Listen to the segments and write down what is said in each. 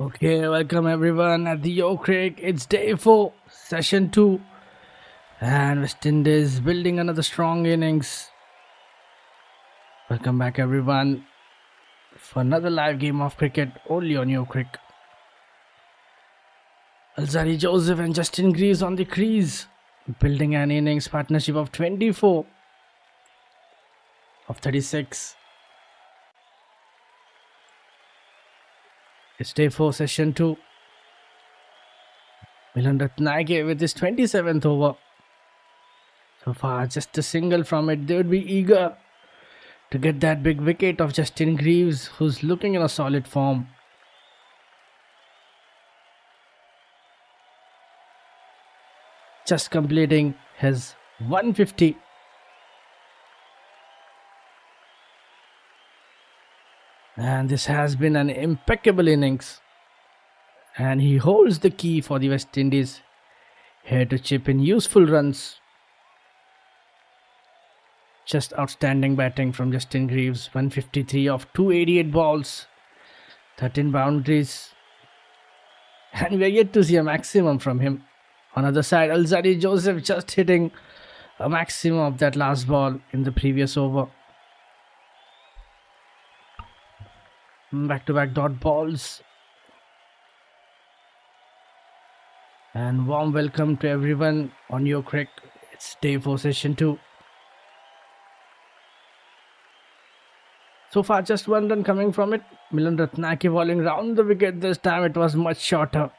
Okay, welcome everyone at the YooCric. It's day 4, session 2, and West Indies building another strong innings. Welcome back everyone for another live game of cricket only on YooCric. Alzari Joseph and Justin Greaves on the crease, building an innings partnership of 24 of 36. It's day 4, session 2. Milan Ratnayake with his 27th over. So far, just a single from it. They would be eager to get that big wicket of Justin Greaves, who's looking in a solid form. Just completing his 150. And this has been an impeccable innings. And he holds the key for the West Indies here to chip in useful runs. Just outstanding batting from Justin Greaves. 153 of 288 balls, 13 boundaries. And we are yet to see a maximum from him. On the other side, Alzari Joseph just hitting a maximum of that last ball in the previous over. Back-to-back dot balls. And warm welcome to everyone on YooCric. It's day 4, session 2. So far, just one run coming from it. Milan Ratnayake bowling round the wicket. This time it was much shorter.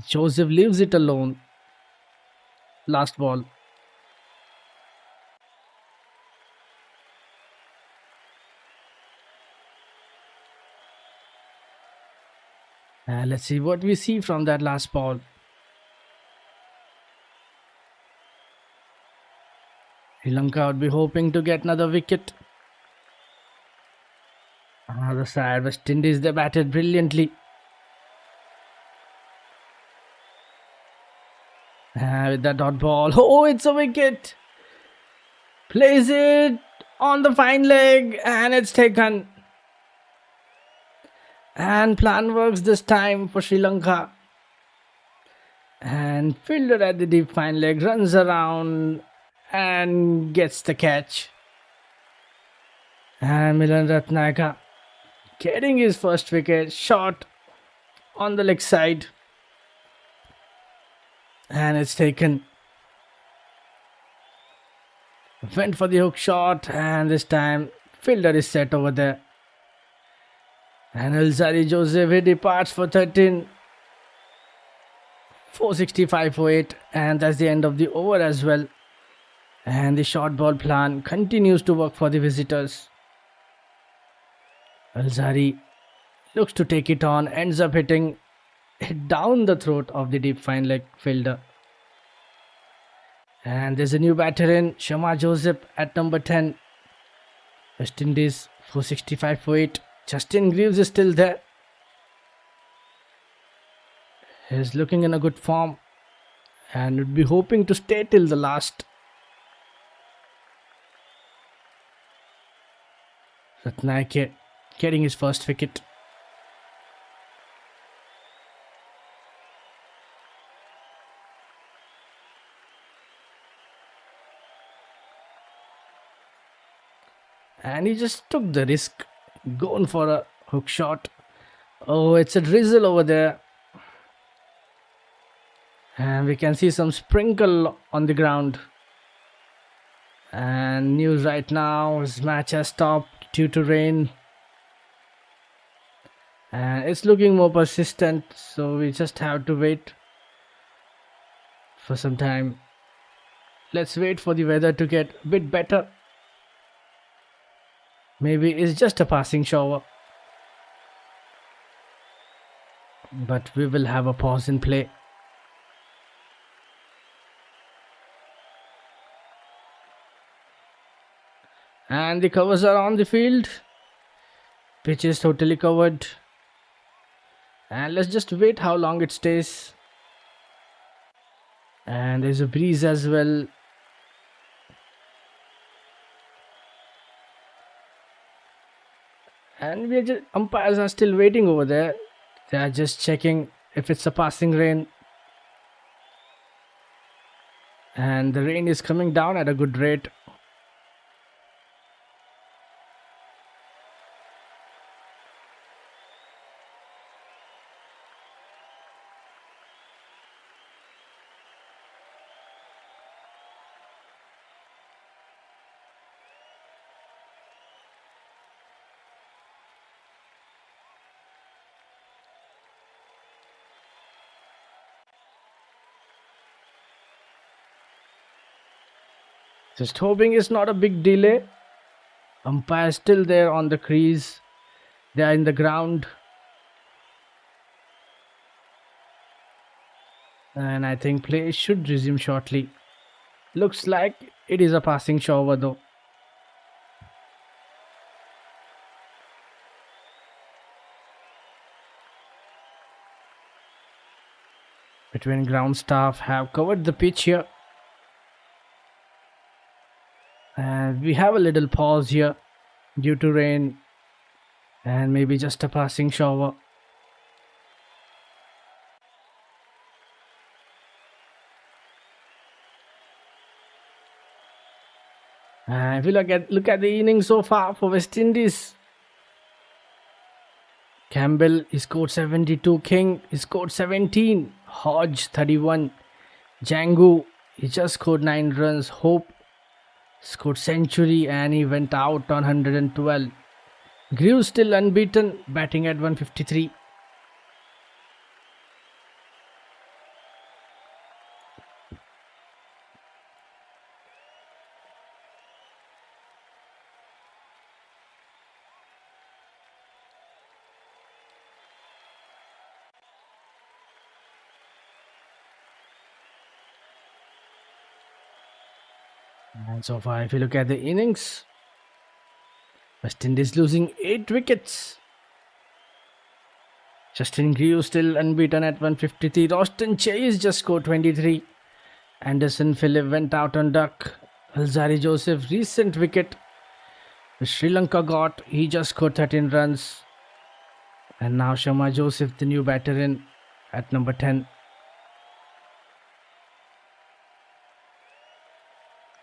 Joseph leaves it alone. Last ball. Let's see what we see from that last ball. Lanka would be hoping to get another wicket. On the other side, West Indies, they batted brilliantly. With that dot ball. Oh, it's a wicket. Plays it on the fine leg and it's taken. And plan works this time for Sri Lanka. And fielder at the deep fine leg runs around and gets the catch. And Milan Ratnayake getting his first wicket, shot on the leg side. And it's taken. Went for the hook shot, and this time fielder is set over there. And Alzari Joseph, he departs for 13. 465 for 8, and that's the end of the over as well. And the short ball plan continues to work for the visitors. Alzari looks to take it on, ends up hitting it down the throat of the deep fine leg fielder. And there's a new batter in, Shama Joseph at number 10. West Indies 465 for 8. Justin Greaves is still there. He's looking in a good form and would be hoping to stay till the last. Ratnayake getting his first wicket. And he just took the risk, going for a hook shot. Oh, it's a drizzle over there. And we can see some sprinkle on the ground. And news right now, his match has stopped due to rain. And it's looking more persistent, so we just have to wait for some time. Let's wait for the weather to get a bit better. Maybe it's just a passing shower. But we will have a pause in play. And the covers are on the field. Pitch is totally covered. And let's just wait how long it stays. And there's a breeze as well. And umpires are still waiting over there. They are just checking if it's a passing rain. And the rain is coming down at a good rate. Just hoping it's not a big delay. Umpire still there on the crease. They are in the ground. And I think play should resume shortly. Looks like it is a passing shower though. Between ground staff have covered the pitch here. And we have a little pause here due to rain and maybe just a passing shower. If you look at the innings so far for West Indies, Campbell he scored 72, King he scored 17, Hodge 31, Jangu he just scored 9 runs, Hope scored century and he went out on 112. Greaves still unbeaten, batting at 153. And so far, if you look at the innings, West Indies losing 8 wickets. Justin Greaves still unbeaten at 153. Roston Chase just scored 23. Anderson Phillip went out on duck. Alzari Joseph recent wicket which Sri Lanka got. He just scored 13 runs. And now Sharma Joseph, the new batter in at number 10.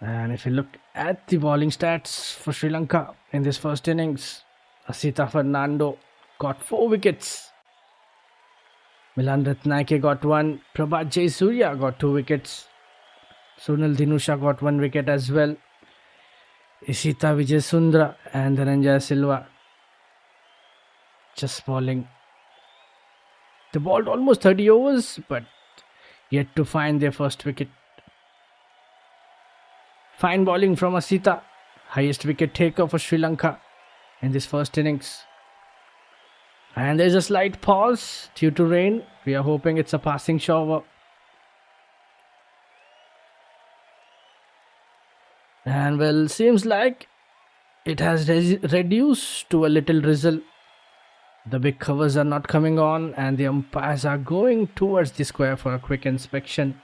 And if you look at the bowling stats for Sri Lanka in this first innings, Asita Fernando got 4 wickets. Milan Ratnayake got 1. Prabhat Jayasuriya got 2 wickets. Sunil Dhinusha got 1 wicket as well. Isita Vijayasundara and Dhananjaya Silva just bowling. They bowled almost 30 overs but yet to find their first wicket. Fine bowling from Asita, highest wicket taker for Sri Lanka in this first innings. And there's a slight pause due to rain. We are hoping it's a passing shower. And well, seems like it has reduced to a little drizzle. The big covers are not coming on and the umpires are going towards the square for a quick inspection.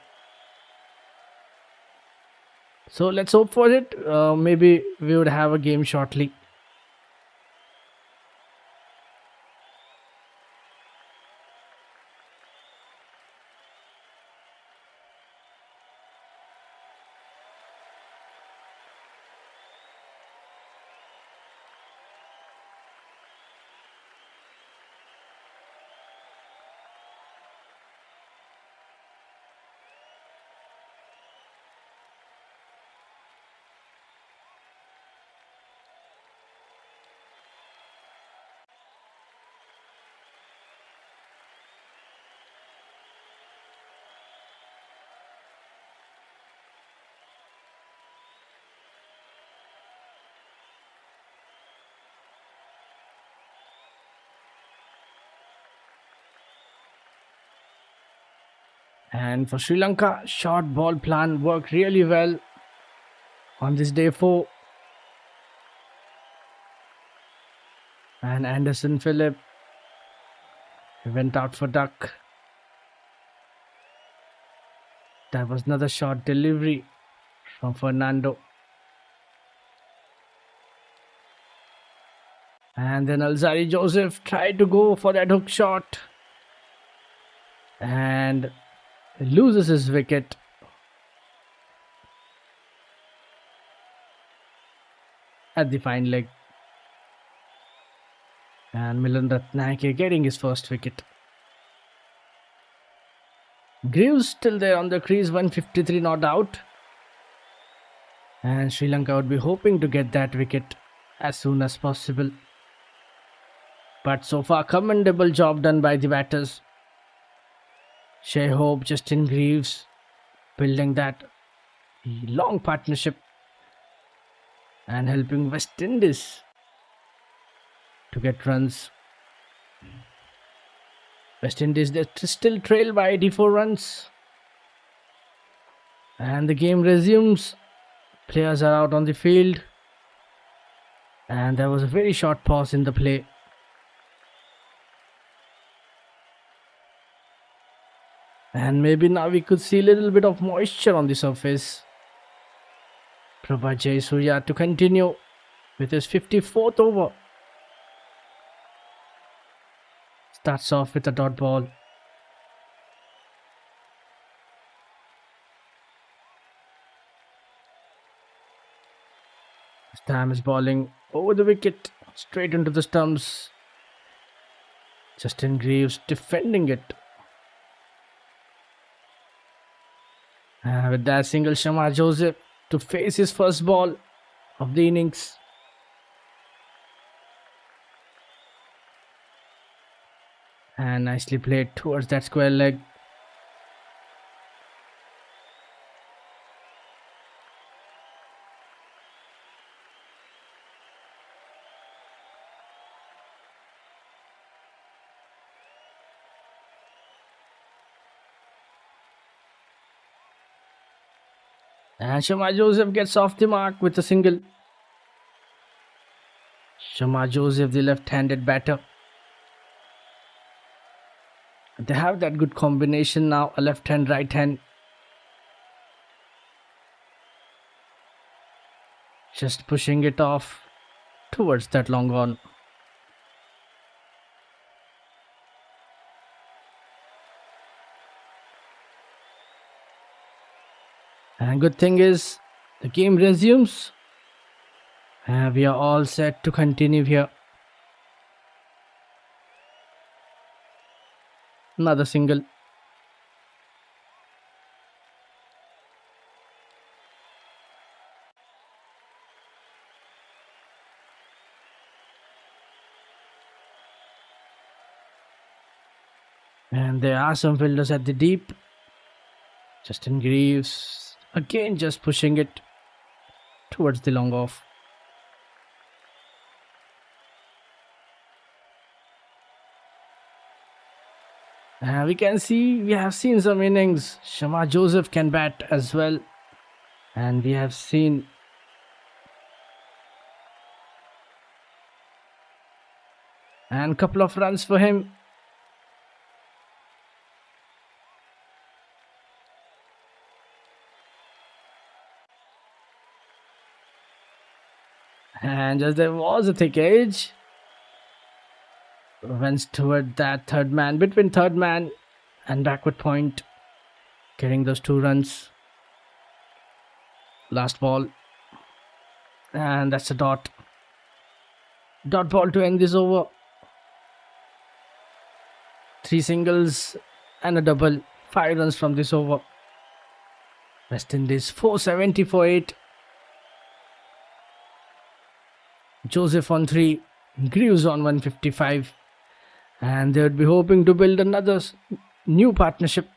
So let's hope for it. Maybe we would have a game shortly. And for Sri Lanka, short ball plan worked really well on this day 4. And Anderson Phillip, he went out for duck. That was another short delivery from Fernando. And then Alzari Joseph tried to go for that hook shot and loses his wicket. At the fine leg. And Milan Ratnayake getting his first wicket. Greaves still there on the crease, 153 not out. And Sri Lanka would be hoping to get that wicket as soon as possible. But so far, commendable job done by the batters. Shea Hope, Justin Greaves, building that long partnership and helping West Indies to get runs. West Indies, they're still trailed by 84 runs. And the game resumes. Players are out on the field. And there was a very short pause in the play. And maybe now we could see a little bit of moisture on the surface. Prabhat Jayasuriya to continue with his 54th over. Starts off with a dot ball. Stam is bowling over the wicket, straight into the stumps. Justin Greaves defending it. With that single, Shamar Joseph to face his first ball of the innings. And nicely played towards that square leg. And Shamar Joseph gets off the mark with a single. Shamar Joseph, the left-handed batter. They have that good combination now, a left hand, right hand. Just pushing it off towards that long on. And good thing is, the game resumes. We are all set to continue here. Another single. And there are some fielders at the deep. Justin Greaves again just pushing it towards the long off. We can see, we have seen some innings. Shamar Joseph can bat as well. And we have seen and couple of runs for him. And just there was a thick edge. Runs toward that third man, between third man and backward point. Getting those 2 runs. Last ball. And that's a dot. Dot ball to end this over. 3 singles and a double. 5 runs from this over. West Indies 470 for 8. Joseph on 3. Greaves on 155. And they would be hoping to build another new partnership.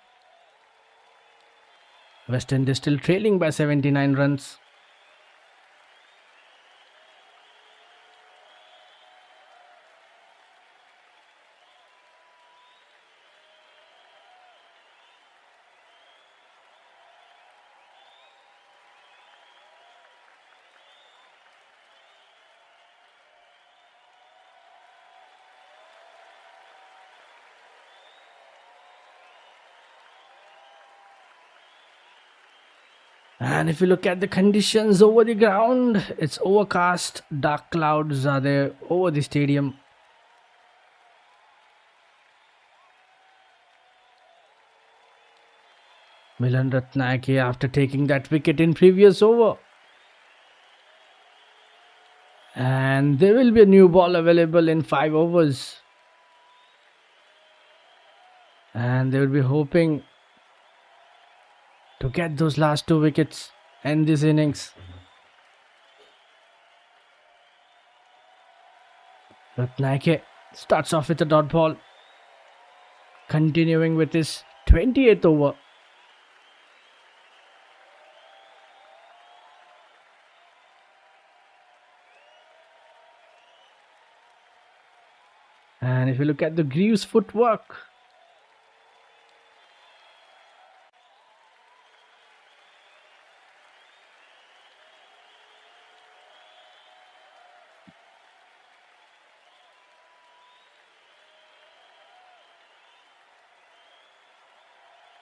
West Indies still trailing by 79 runs. And if you look at the conditions over the ground, it's overcast. Dark clouds are there over the stadium. Milan Ratnayake after taking that wicket in previous over. And there will be a new ball available in 5 overs. And they will be hoping to get those last 2 wickets in this innings. Ratnayake starts off with a dot ball, continuing with his 28th over. And if you look at the Greaves' footwork,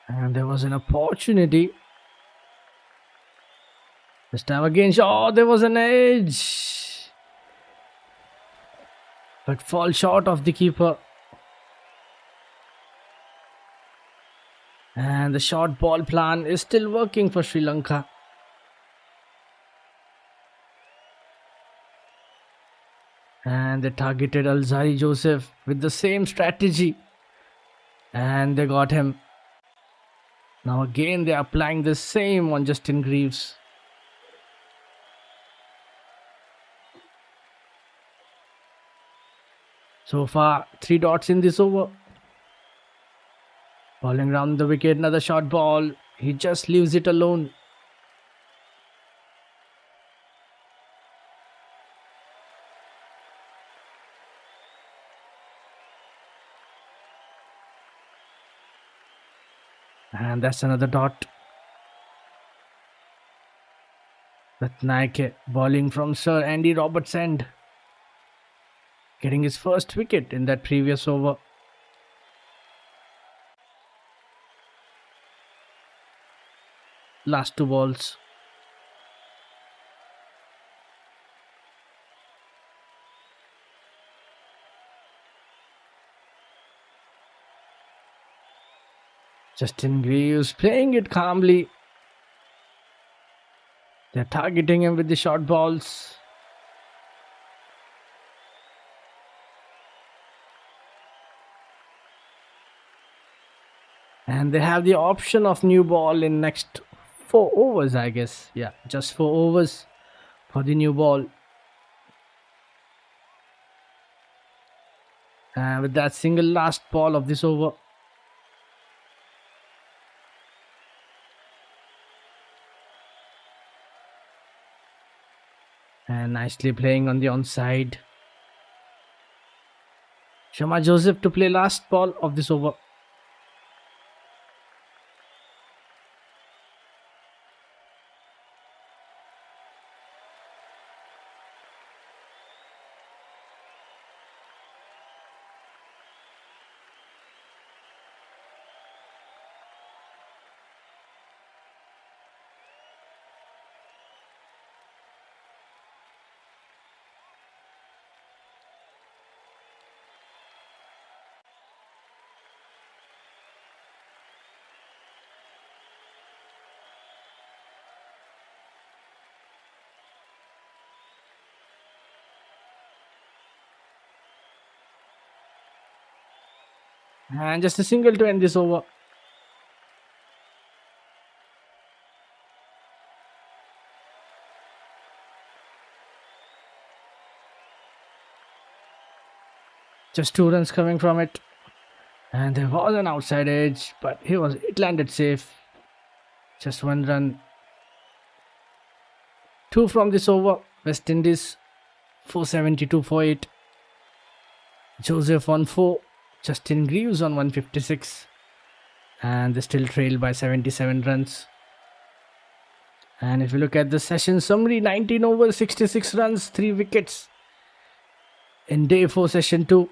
and there was an opportunity. This time again, oh, there was an edge, but fall short of the keeper. And the short ball plan is still working for Sri Lanka. And they targeted Alzari Joseph with the same strategy. And they got him. Now again they are applying the same on Justin Greaves. So far, 3 dots in this over. Bowling round the wicket, another short ball. He just leaves it alone. And that's another dot. Ratnayake bowling from Sir Andy Roberts' end, getting his first wicket in that previous over. Last 2 balls. Justin Greaves playing it calmly. They're targeting him with the short balls. And they have the option of new ball in next 4 overs, I guess. Yeah, just 4 overs for the new ball. And with that single last ball of this over. And nicely playing on the onside. Sharma Joseph to play last ball of this over. And just a single to end this over. Just 2 runs coming from it. And there was an outside edge, but it landed safe. Just 1 run. 2 from this over. West Indies 472 for 8. Joseph on 4. Justin Greaves on 156. And they still trail by 77 runs. And if you look at the session summary, 19 overs, 66 runs, 3 wickets in day 4, session 2.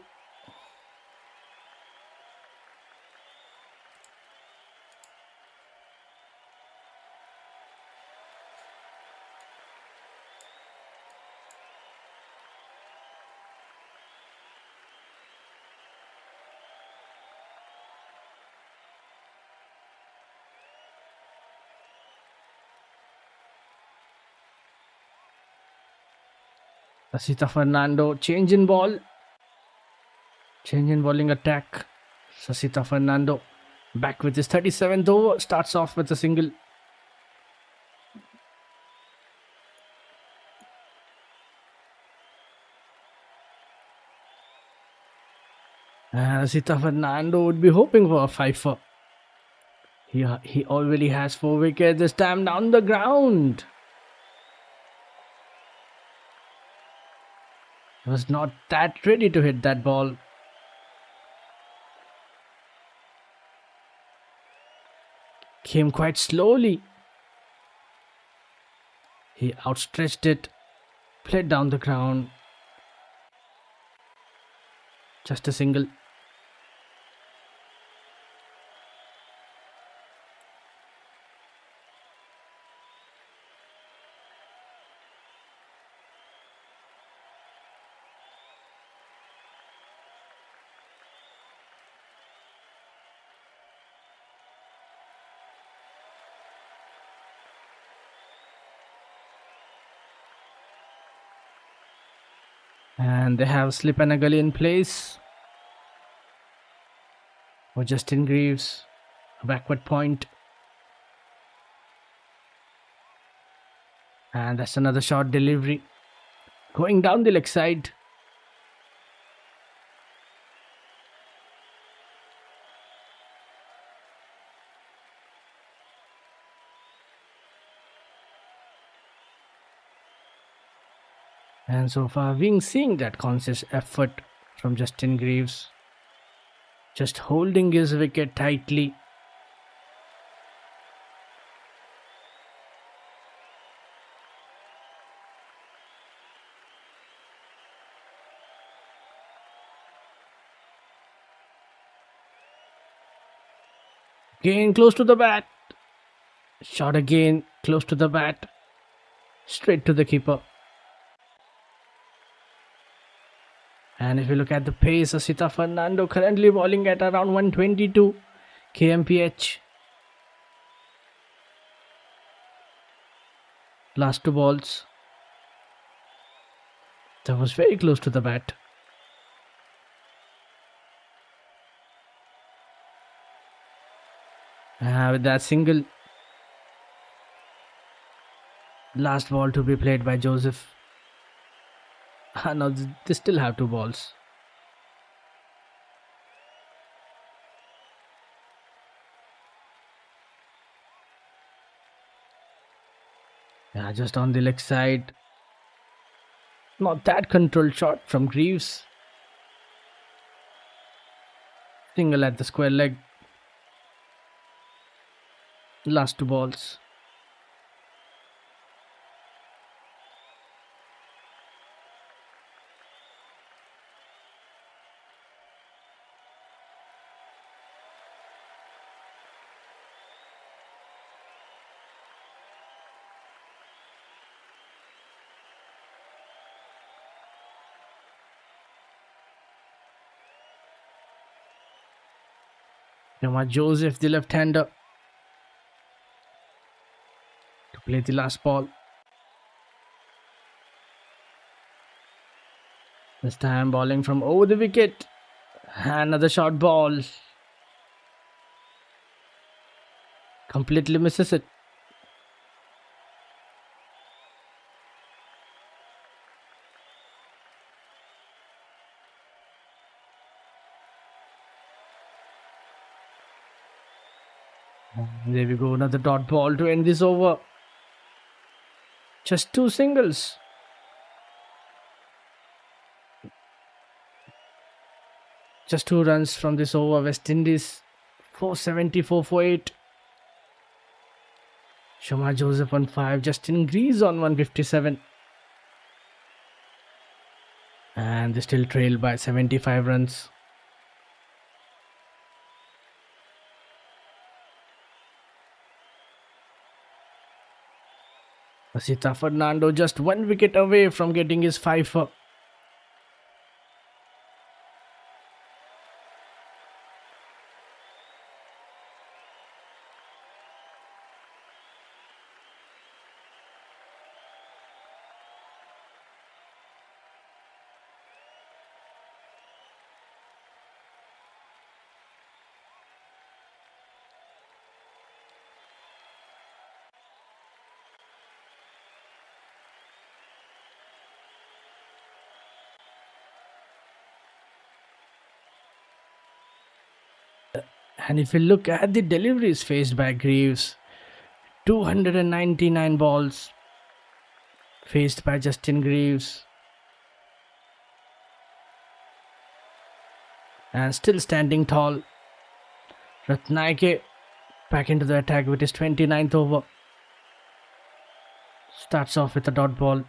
Sasita Fernando, change in ball. Change in bowling attack. Sasita Fernando back with his 37th over. Starts off with a single. Sasita Fernando would be hoping for a fifer. He already has 4 wickets. This time down the ground. He was not that ready to hit that ball. Came quite slowly. He outstretched it. Played down the ground. Just a single. And they have Slip and a Gully in place for Justin Greaves. A backward point. And that's another short delivery. Going down the leg side. And so far, we're seeing that conscious effort from Justin Greaves. Just holding his wicket tightly. Again, close to the bat. Shot again, close to the bat. Straight to the keeper. And if you look at the pace, Sasita Fernando currently bowling at around 122 kmph. Last 2 balls. That was very close to the bat. With that single. Last ball to be played by Joseph. Now they still have 2 balls. Yeah, just on the leg side. Not that controlled shot from Greaves. Single at the square leg. Last 2 balls. Joseph, the left-hander, to play the last ball. This time bowling from over the wicket. Another short ball. Completely misses it. There we go, another dot ball to end this over. Just 2 singles. Just 2 runs from this over. West Indies 474 for 8. Shoma Joseph on 5. Justin Greaves on 157. And they still trail by 75 runs. Sasita Fernando just 1 wicket away from getting his fifer. And if you look at the deliveries faced by Greaves, 299 balls faced by Justin Greaves. And still standing tall, Ratnaike back into the attack with his 29th over. Starts off with a dot ball.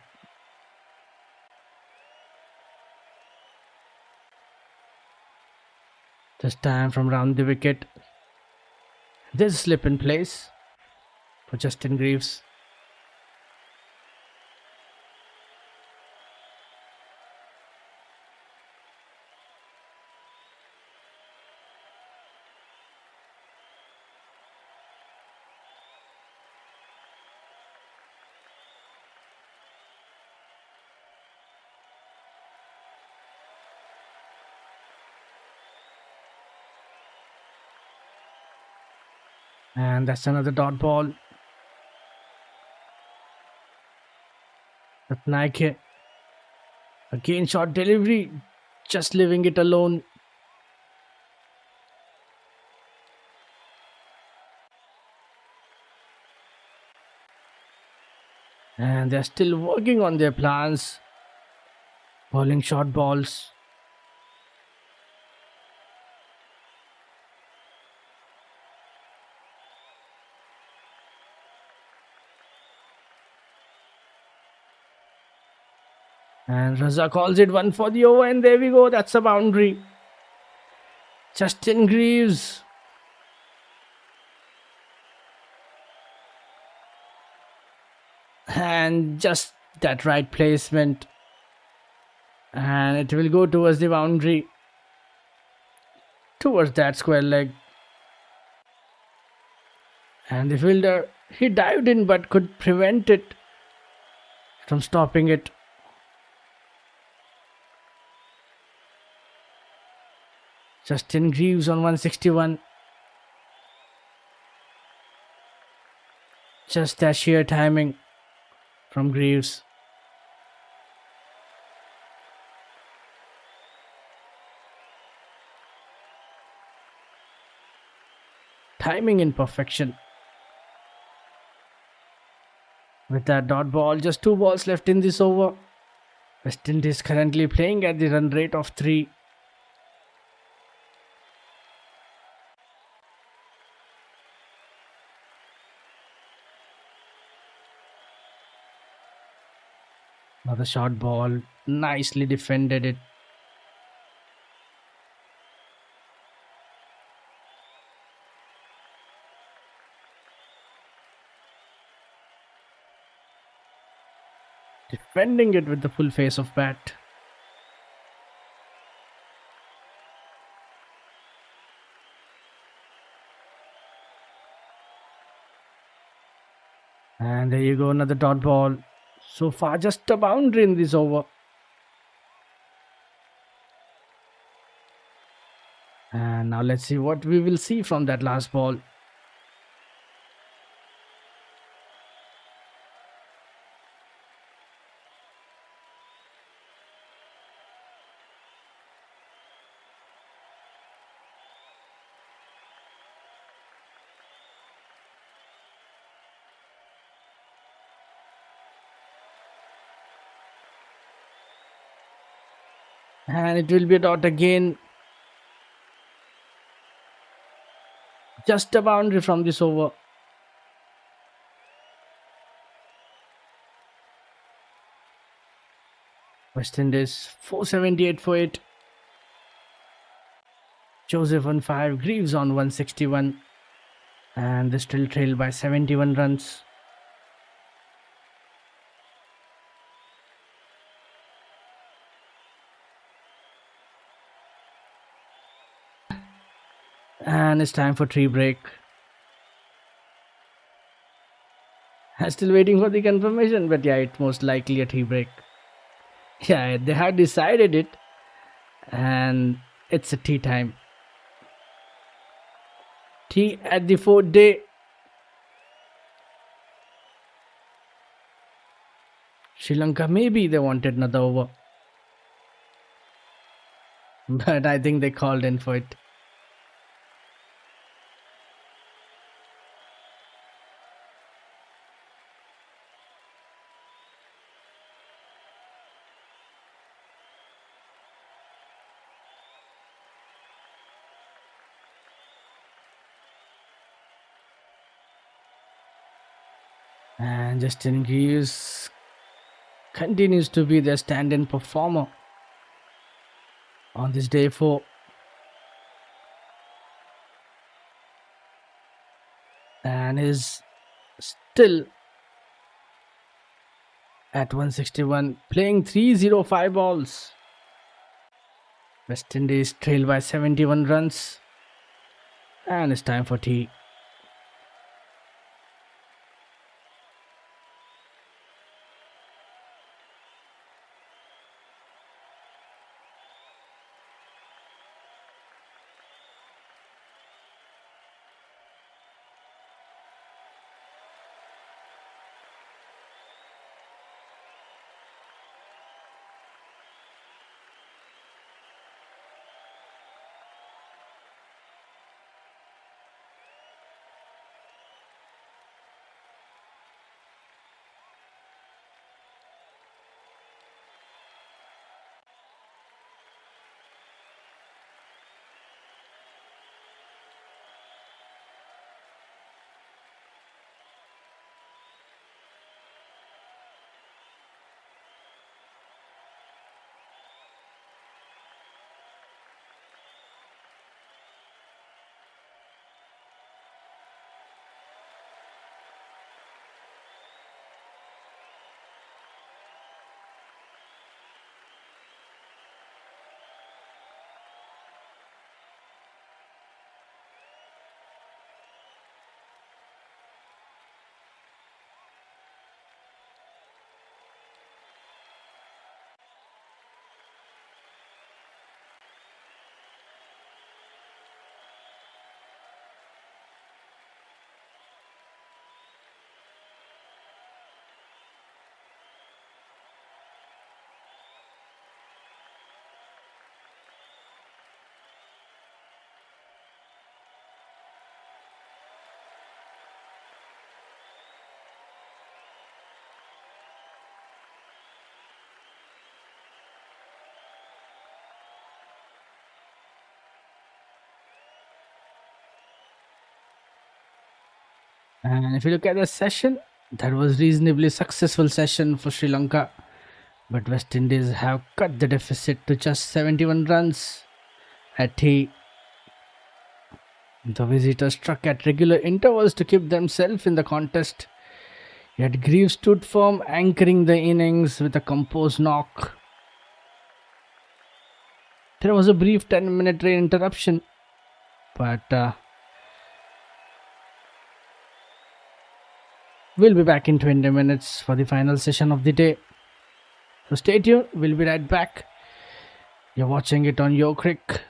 This time from round the wicket. There's a slip in place for Justin Greaves. And that's another dot ball. Ratnaike. Again short delivery. Just leaving it alone. And they're still working on their plans. Bowling short balls. And Raza calls it one for the over, and there we go. That's a boundary. Justin Greaves. And just that right placement. And it will go towards the boundary. Towards that square leg. And the fielder, he dived in but could prevent it from stopping it. Justin Greaves on 161. Just that sheer timing from Greaves. Timing in perfection. With that dot ball, just 2 balls left in this over. West Indies currently playing at the run rate of 3. Another short ball, nicely defended it. Defending it with the full face of bat. And there you go, another dot ball. So far, just a boundary in this over. And now let's see what we will see from that last ball. And it will be a dot again. Just a boundary from this over. West Indies 478 for it. Joseph on 5, Greaves on 161. And they still trail by 71 runs. And it's time for tea break. I'm still waiting for the confirmation, but yeah, it's most likely a tea break. Yeah, they have decided it, and it's a tea time. Tea at the 4th day. Sri Lanka, maybe they wanted another over, but I think they called in for it. And Justin Greaves continues to be their stand-in performer on this day 4. And is still at 161, playing 305 balls. West Indies trail by 71 runs. And it's time for tea. And if you look at the session, that was reasonably successful session for Sri Lanka. But West Indies have cut the deficit to just 71 runs at tea. The visitors struck at regular intervals to keep themselves in the contest. Yet Greaves stood firm, anchoring the innings with a composed knock. There was a brief 10-minute rain interruption, but we'll be back in 20 minutes for the final session of the day. So stay tuned, we'll be right back. You're watching it on YooCric.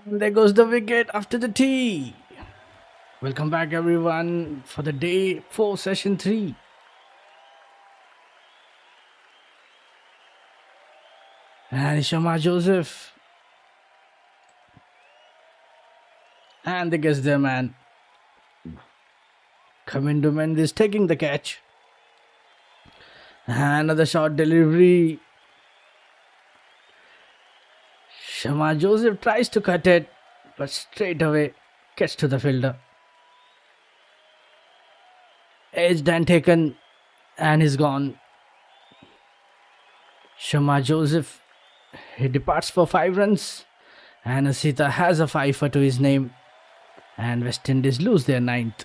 And there goes the wicket after the tee. Welcome back, everyone, for the day 4 session 3. And Shama Joseph. And the guest there, man. Kamindo Mendes taking the catch. Another short delivery. Shama Joseph tries to cut it, but straight away gets to the fielder. Edged and taken, and he's gone. Shama Joseph, he departs for 5 runs, and Asita has a 5 to his name, and West Indies lose their 9th.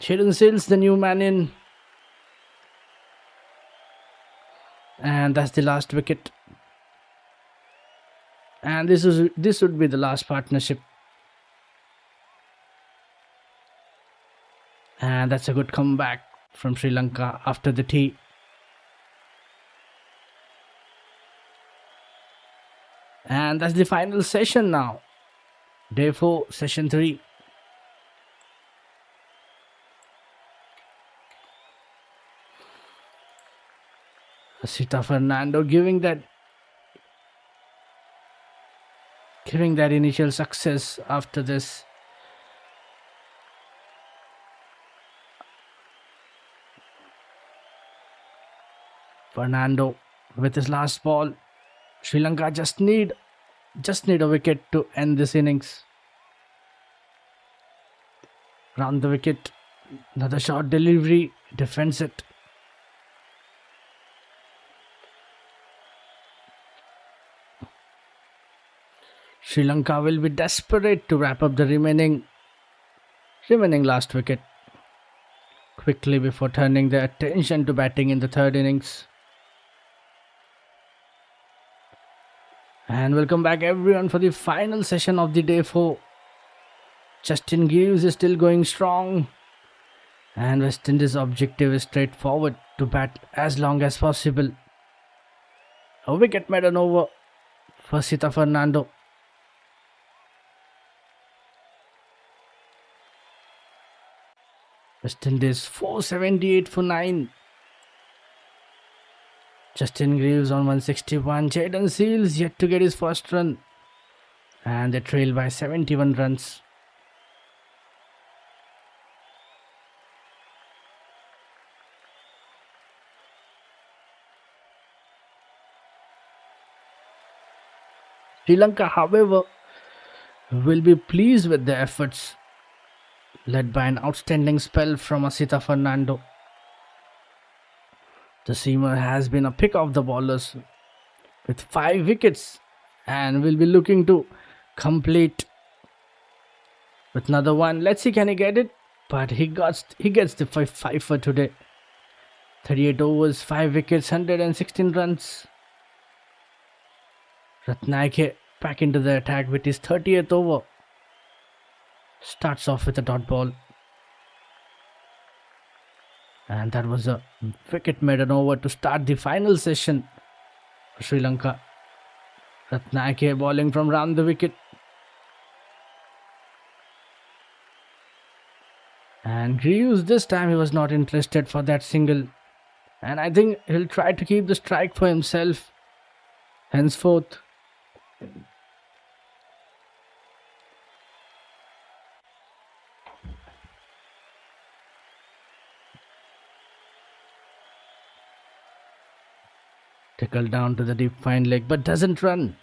Shaden Sills, the new man in, and that's the last wicket. And this would be the last partnership. And that's a good comeback from Sri Lanka after the tee. And that's the final session now. Day 4, session 3. Asita Fernando giving that initial success after this. Fernando with his last ball. Sri Lanka just need a wicket to end this innings. Round the wicket. Another short delivery. Defends it. Sri Lanka will be desperate to wrap up the remaining last wicket quickly before turning their attention to batting in the 3rd innings. And welcome back, everyone, for the final session of the day 4. Justin Gibbs is still going strong, and West Indies' objective is straightforward: to bat as long as possible. A wicket made an over for Sita Fernando. West Indies 478 for 9. Justin Greaves on 161. Jaden Seals yet to get his first run. And they trail by 71 runs. Sri Lanka, however, will be pleased with their efforts, led by an outstanding spell from Asita Fernando. The seamer has been a pick of the bowlers with 5 wickets and will be looking to complete with another one. Let's see, can he get it? But he gets the 5 for today. 38 overs, 5 wickets, 116 runs. Ratnayake back into the attack with his 30th over. Starts off with a dot ball. And that was a wicket made an over to start the final session for Sri Lanka. Ratnayake bowling from round the wicket. And Greaves, this time he was not interested for that single. And I think he'll try to keep the strike for himself henceforth. Tickle down to the deep fine leg, but doesn't run.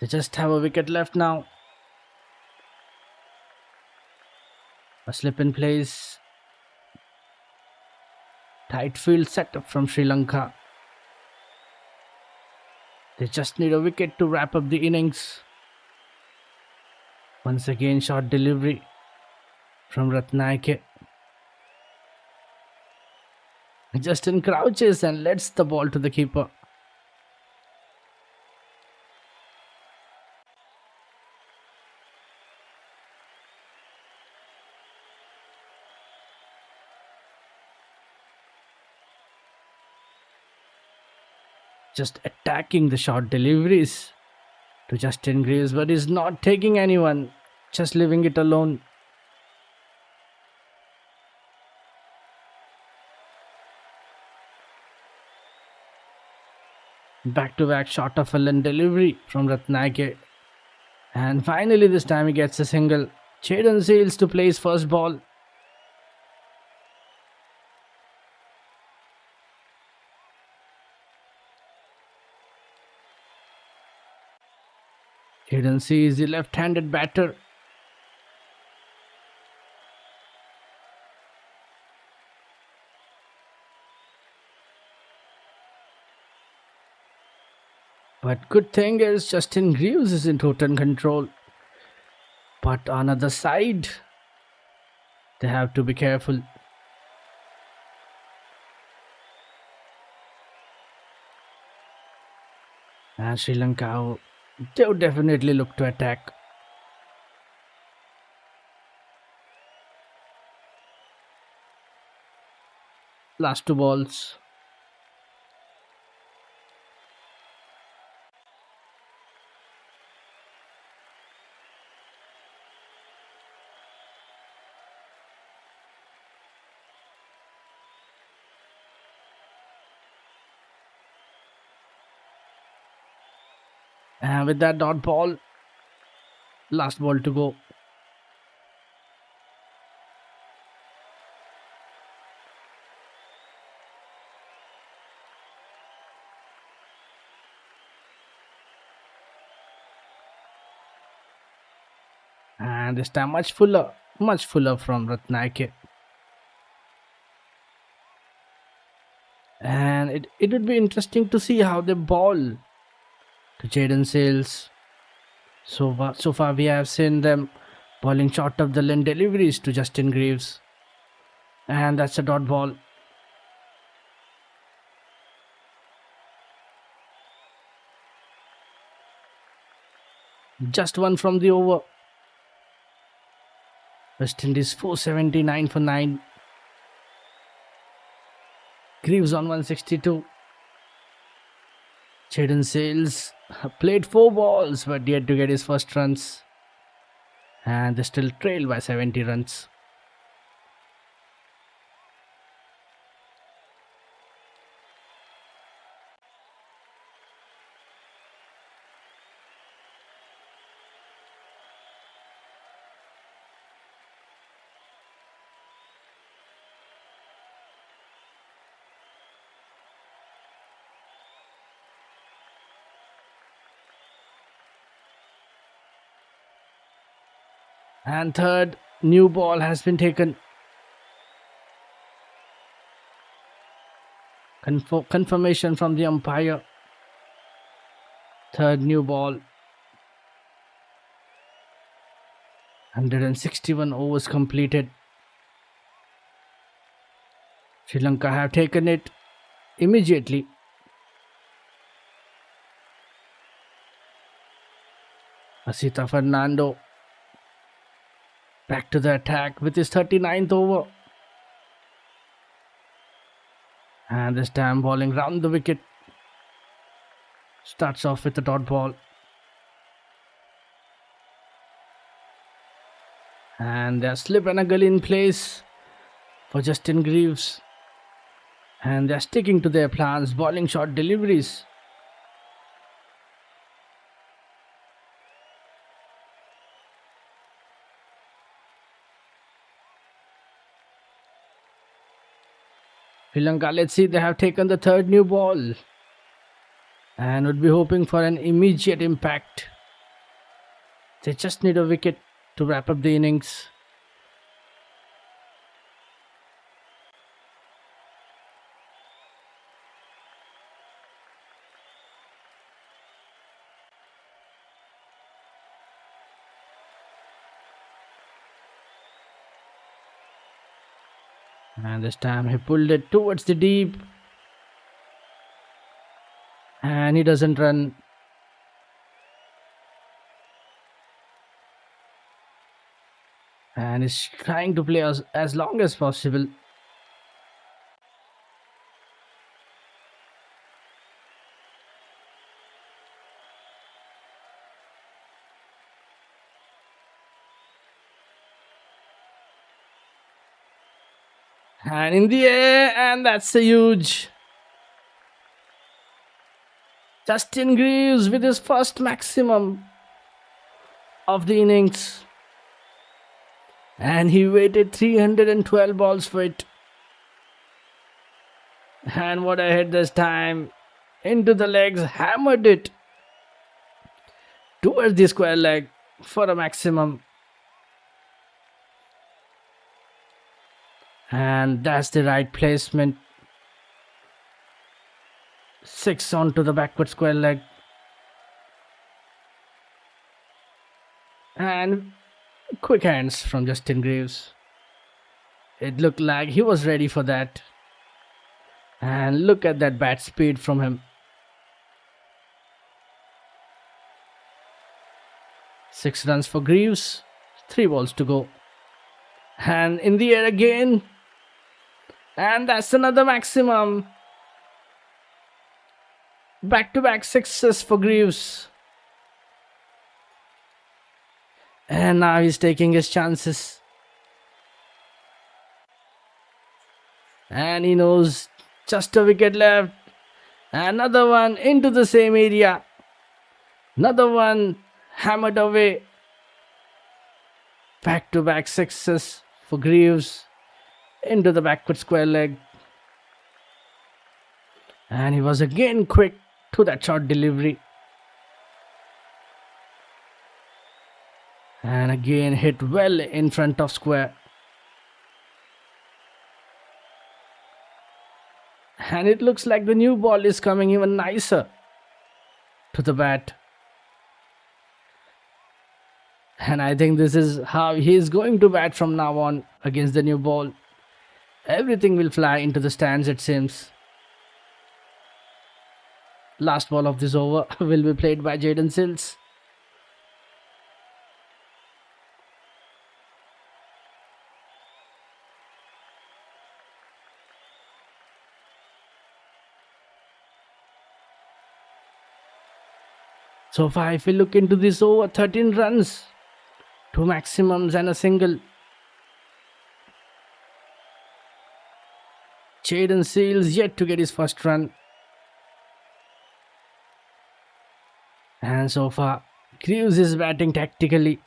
They just have a wicket left now. A slip in place. Tight field setup from Sri Lanka. They just need a wicket to wrap up the innings. Once again, short delivery from Ratnayake. Justin crouches and lets the ball to the keeper. just attacking the short deliveries to Justin Greaves, but he's not taking anyone, just leaving it alone. Back-to-back shot of a lane delivery from Ratnake. And finally this time he gets a single. Jaden Seals to play his first ball. Jaden Seals, the left-handed batter. But good thing is Justin Greaves is in total control. But on the other side, they have to be careful. And Sri Lanka, they would definitely look to attack. Last two balls. And with that dot ball, last ball to go. And this time much fuller from Ratnake. And it would be interesting to see how they ball to Jaden Sales. So far we have seen them bowling short of the lane deliveries to Justin Greaves. And that's a dot ball. Just one from the over. West Indies 479 for 9. Greaves on 162. Jaden Sales played 4 balls but yet to get his first runs. And they still trail by 70 runs. And third new ball has been taken. Confirmation from the umpire. Third new ball. 161 overs completed. Sri Lanka have taken it immediately. Asita Fernando back to the attack with his 39th over. And this time bowling round the wicket. Starts off with a dot ball. And there's slip and a gully in place for Justin Greaves. And they're sticking to their plans, bowling short deliveries. Sri Lanka, let's see, they have taken the third new ball and would be hoping for an immediate impact. They just need a wicket to wrap up the innings. And this time he pulled it towards the deep. And he doesn't run. And is trying to play as long as possible. And in the air, and that's a huge. Justin Greaves with his first maximum of the innings. And he waited 312 balls for it. And what a hit this time. Into the legs, hammered it towards the square leg for a maximum. And that's the right placement. 6 onto the backward square leg. And quick hands from Justin Greaves. It looked like he was ready for that. And look at that bat speed from him. 6 runs for Greaves. 3 balls to go. And in the air again. And that's another maximum. Back-to-back sixes for Greaves. And now he's taking his chances. And he knows just a wicket left. Another one into the same area. Another one hammered away. Back-to-back sixes for Greaves. Into the backward square leg. And he was again quick to that short delivery. And again hit well in front of square. And it looks like the new ball is coming even nicer to the bat. And I think this is how he is going to bat from now on against the new ball. Everything will fly into the stands, it seems. Last ball of this over will be played by Jaden Sills. So far, if we look into this over, 13 runs, 2 maximums and a single. Jaden Sills yet to get his first run. And so far, Greaves is batting tactically,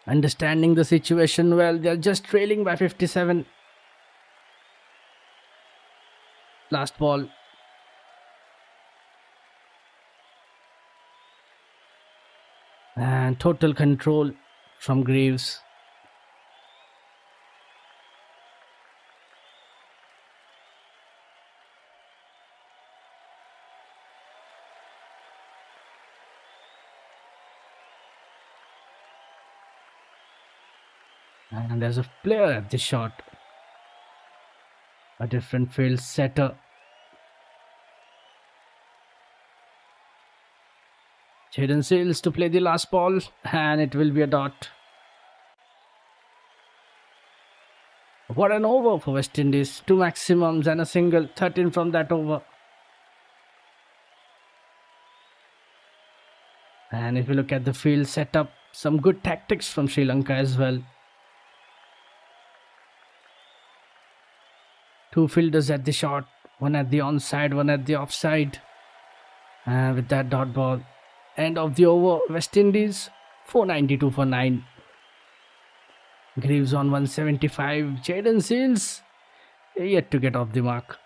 understanding the situation well. They are just trailing by 57. Last ball. And total control from Greaves. And there's a player at the shot. A different field setter. Jaden Sills to play the last ball. And it will be a dot. What an over for West Indies. 2 maximums and a single. 13 from that over. And if you look at the field setup, some good tactics from Sri Lanka as well. 2 fielders at the shot, 1 at the onside, 1 at the offside. And with that dot ball, end of the over, West Indies 492 for 9. Greaves on 175. Jaden Sills yet to get off the mark.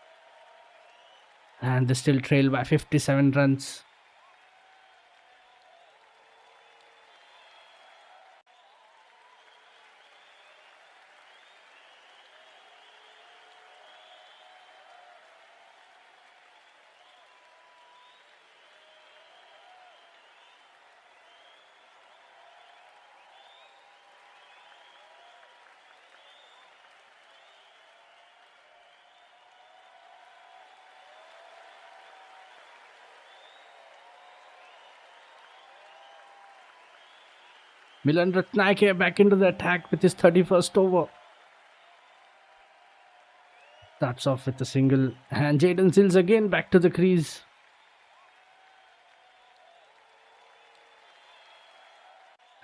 And they still trail by 57 runs. Milan Ratnayake back into the attack with his 31st over. Starts off with a single. And Jaden Sills again back to the crease.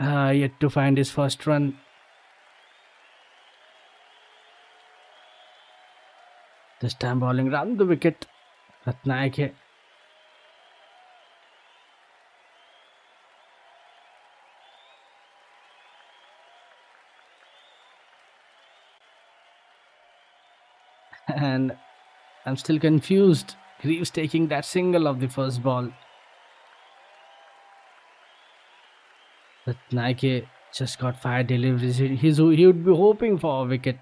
Yet to find his first run. This time bowling round the wicket. Ratnayake. And I'm still confused. Greaves taking that single of the first ball. Ratnayake just got 5 deliveries. He would be hoping for a wicket.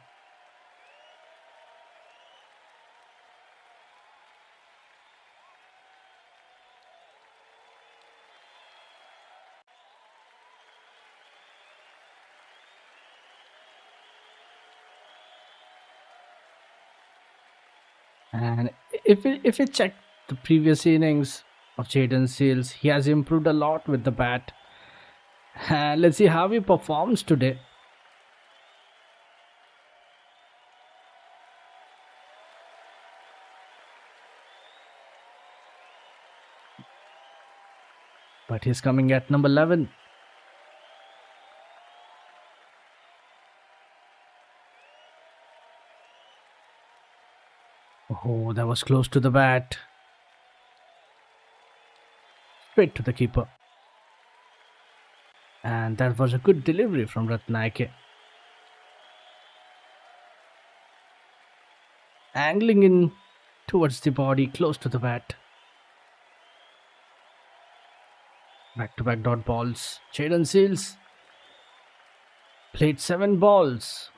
And if we check the previous innings of Jaden Seals, he has improved a lot with the bat. And let's see how he performs today. But he's coming at number 11. Oh, that was close to the bat. Straight to the keeper. And that was a good delivery from Ratnayake. Angling in towards the body, close to the bat. Back-to-back dot balls. Jaden Seals played 7 balls.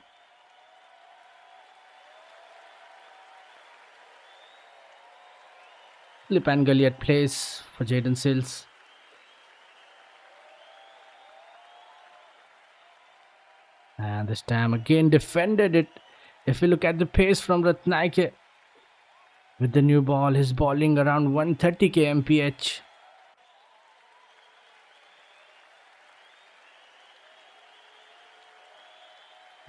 Lip and gully at place for Jaden Seals. And this time again defended it. If we look at the pace from Ratnayake, with the new ball, he's bowling around 130 kmph.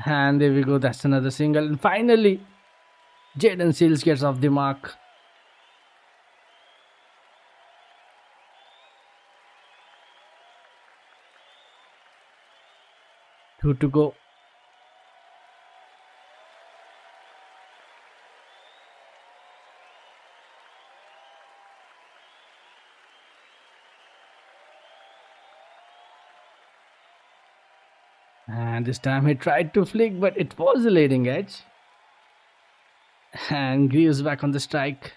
And there we go, that's another single. And finally, Jaden Seals gets off the mark. 2 to go. And this time he tried to flick, but it was a leading edge. And Greaves back on the strike.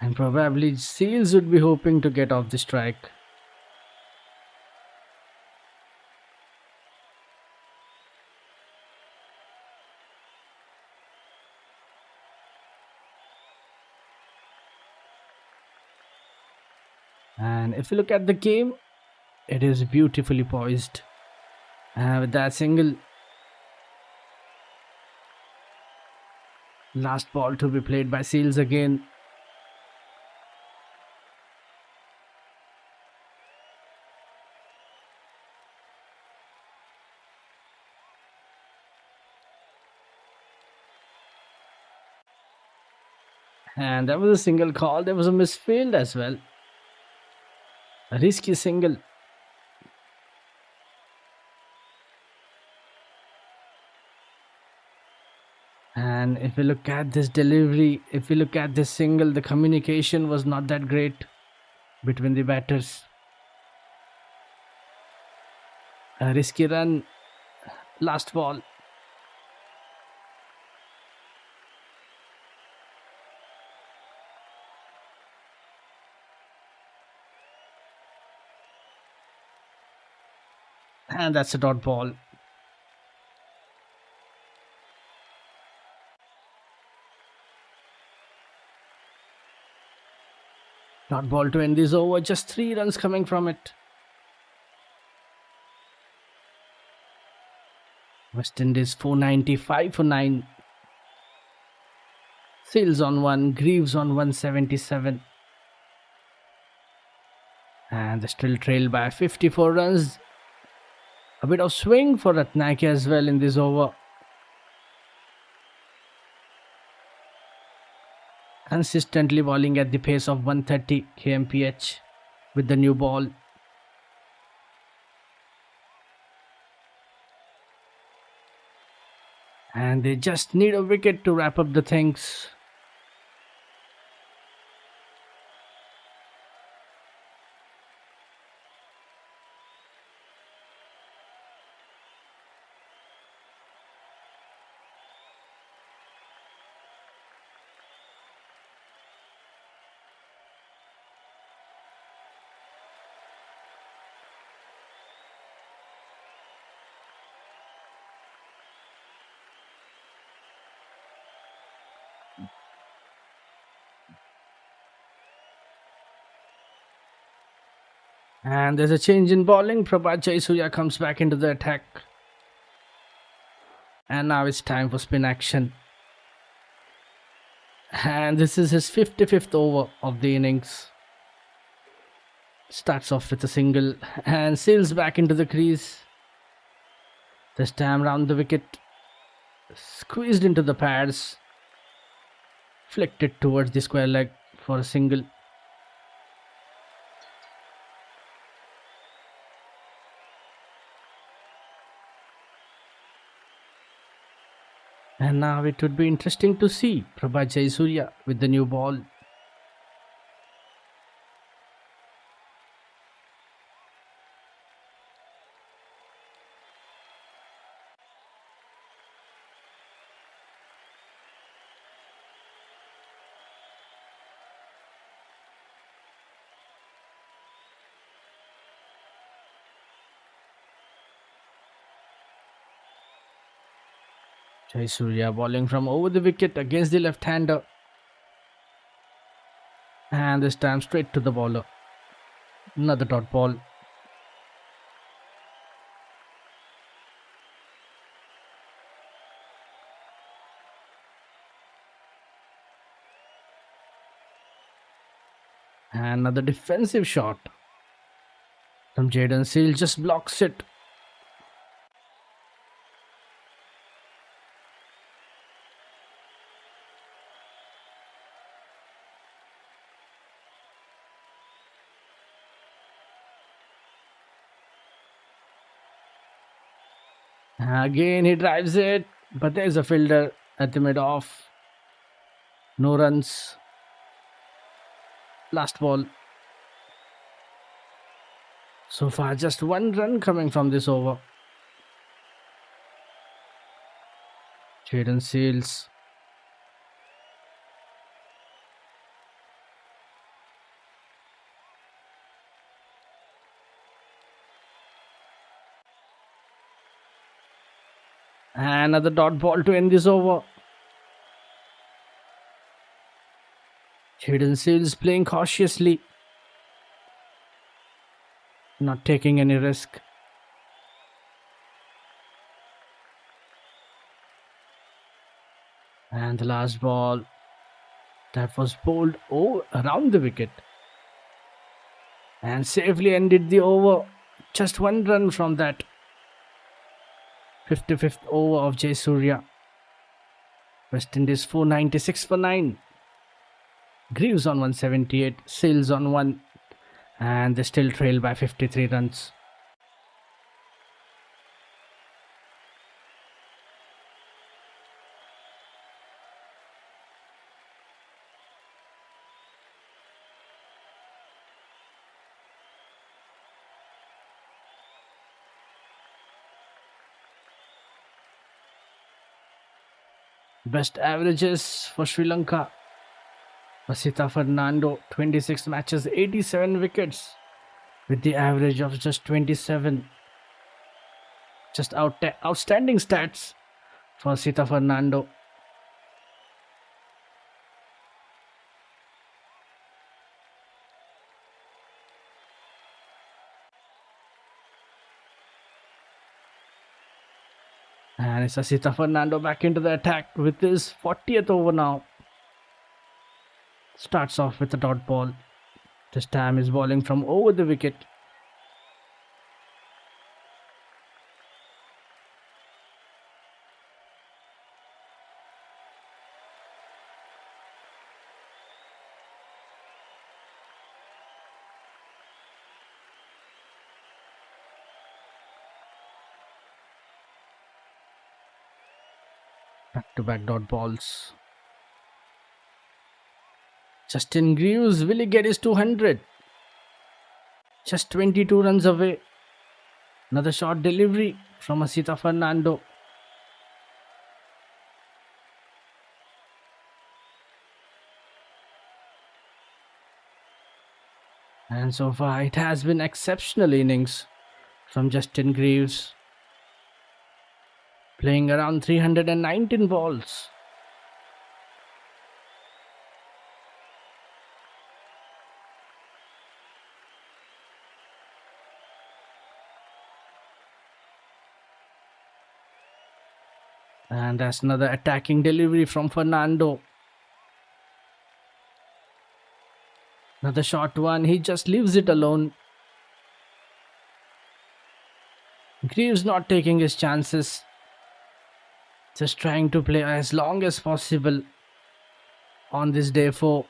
And probably Seals would be hoping to get off the strike. And if you look at the game, it is beautifully poised. With that single, last ball to be played by Seals again. And that was a single call. There was a misfield as well. A risky single. And if we look at this delivery, if we look at this single, the communication was not that great between the batters. A risky run. Last ball. And that's a dot ball. Dot ball to end this over. Just 3 runs coming from it. West Indies 495 for 9. Seals on 1. Greaves on 177. And they still trail by 54 runs. A bit of swing for Ratnayake as well in this over. Consistently bowling at the pace of 130 kmph with the new ball. And they just need a wicket to wrap up the things. And there's a change in bowling. Jayasuriya comes back into the attack. And now it's time for spin action. And this is his 55th over of the innings. Starts off with a single and sails back into the crease. This time round the wicket. Squeezed into the pads. Flicked it towards the square leg for a single. And now it would be interesting to see Jayasuriya with the new ball. Jayasuriya bowling from over the wicket against the left-hander. And this time straight to the bowler. Another dot ball. And another defensive shot from Jaden Seal, just blocks it. Again he drives it, but there's a fielder at the mid-off. No runs. Last ball. So far just one run coming from this over. Jaden Seals. And another dot ball to end this over. Jaden Seals playing cautiously. Not taking any risk. And the last ball. That was bowled around the wicket. And safely ended the over. Just one run from that. 55th over of Jayasuriya. West Indies 496 for 9. Greaves on 178. Seals on 1. And they still trail by 53 runs. Best averages for Sri Lanka. Vasitha Fernando, 26 matches, 87 wickets with the average of just 27. Just outstanding stats for Vasitha Fernando. And it's Vasitha Fernando back into the attack with his 40th over now. Starts off with a dot ball. This time is bowling from over the wicket. Back-to-back dot balls. Justin Greaves, will he get his 200? Just 22 runs away. Another short delivery from Asita Fernando. And so far, it has been exceptional innings from Justin Greaves, playing around 319 balls. And that's another attacking delivery from Fernando. Another short one, he just leaves it alone. Greaves not taking his chances, just trying to play as long as possible on this day 4.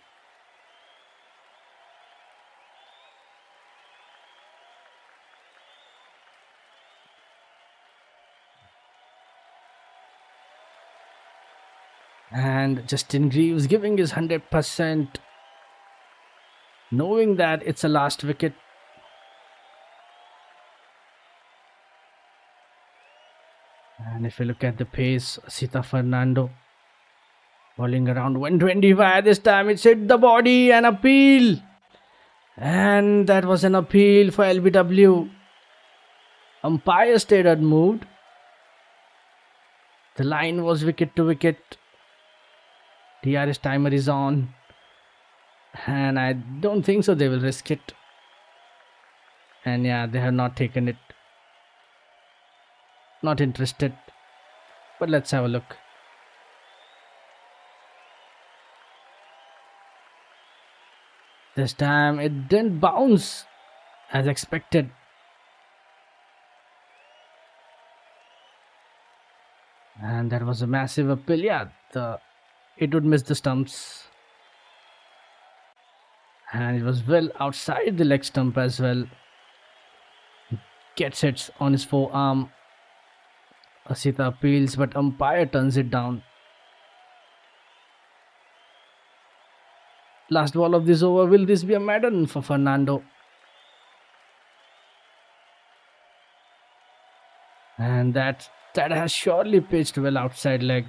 And Justin Greaves giving his 100%, knowing that it's a last wicket. And if you look at the pace, Asita Fernando bowling around 125. This time it's hit the body, an appeal. And that was an appeal for LBW. Umpire stayed unmoved. The line was wicket to wicket. DRS timer is on. And I don't think so they will risk it. And yeah, they have not taken it. Not interested. But let's have a look. This time it didn't bounce as expected. And that was a massive appeal. Yeah, it would miss the stumps. And it was well outside the leg stump as well. Gets it on his forearm. Asita appeals, but umpire turns it down. Last ball of this over. Will this be a maiden for Fernando? And that has surely pitched well outside leg.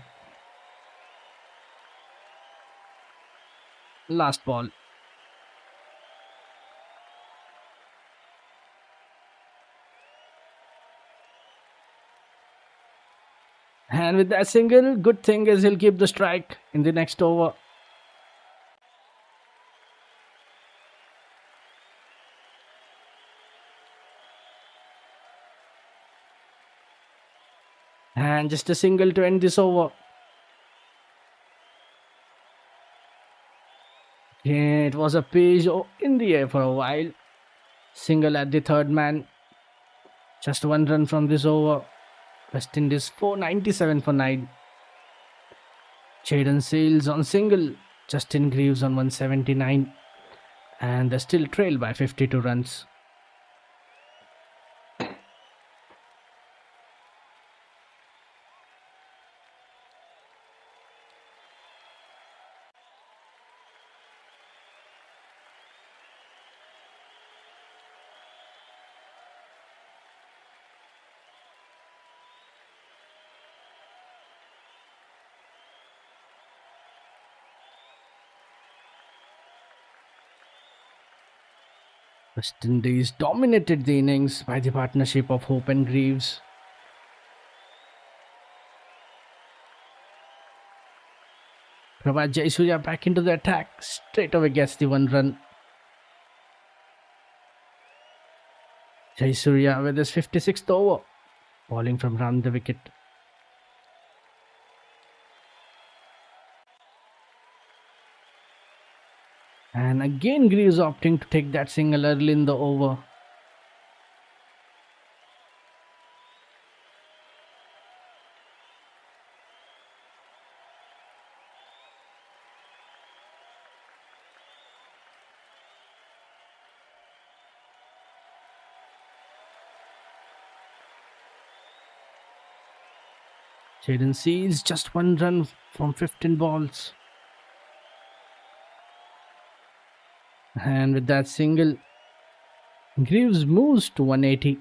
Last ball. And with that single, good thing is he'll keep the strike in the next over. And just a single to end this over. Yeah, it was a page in the air for a while. Single at the third man. Just one run from this over. West Indies 497 for 9. Jaden Sales on single. Justin Greaves on 179. And they still trail by 52 runs. West Indies dominated the innings by the partnership of Hope and Greaves. Prabhat Jayasuriya back into the attack. Straight away gets the 1 run. Jayasuriya with his 56th over. Bowling from round the wicket. And again Greaves opting to take that single early in the over. Jaden sees just one run from 15 balls. And with that single, Greaves moves to 180.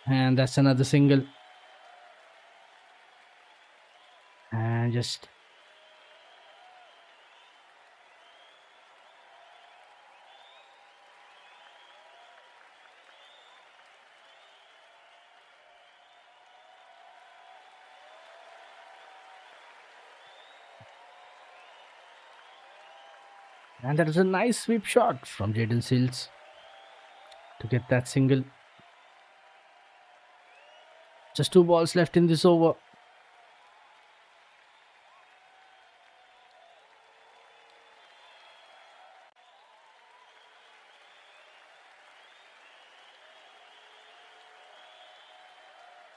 And that's another single. And just and that was a nice sweep shot from Jaden Seals to get that single. Just 2 balls left in this over.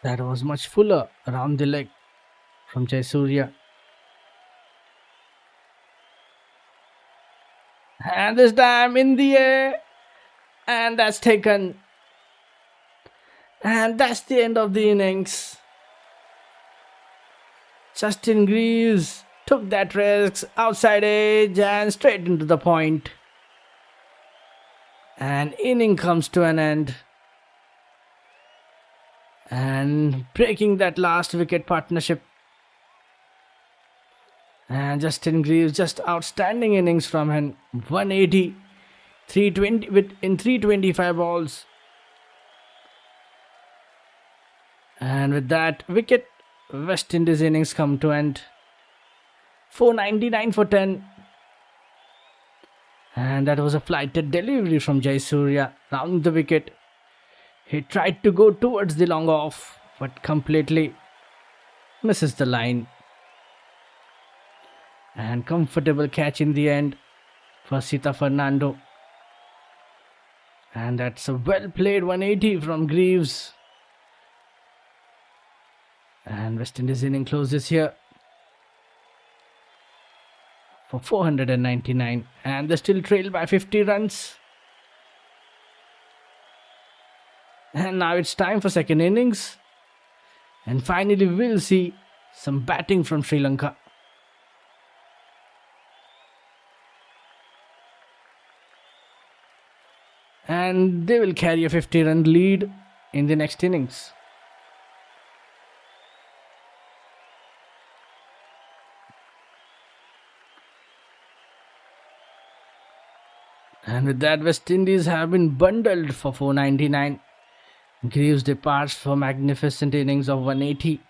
That was much fuller around the leg from Jayasuriya. And this time in the air. And that's taken. And that's the end of the innings. Justin Greaves took that risk outside edge and straight into the point. And inning comes to an end. And breaking that last wicket partnership. And Justin Greaves, just outstanding innings from him. 180, 320 in 325 balls. And with that wicket, West Indies innings come to end. 499 for 10. And that was a flighted delivery from Jayasuriya round the wicket. He tried to go towards the long off, but completely misses the line. And comfortable catch in the end for Sita Fernando. And that's a well played 180 from Greaves. And West Indies inning closes here for 499. And they still trail by 50 runs. And now it's time for second innings. And finally we'll see some batting from Sri Lanka. And they will carry a 50-run lead in the next innings. And with that, West Indies have been bundled for 499. Greaves departs for magnificent innings of 180.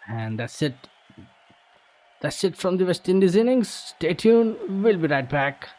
And that's it. That's it from the West Indies innings. Stay tuned. We'll be right back.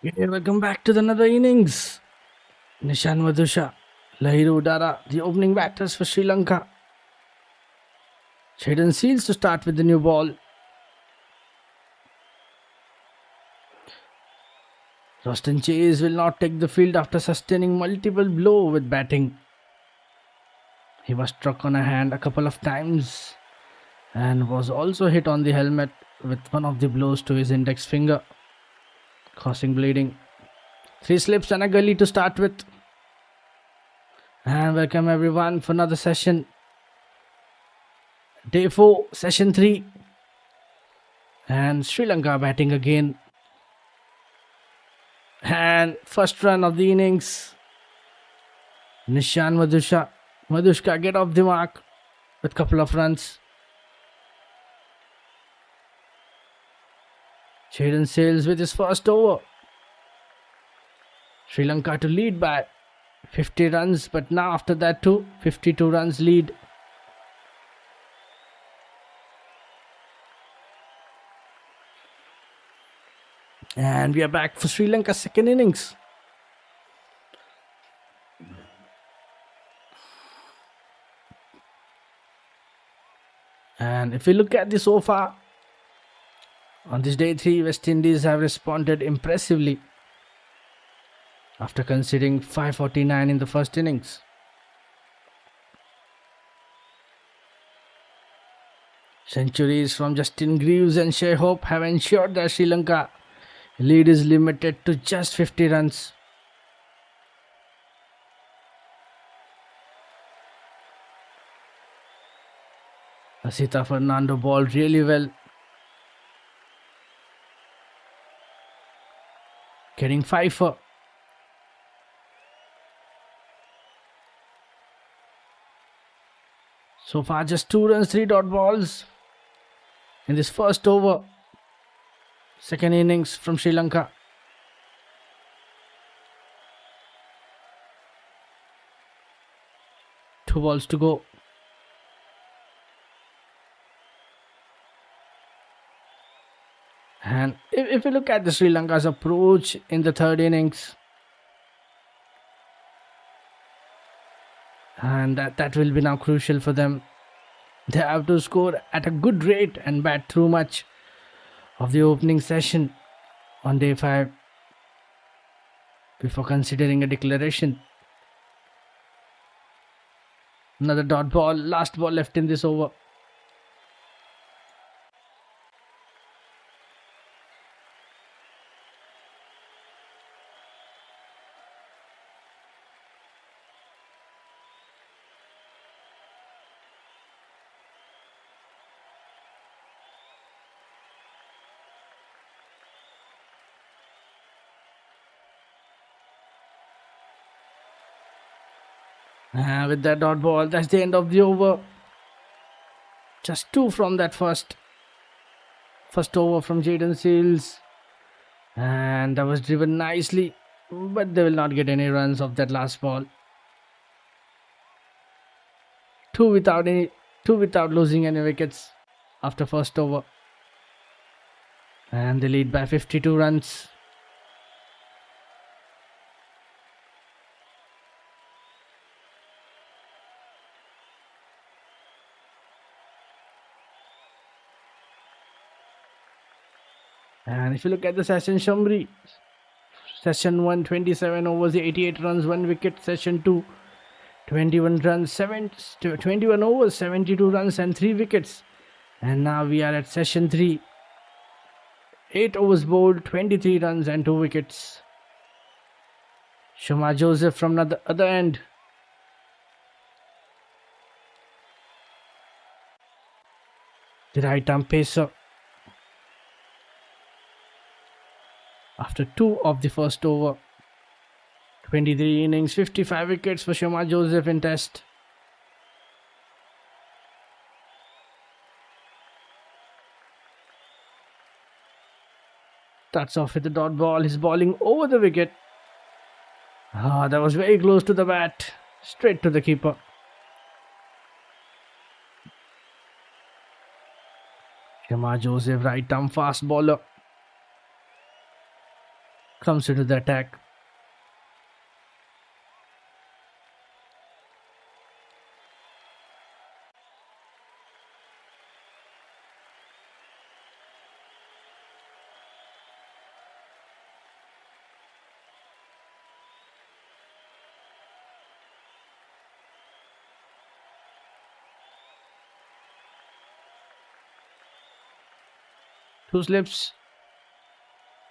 Okay, welcome back to another innings. Nishan Madhusha, Lahiru Udara, the opening batters for Sri Lanka. Shadon Seals to start with the new ball. Roston Chase will not take the field after sustaining multiple blows with batting. He was struck on a hand a couple of times and was also hit on the helmet with one of the blows to his index finger, causing bleeding. 3 slips and a gully to start with. And welcome everyone for another session. Day 4, session 3. And Sri Lanka batting again. And first run of the innings. Nishan Madhushka get off the mark with a couple of runs. Shadon Sales with his first over. Sri Lanka to lead by 50 runs, but now after that too, 52 runs lead. And we are back for Sri Lanka's second innings. And if we look at this so far, on this day 3, West Indies have responded impressively after conceding 549 in the first innings. Centuries from Justin Greaves and Shea Hope have ensured that Sri Lanka lead is limited to just 50 runs. Asita Fernando bowled really well, getting 5 for. So far just 2 runs, 3 dot balls in this first over. Second innings from Sri Lanka. Two balls to go. And if you look at the Sri Lanka's approach in the third innings, and that will be now crucial for them. They have to score at a good rate and bat through much of the opening session on day 5 before considering a declaration. Another dot ball, last ball left in this over. With that dot ball, that's the end of the over. Just 2 from that first over from Jaden Seals, and that was driven nicely, but they will not get any runs of that last ball. 2 without losing any wickets after first over, and they lead by 52 runs. And if you look at the session summary, session 1, 27 overs, 88 runs, 1 wicket. Session 2, 21 overs, 72 runs and 3 wickets. And now we are at session 3, 8 overs bowled, 23 runs and 2 wickets. Shoma Joseph from the other end. The right arm pacer. After 2 of the first over, 23 innings, 55 wickets for Shoma Joseph in test. Starts off with the dot ball. He's bowling over the wicket. That was very close to the bat. Straight to the keeper. Shoma Joseph, right arm fast bowler. comes into the attack.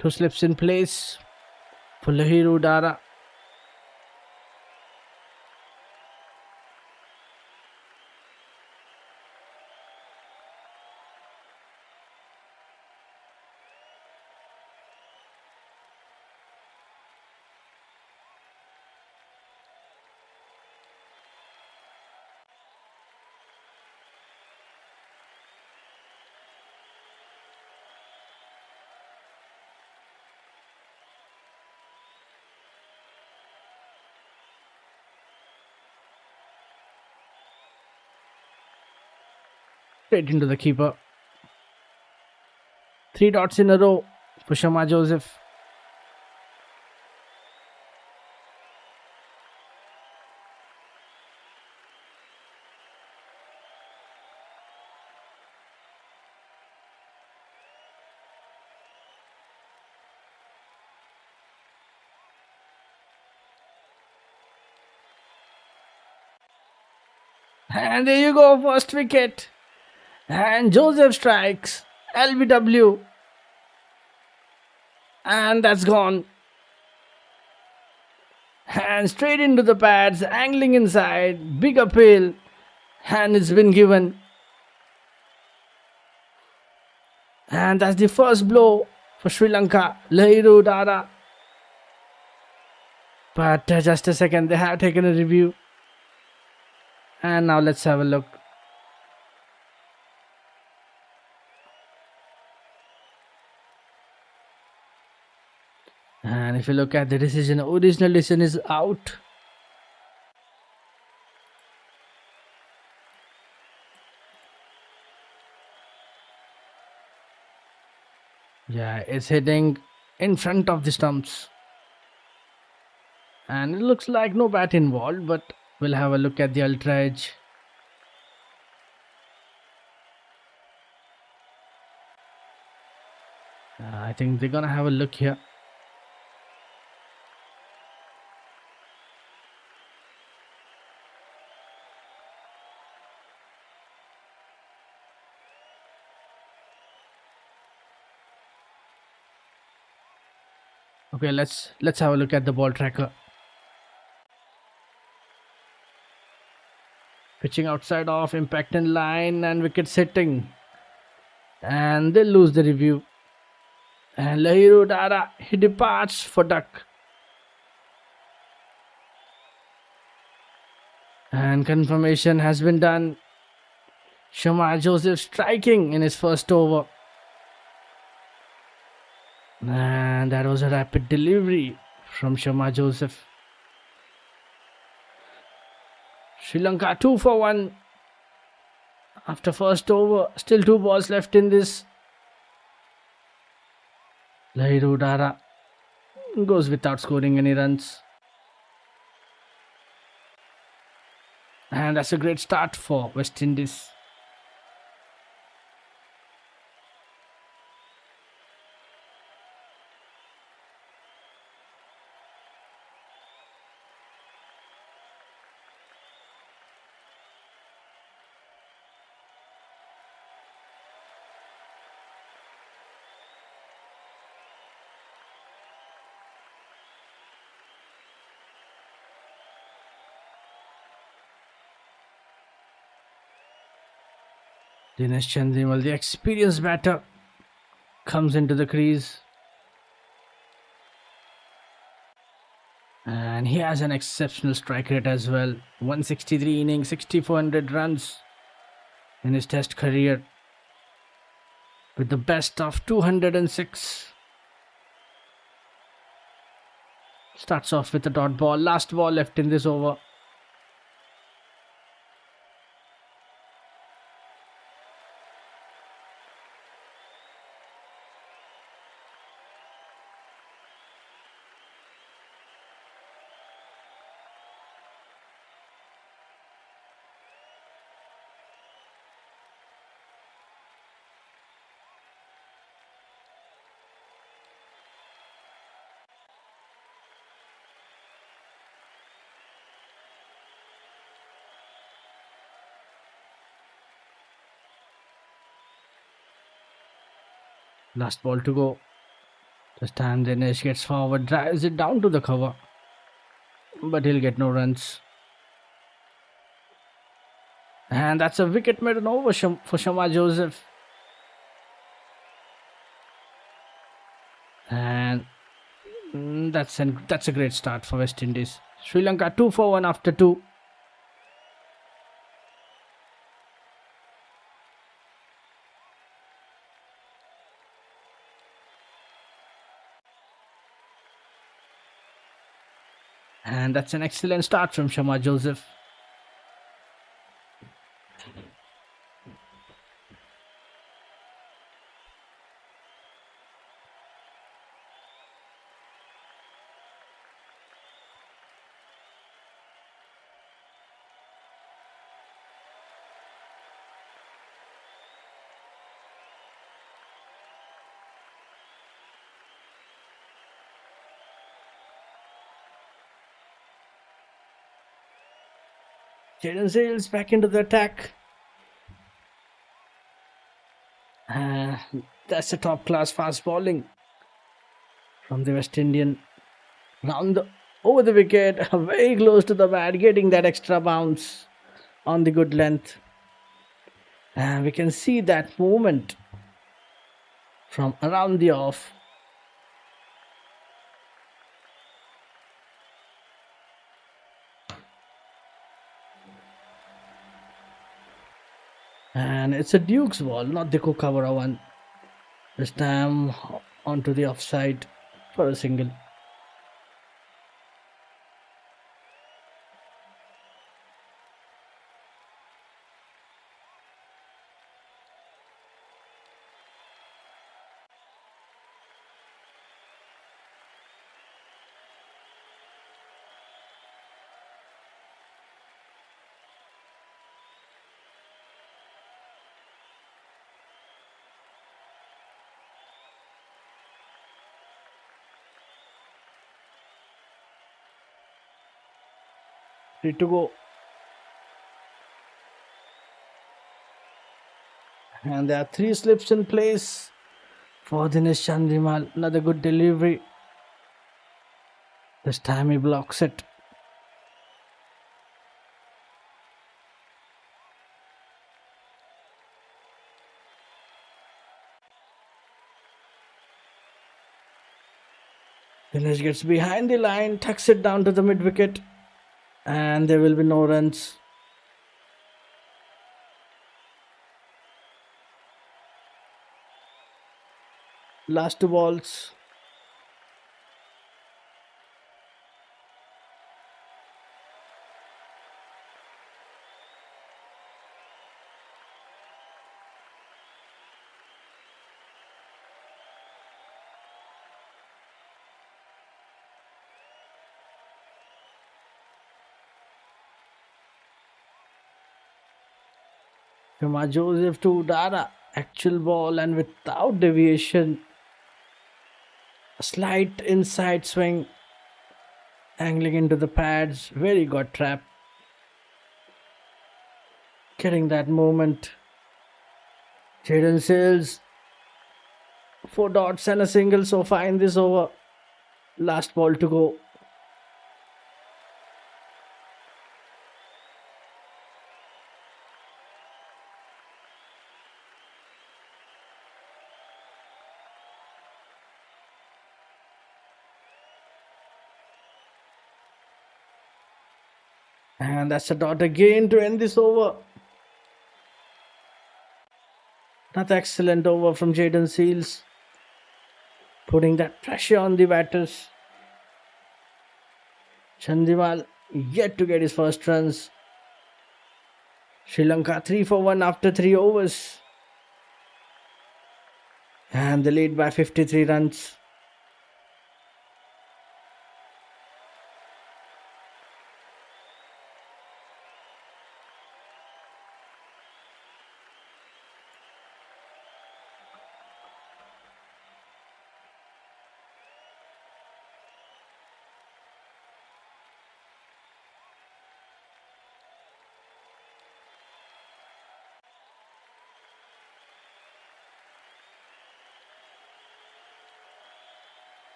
Two slips in place for Lahiru Dara. Straight into the keeper. 3 dots in a row for Shama Joseph. And there you go, first wicket. And Joseph strikes. LBW. And that's gone. And straight into the pads, angling inside. Big appeal. And it's been given. And that's the first blow for Sri Lanka. Lahiru Dara. But just a second, they have taken a review. And now let's have a look. And if you look at the decision, original decision is out. Yeah, it's hitting in front of the stumps. And it looks like no bat involved, but we'll have a look at the ultra edge. I think they're gonna have a look here. Okay, let's have a look at the ball tracker. Pitching outside off, impact in line, and wicket sitting. And they'll lose the review. And Lahiru Dara, he departs for duck. And confirmation has been done. Shama Joseph striking in his first over. And that was a rapid delivery from Shama Joseph. Sri Lanka 2 for 1 after first over. Still 2 balls left in this. Lahiru Dara goes without scoring any runs. And that's a great start for West Indies. Dinesh Chandimal, the experienced batter, comes into the crease. And he has an exceptional strike rate as well. 163 innings, 6,400 runs in his test career, with the best of 206. Starts off with a dot ball. Last ball left in this over. Last ball to go. This time Dinesh gets forward, drives it down to the cover. But he'll get no runs. And that's a wicket made an over for Shama Joseph. And that's a great start for West Indies. Sri Lanka 2 for 1 after 2. And that's an excellent start from Shama Joseph. Jaden Sales back into the attack. That's a top class fast bowling from the West Indian. Over the wicket, very close to the bat, getting that extra bounce on the good length. And we can see that movement from around the off. And it's a Duke's ball, not the Kookaburra one. This time onto the offside for a single. Three to go. And there are 3 slips in place for Dinesh Chandimal. Another good delivery. This time he blocks it. Dinesh gets behind the line, tucks it down to the mid wicket, and there will be no runs. Last 2 balls. Shama Joseph to Udara. Actual ball and without deviation. A slight inside swing. Angling into the pads. Very got trapped. Getting that movement. Jaden Sales. 4 dots and a single so far in this over. Last ball to go. And that's a dot again to end this over. Another excellent over from Jaden Seals. Putting that pressure on the batters. Chandimal yet to get his first runs. Sri Lanka 3 for 1 after 3 overs. And they lead by 53 runs.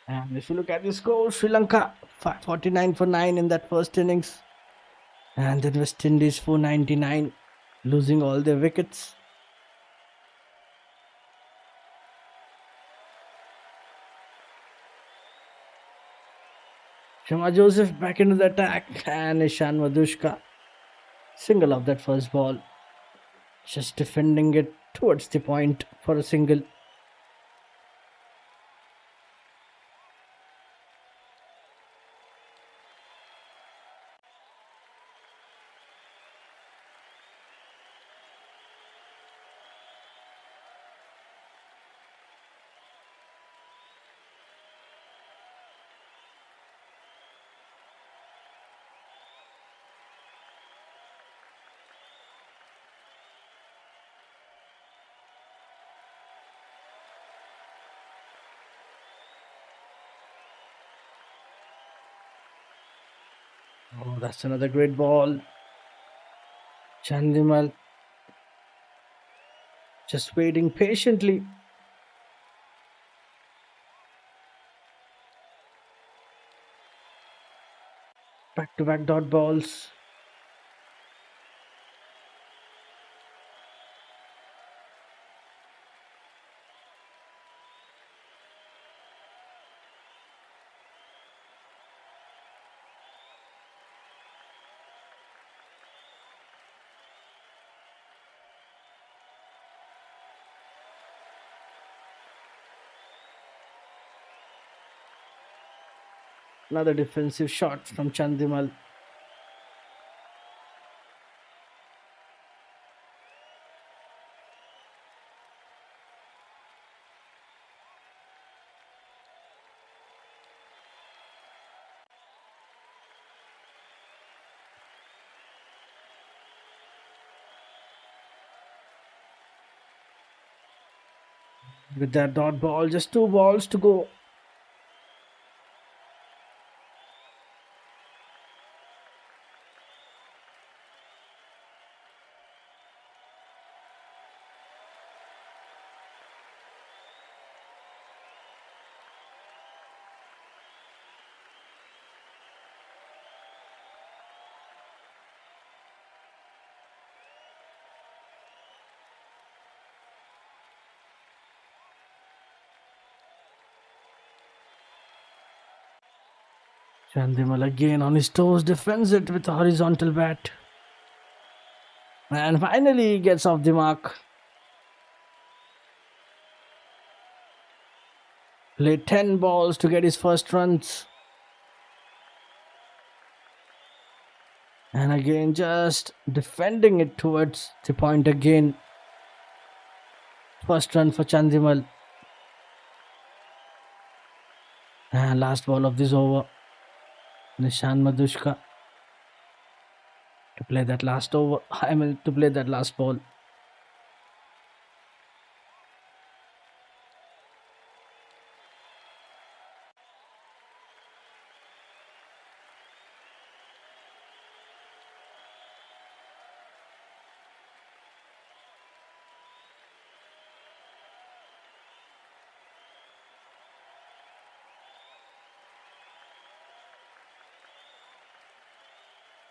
And if you look at the score, Sri Lanka 49 for 9 in that first innings. And then West Indies 499, losing all their wickets. Shama Joseph back into the attack, and Ishan Madushka single of that first ball. Just defending it towards the point for a single. Oh, that's another great ball. Chandimal just waiting patiently. Back to back dot balls. Another defensive shot from Chandimal. With that dot ball, just 2 balls to go. Chandimal again on his toes, defends it with a horizontal bat. And finally gets off the mark. Played 10 balls to get his first runs. And again, just defending it towards the point again. First run for Chandimal. And last ball of this over. Nishan Madushka to play that last over. To play that last ball.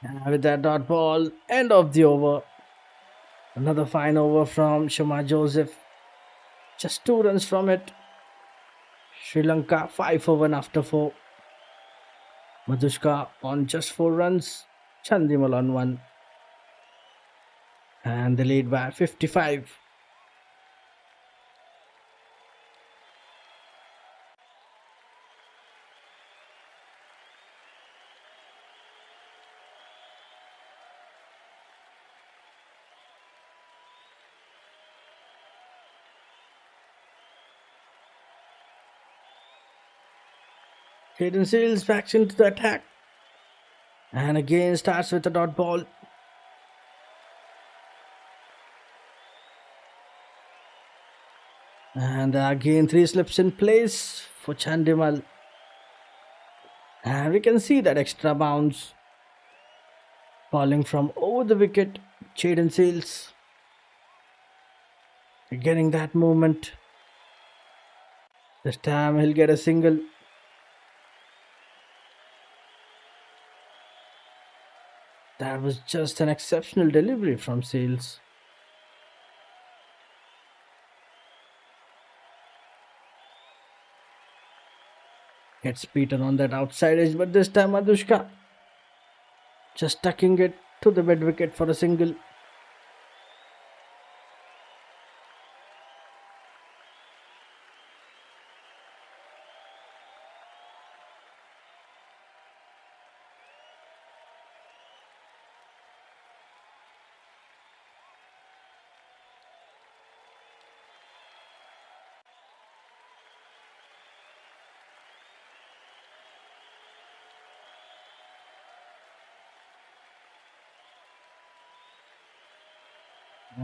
And with that dot ball, end of the over. Another fine over from Shama Joseph. Just 2 runs from it. Sri Lanka 5 for 1 after 4. Madushka on just 4 runs. Chandimal on 1. And they lead by 55. Hayden Seals backs into the attack. And again starts with a dot ball. And again 3 slips in place for Chandimal. And we can see that extra bounce falling from over the wicket. Hayden Seals getting that movement. This time he'll get a single. That was just an exceptional delivery from Sales. Gets beaten on that outside edge, but this time Adushka just tucking it to the mid wicket for a single.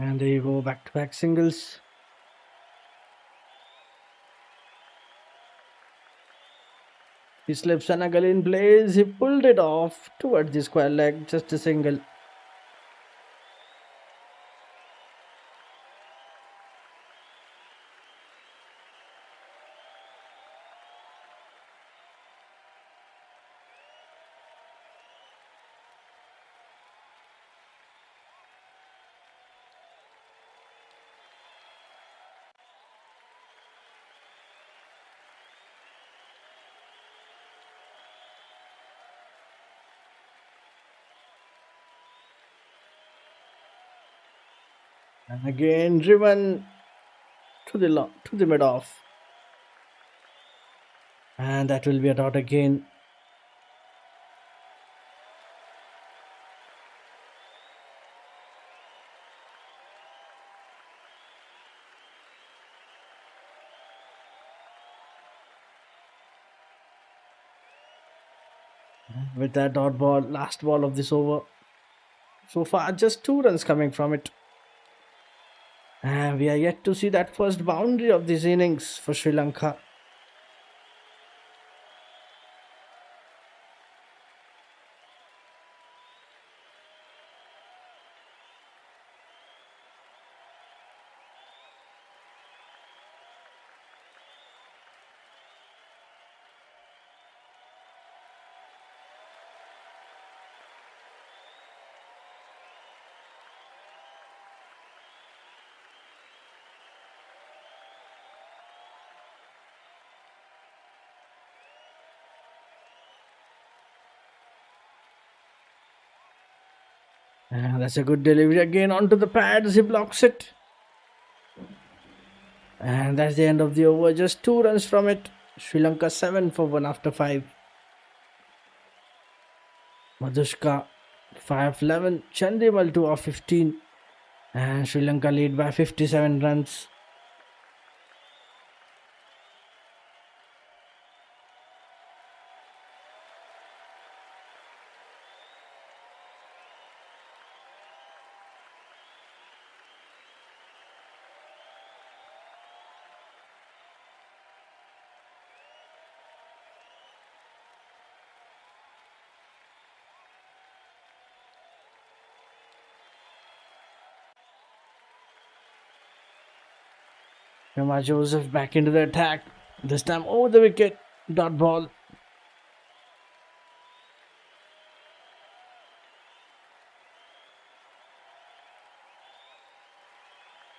And there you go, back-to-back singles. He slips and a gully in plays. He pulled it off towards the square leg, just a single. And again driven to the mid off. And that will be a dot again. With that dot ball, last ball of this over. So far, just 2 runs coming from it. And we are yet to see that first boundary of this innings for Sri Lanka. And that's a good delivery again onto the pads. He blocks it. And that's the end of the over. Just 2 runs from it. Sri Lanka 7 for 1 after 5. Madhushka 5-11. Chandimal 2 of 15. And Sri Lanka lead by 57 runs. Rama Joseph back into the attack. This time over the wicket. Dot ball.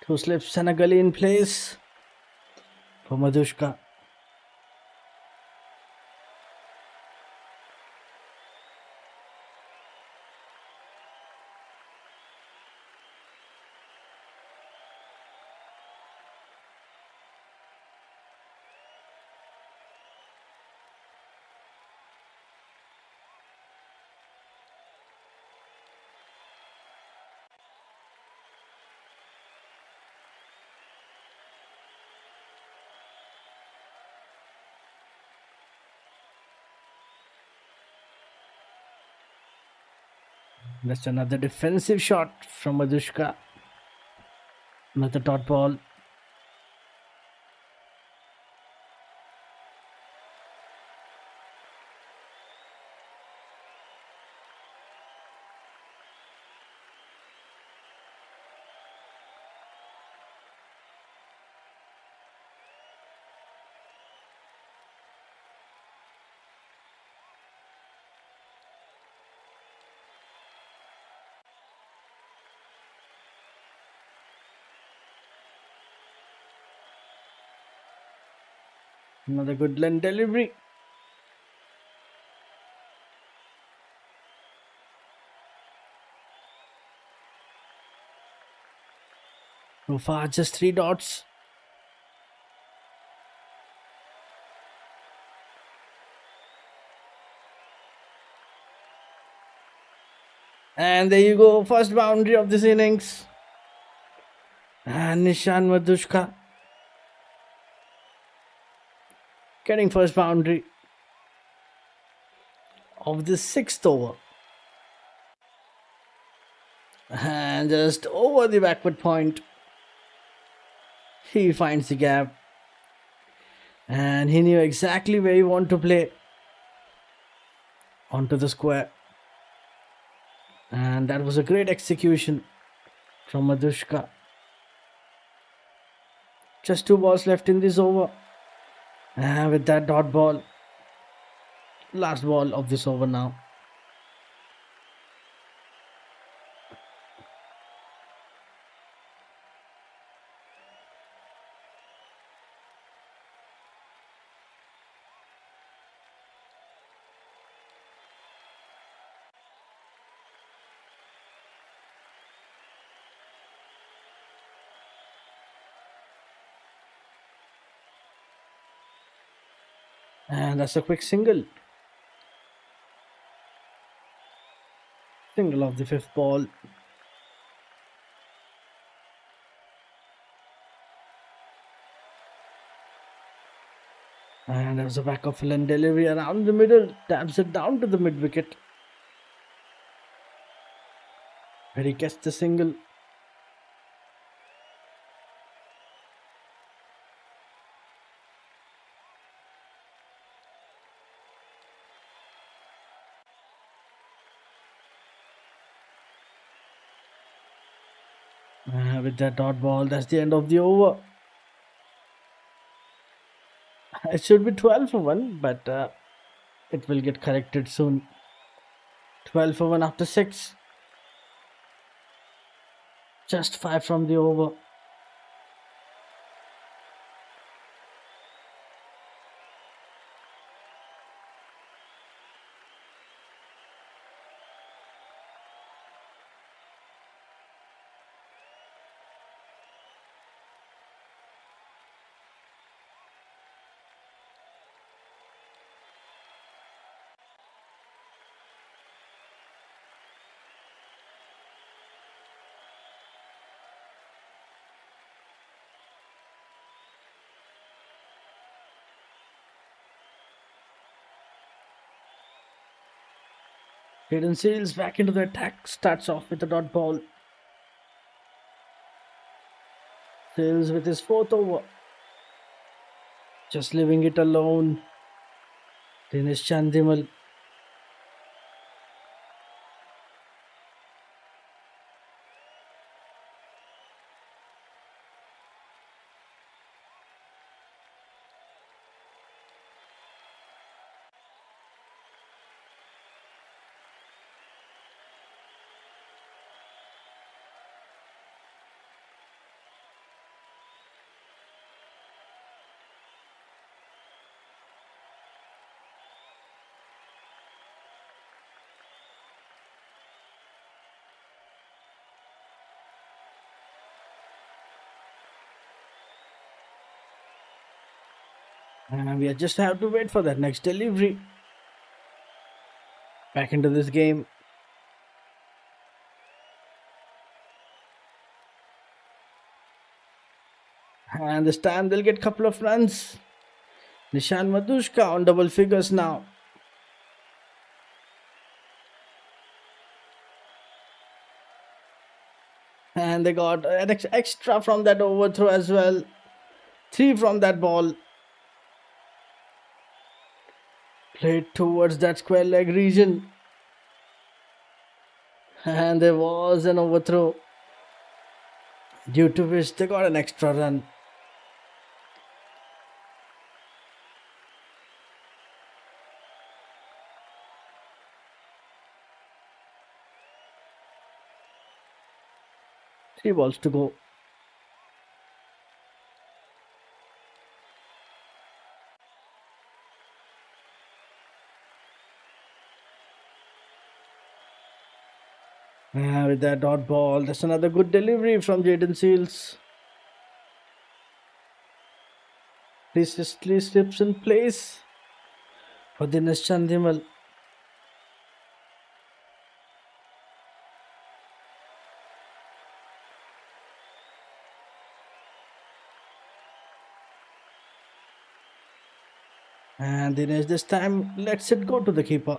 Two slips and a gully in place for Madhushka. That's another defensive shot from Madhushka. Another dot ball. Another good length delivery. So far, just 3 dots. And there you go, first boundary of this innings. And Nishan Madushka getting first boundary of the 6th over. And just over the backward point, he finds the gap. And he knew exactly where he wanted to play. Onto the square. And that was a great execution from Madushka. Just 2 balls left in this over. And with that dot ball, last ball of this over now. And that's a quick single. Single of the 5th ball. And there's a back of fill and delivery around the middle. Taps it down to the mid wicket. Where he gets the single. With that dot ball, that's the end of the over. It should be 12 for 1, but it will get corrected soon. 12 for 1 after 6. Just 5 from the over. Hayden sails back into the attack. Starts off with a dot ball. Sails with his 4th over. Just leaving it alone. Dinesh Chandimal. And we just have to wait for that next delivery. Back into this game. And this time they'll get a couple of runs. Nishan Madushka on double figures now. And they got an extra from that overthrow as well. 3 from that ball. Played towards that square leg region. And there was an overthrow, due to which they got an extra run. Three balls to go. With that dot ball, that's another good delivery from Jaden Seals. Precisely slips in place for Dinesh Chandimal. And Dinesh this time lets it go to the keeper.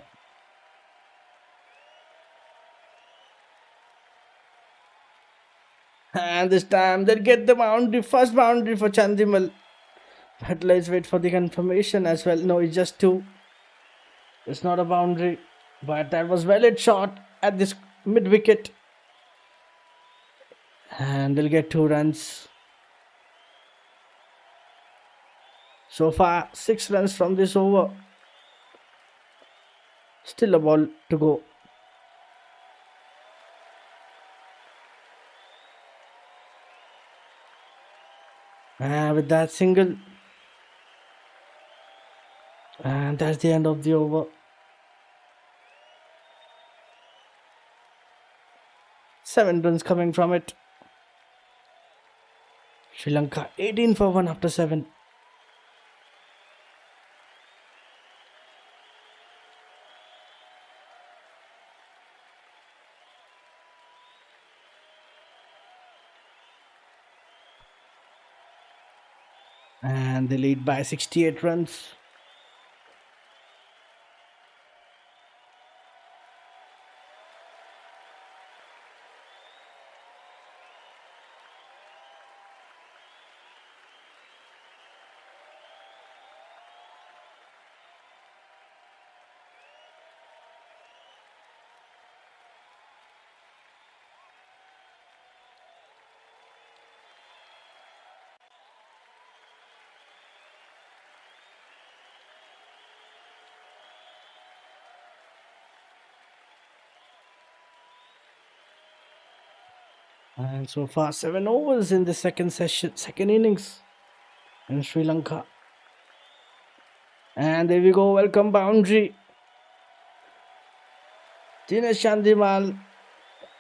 And this time they'll get the boundary, first boundary for Chandimal. But let's wait for the confirmation as well. No, it's just two. It's not a boundary. But that was valid shot at this mid wicket. And they'll get 2 runs. So far, 6 runs from this over. Still a ball to go. With that single. And that's the end of the over. 7 runs coming from it. Sri Lanka 18 for 1 after 7. And they lead by 68 runs. And so far, 7 overs in the second innings in Sri Lanka. And there we go, welcome boundary. Dinesh Chandimal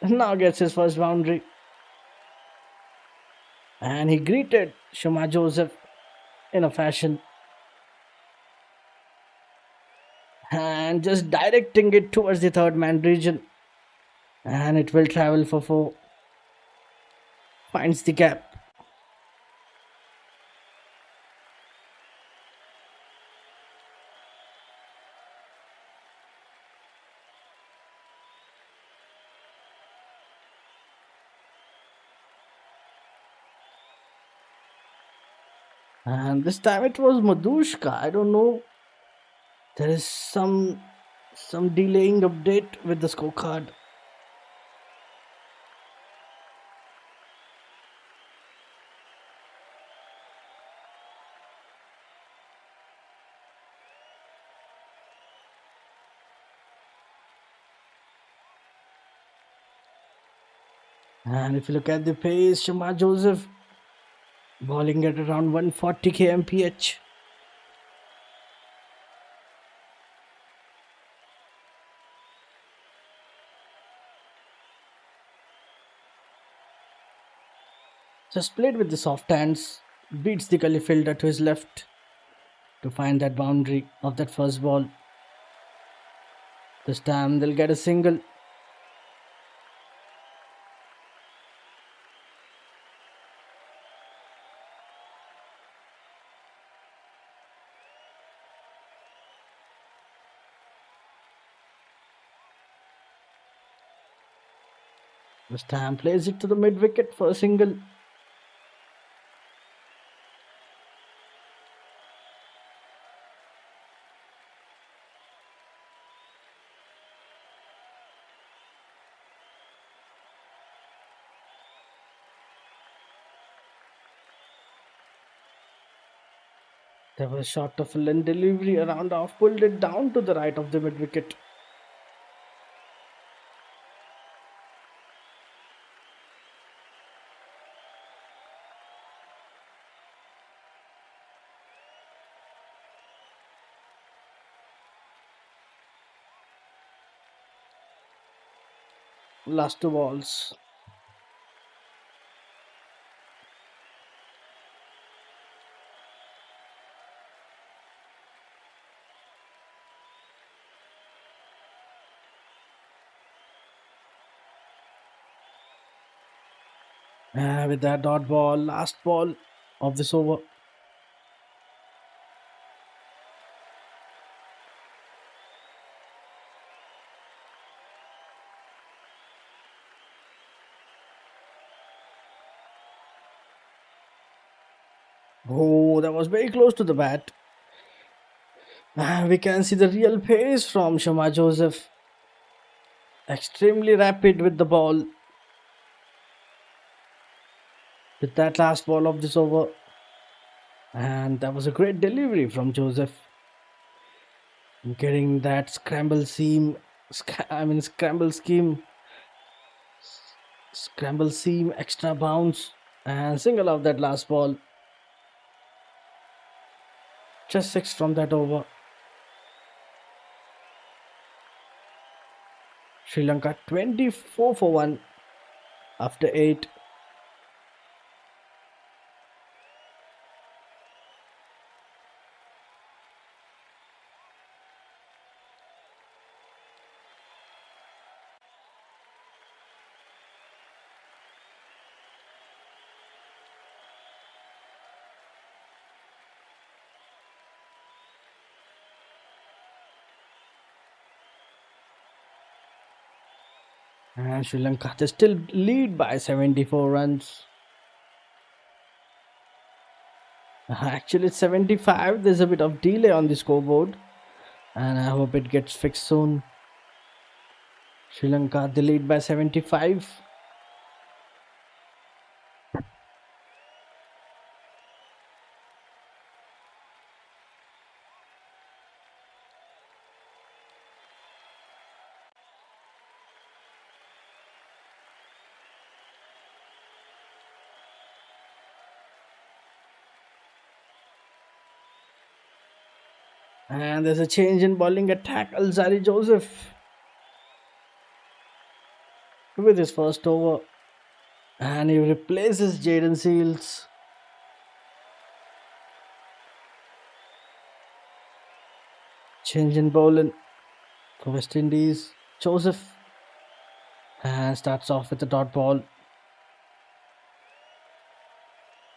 now gets his first boundary. And he greeted Shoma Joseph in a fashion. And just directing it towards the third man region. And it will travel for 4. Finds the gap. And this time it was Madushka. I don't know. There is some delaying update with the scorecard. And if you look at the pace, Shoma Joseph bowling at around 140 kmph. Just played with the soft hands, beats the gully fielder to his left to find that boundary of that first ball. This time they'll get a single. This time plays it to the mid wicket for a single. There was a shot of a line delivery around off, pulled it down to the right of the mid wicket. Last two balls. With that dot ball, last ball of this over. Oh, that was very close to the bat. We can see the real pace from Shama Joseph. Extremely rapid with the ball. With that last ball of this over. And that was a great delivery from Joseph. Getting that scramble seam. Scramble seam, extra bounce. And single off that last ball. Just 6 from that over. Sri Lanka 24 for 1 after 8. And Sri Lanka, they still lead by 74 runs. Actually, it's 75. There's a bit of delay on the scoreboard. And I hope it gets fixed soon. Sri Lanka, they lead by 75. And there's a change in bowling attack. Alzari Joseph with his first over. And he replaces Jaden Seals. Change in bowling for West Indies. Joseph. And starts off with the dot ball.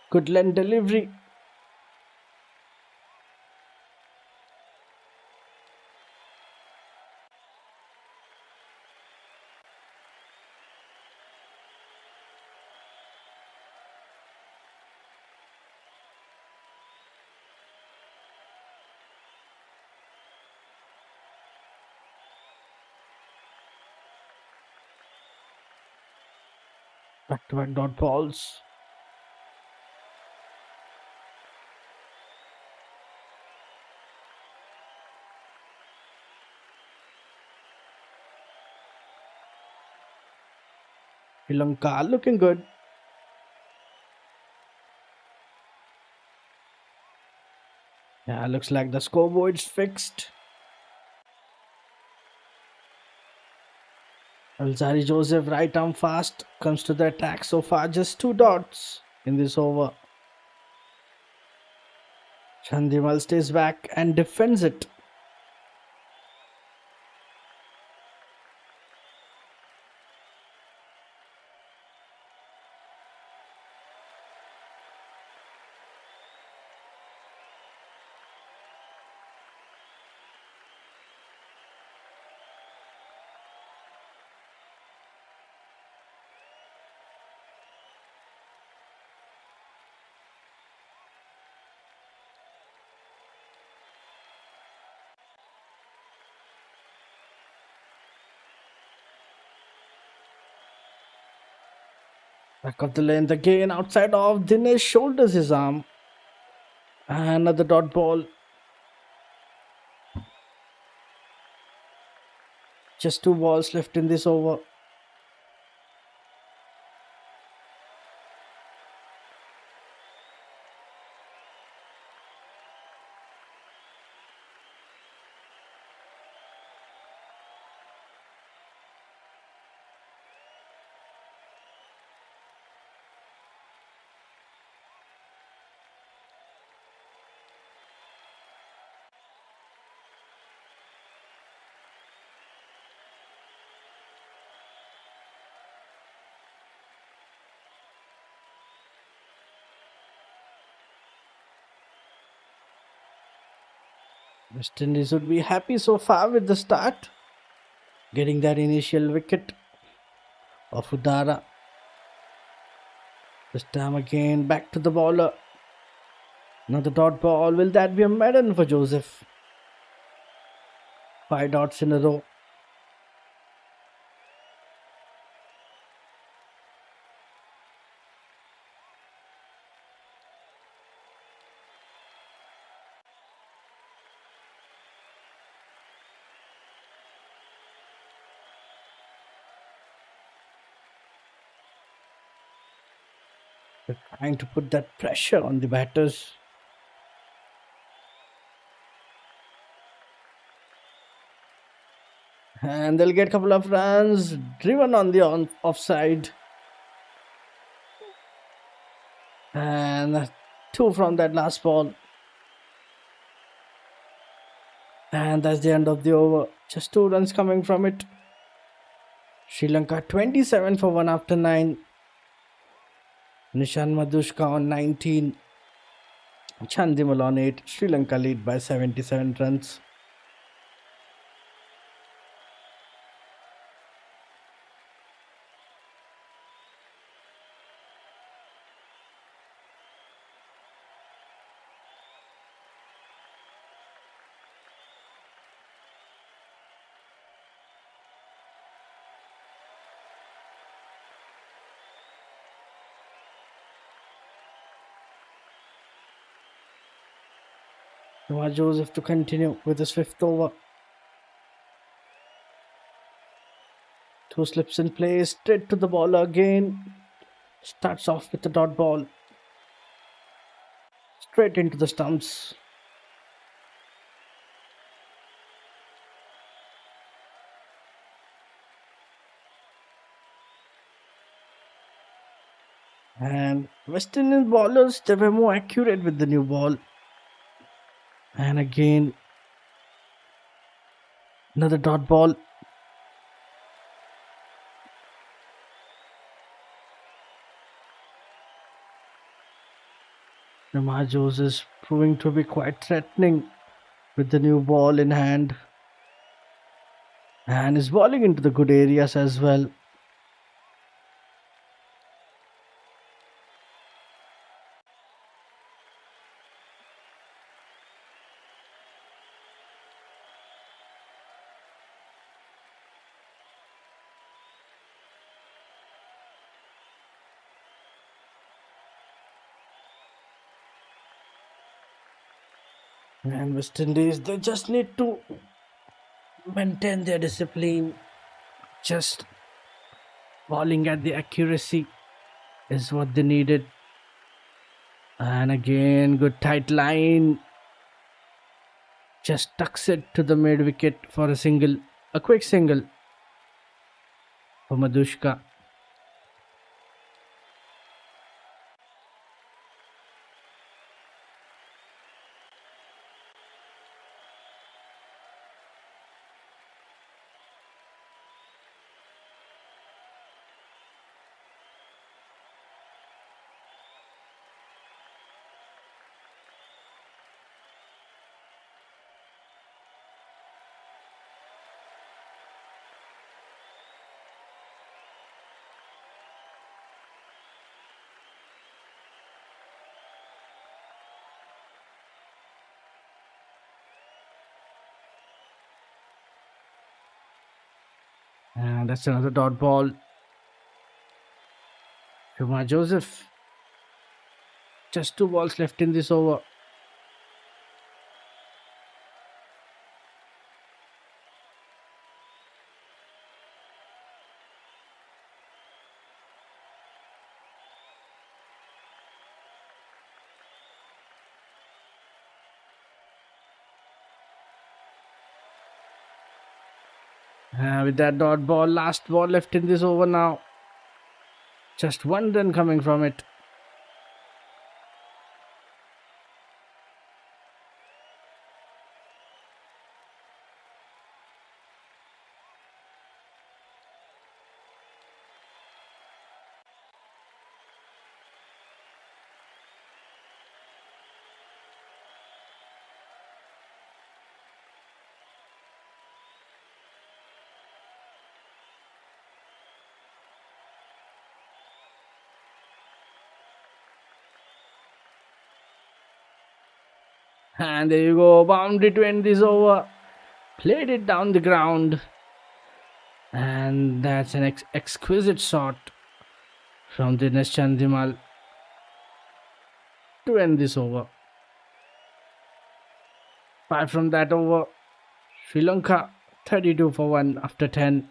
Good length delivery. Back to back dot balls. Sri Lanka looking good. Yeah, looks like the scoreboard's fixed. Alzari Joseph, right arm fast, comes to the attack. So far, just 2 dots in this over. Chandimal stays back and defends it. Back of the lane again, outside of Dinesh shoulders his arm. Another dot ball. Just 2 balls left in this over. West Indies would be happy so far with the start, getting that initial wicket of Udara. This time again, back to the bowler. Another dot ball. Will that be a maiden for Joseph? 5 dots in a row. They're trying to put that pressure on the batters. And they'll get a couple of runs driven on the offside. And 2 from that last ball. And that's the end of the over. Just 2 runs coming from it. Sri Lanka 27 for 1 after 9. Nishan Madushka on 19. Chandimal on 8. Sri Lanka lead by 77 runs. Noah Joseph to continue with his 5th over. 2 slips in place, straight to the ball again. Starts off with the dot ball. Straight into the stumps. And West Indian bowlers, they were more accurate with the new ball. And again, another dot ball. Noah Joseph is proving to be quite threatening with the new ball in hand. And is bowling into the good areas as well. And West Indies, they just need to maintain their discipline. Just bowling at the accuracy is what they needed. And again, good tight line. Just tucks it to the mid wicket for a single. A quick single for Madushka. And that's another dot ball. Noah Joseph. Just 2 balls left in this over. With that dot ball, last ball left in this over now. Just 1 run coming from it. And there you go, boundary to end this over. Played it down the ground. And that's an exquisite shot from Dinesh Chandimal to end this over. 5 from that over. Sri Lanka 32 for 1 after 10.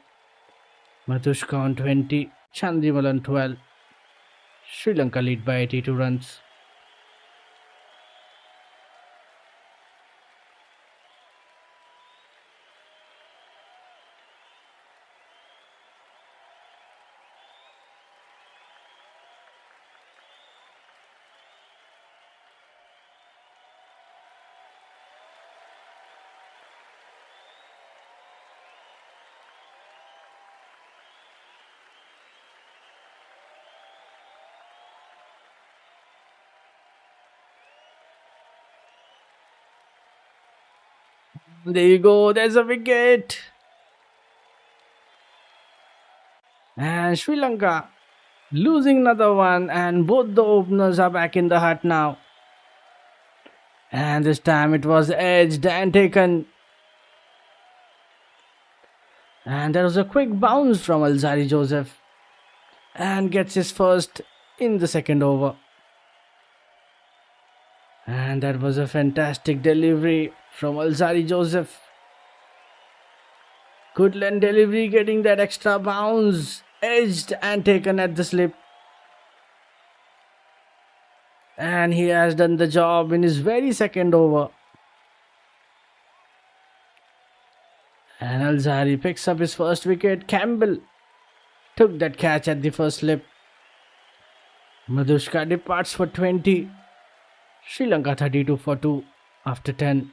Matushka on 20. Chandimal on 12. Sri Lanka lead by 82 runs. There you go, there's a wicket. And Sri Lanka losing another one, and both the openers are back in the hut now. And this time it was edged and taken. And there was a quick bounce from Alzari Joseph and gets his first in the second over. And that was a fantastic delivery from Alzari Joseph. Good length delivery, getting that extra bounce, edged and taken at the slip. And he has done the job in his very second over. And Alzari picks up his first wicket. Campbell took that catch at the first slip. Madhushka departs for 20. Sri Lanka 32 for 2 after 10.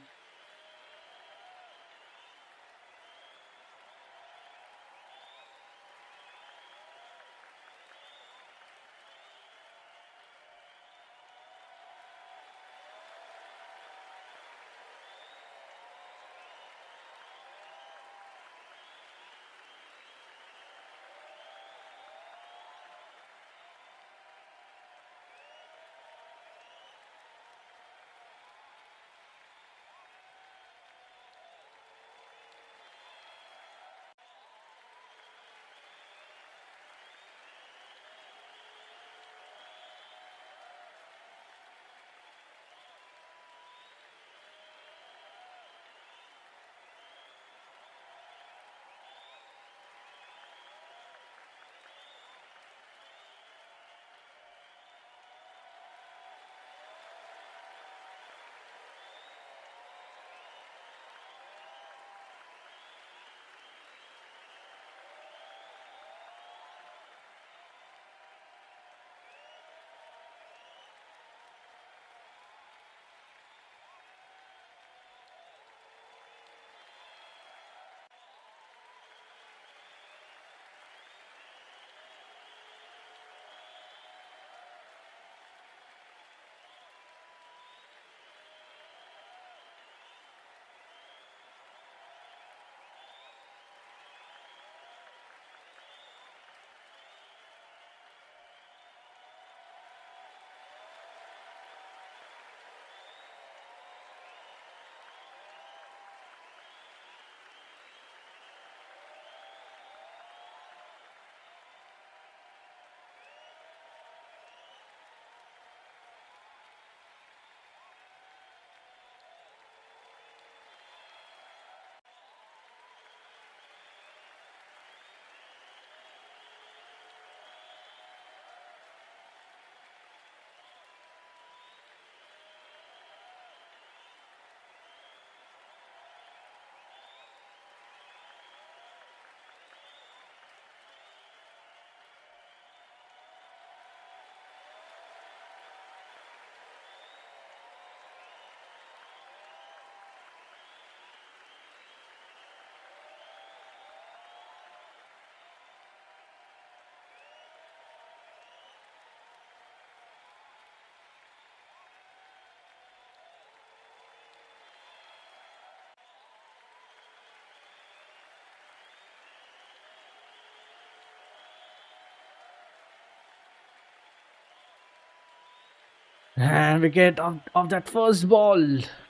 And wicket of that first ball.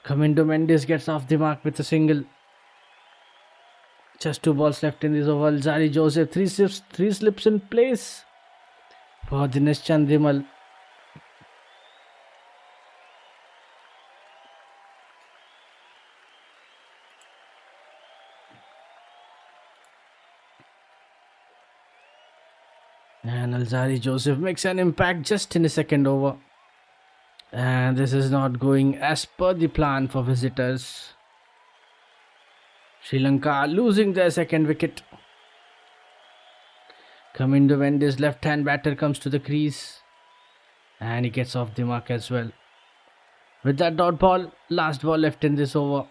Comindo Mendes gets off the mark with a single. Just 2 balls left in this over. Zari Joseph, three slips in place for Dinesh Chandimal. And Alzari Joseph makes an impact just in the second over. And this is not going as per the plan for visitors. Sri Lanka losing their second wicket. Comindo Mendes, left-hand batter, comes to the crease. And he gets off the mark as well. With that dot ball, last ball left in this over.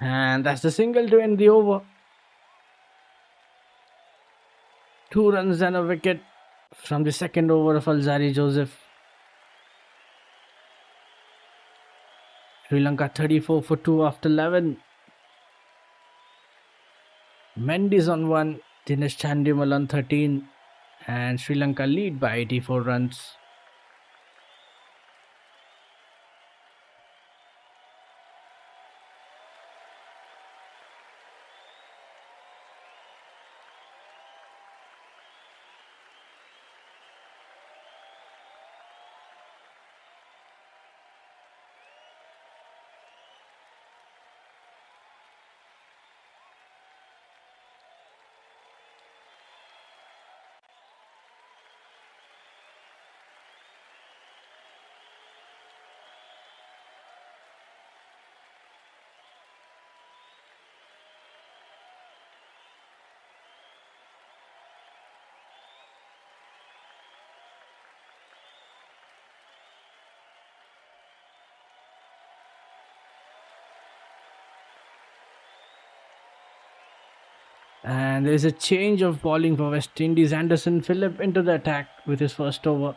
And that's the single to end the over. 2 runs and a wicket from the second over of Alzari Joseph. Sri Lanka 34 for 2 after 11. Mendes on 1, Dinesh Chandimal on 13. And Sri Lanka lead by 84 runs. And there is a change of bowling for West Indies. Anderson Phillip into the attack with his first over.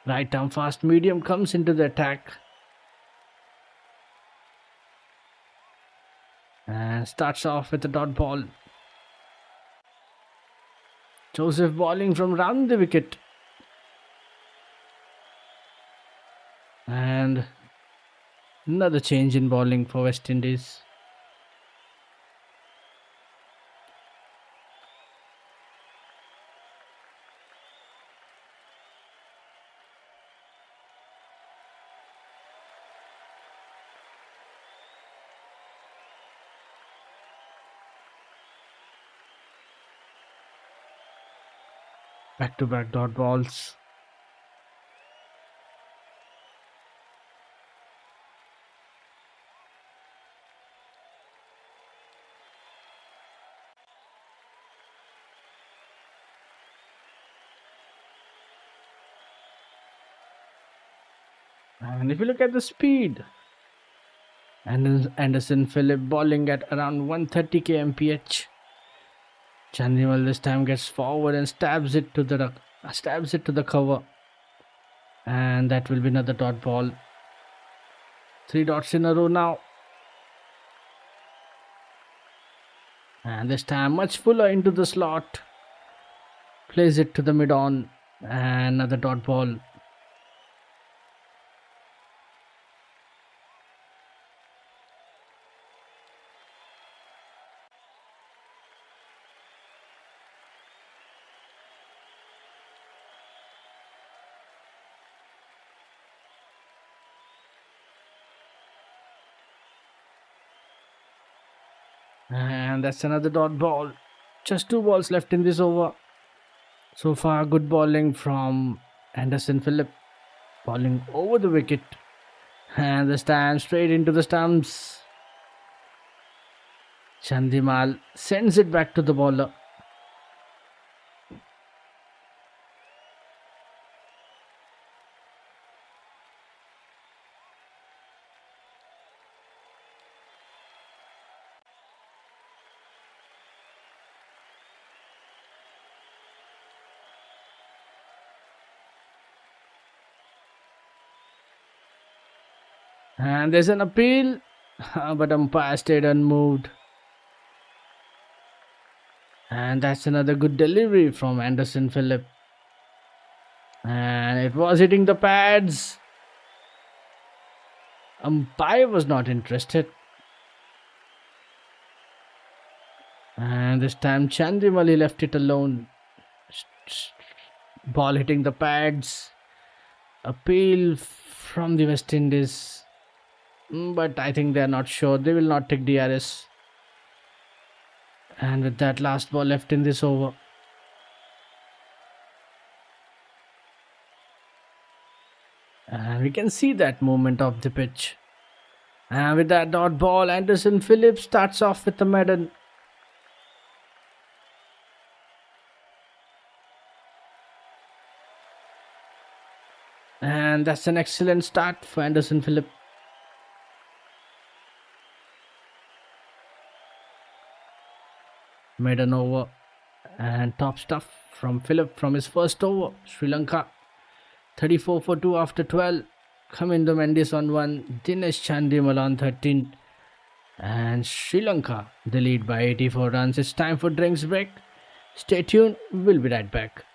Right arm fast medium comes into the attack. And starts off with a dot ball. Joseph bowling from round the wicket. And another change in bowling for West Indies. Back-to-back dot balls. And if you look at the speed, Anderson Phillip bowling at around 130 kmph. Chandimal this time gets forward and stabs it to the cover. And that will be another dot ball. 3 dots in a row now. And this time much fuller into the slot. Plays it to the mid-on. And another dot ball. And that's another dot ball. Just 2 balls left in this over. So far, good bowling from Anderson Phillip. Bowling over the wicket. And this time straight into the stumps. Chandimal sends it back to the bowler. And there's an appeal, but umpire stayed unmoved. And that's another good delivery from Anderson Phillip. And it was hitting the pads. Umpire was not interested. And this time Chandrimali left it alone. Ball hitting the pads. Appeal from the West Indies. But I think they are not sure. They will not take DRS. And with that last ball left in this over. And we can see that movement of the pitch. And with that dot ball, Anderson Phillips starts off with the maiden. And that's an excellent start for Anderson Phillip. Maiden over. And top stuff from Phillip from his first over. Sri Lanka 34 for 2 after 12. Kamindo Mendis on 1. Dinesh Chandimal on 13. And Sri Lanka, the lead by 84 runs. It's time for drinks break. Stay tuned. We'll be right back.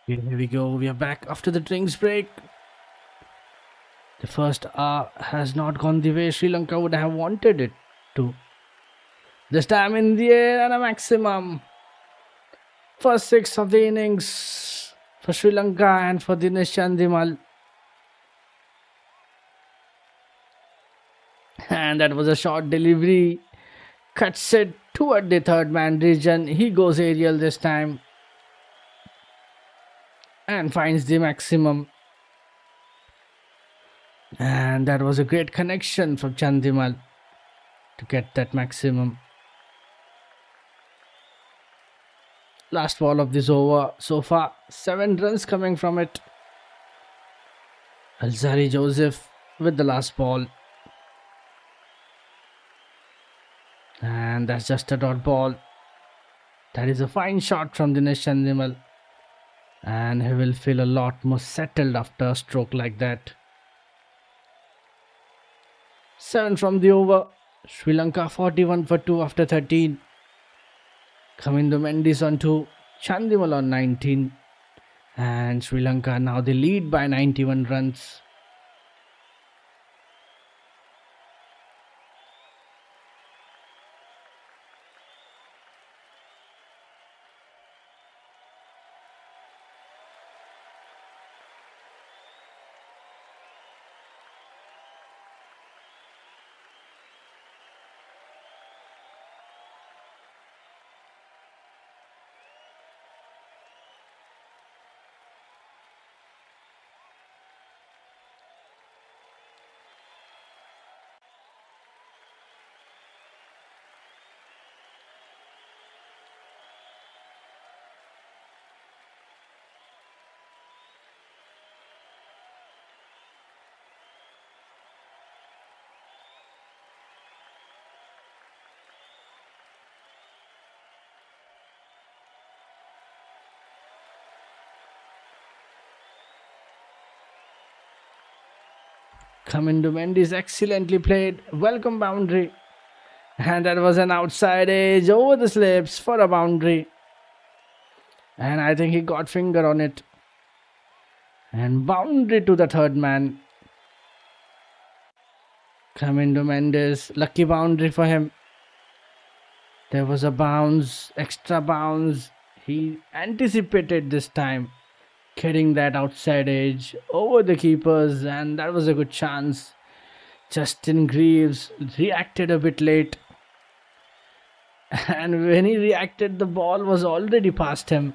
Here we go. We are back after the drinks break. The first hour has not gone the way Sri Lanka would have wanted it to. This time in the air and a maximum. First six of the innings for Sri Lanka and for Dinesh Chandimal. And that was a short delivery. Cuts it toward the third man region. He goes aerial this time. And finds the maximum. And that was a great connection from Chandimal to get that maximum. Last ball of this over so far. 7 runs coming from it. Alzari Joseph with the last ball. And that's just a dot ball. That is a fine shot from Dinesh Chandimal. And he will feel a lot more settled after a stroke like that. 7 from the over. Sri Lanka 41 for 2 after 13. Kamindu Mendes on 2. Chandimal on 19. And Sri Lanka now they lead by 91 runs. Kamindu Mendes excellently played. Welcome boundary. And that was an outside edge over the slips for a boundary. And I think he got finger on it. And boundary to the third man. Kamindu Mendes, lucky boundary for him. There was a bounce, extra bounce. He anticipated this time, getting that outside edge over the keepers, and that was a good chance. Justin Greaves reacted a bit late. And when he reacted, the ball was already past him.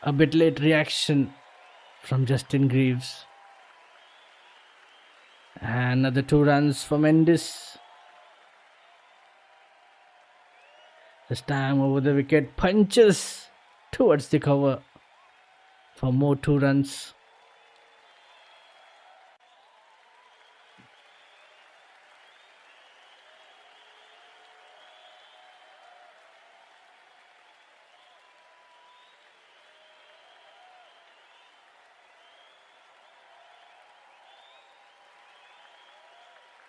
A bit late reaction from Justin Greaves. And another 2 runs for Mendes. This time over the wicket, punches towards the cover for more 2 runs.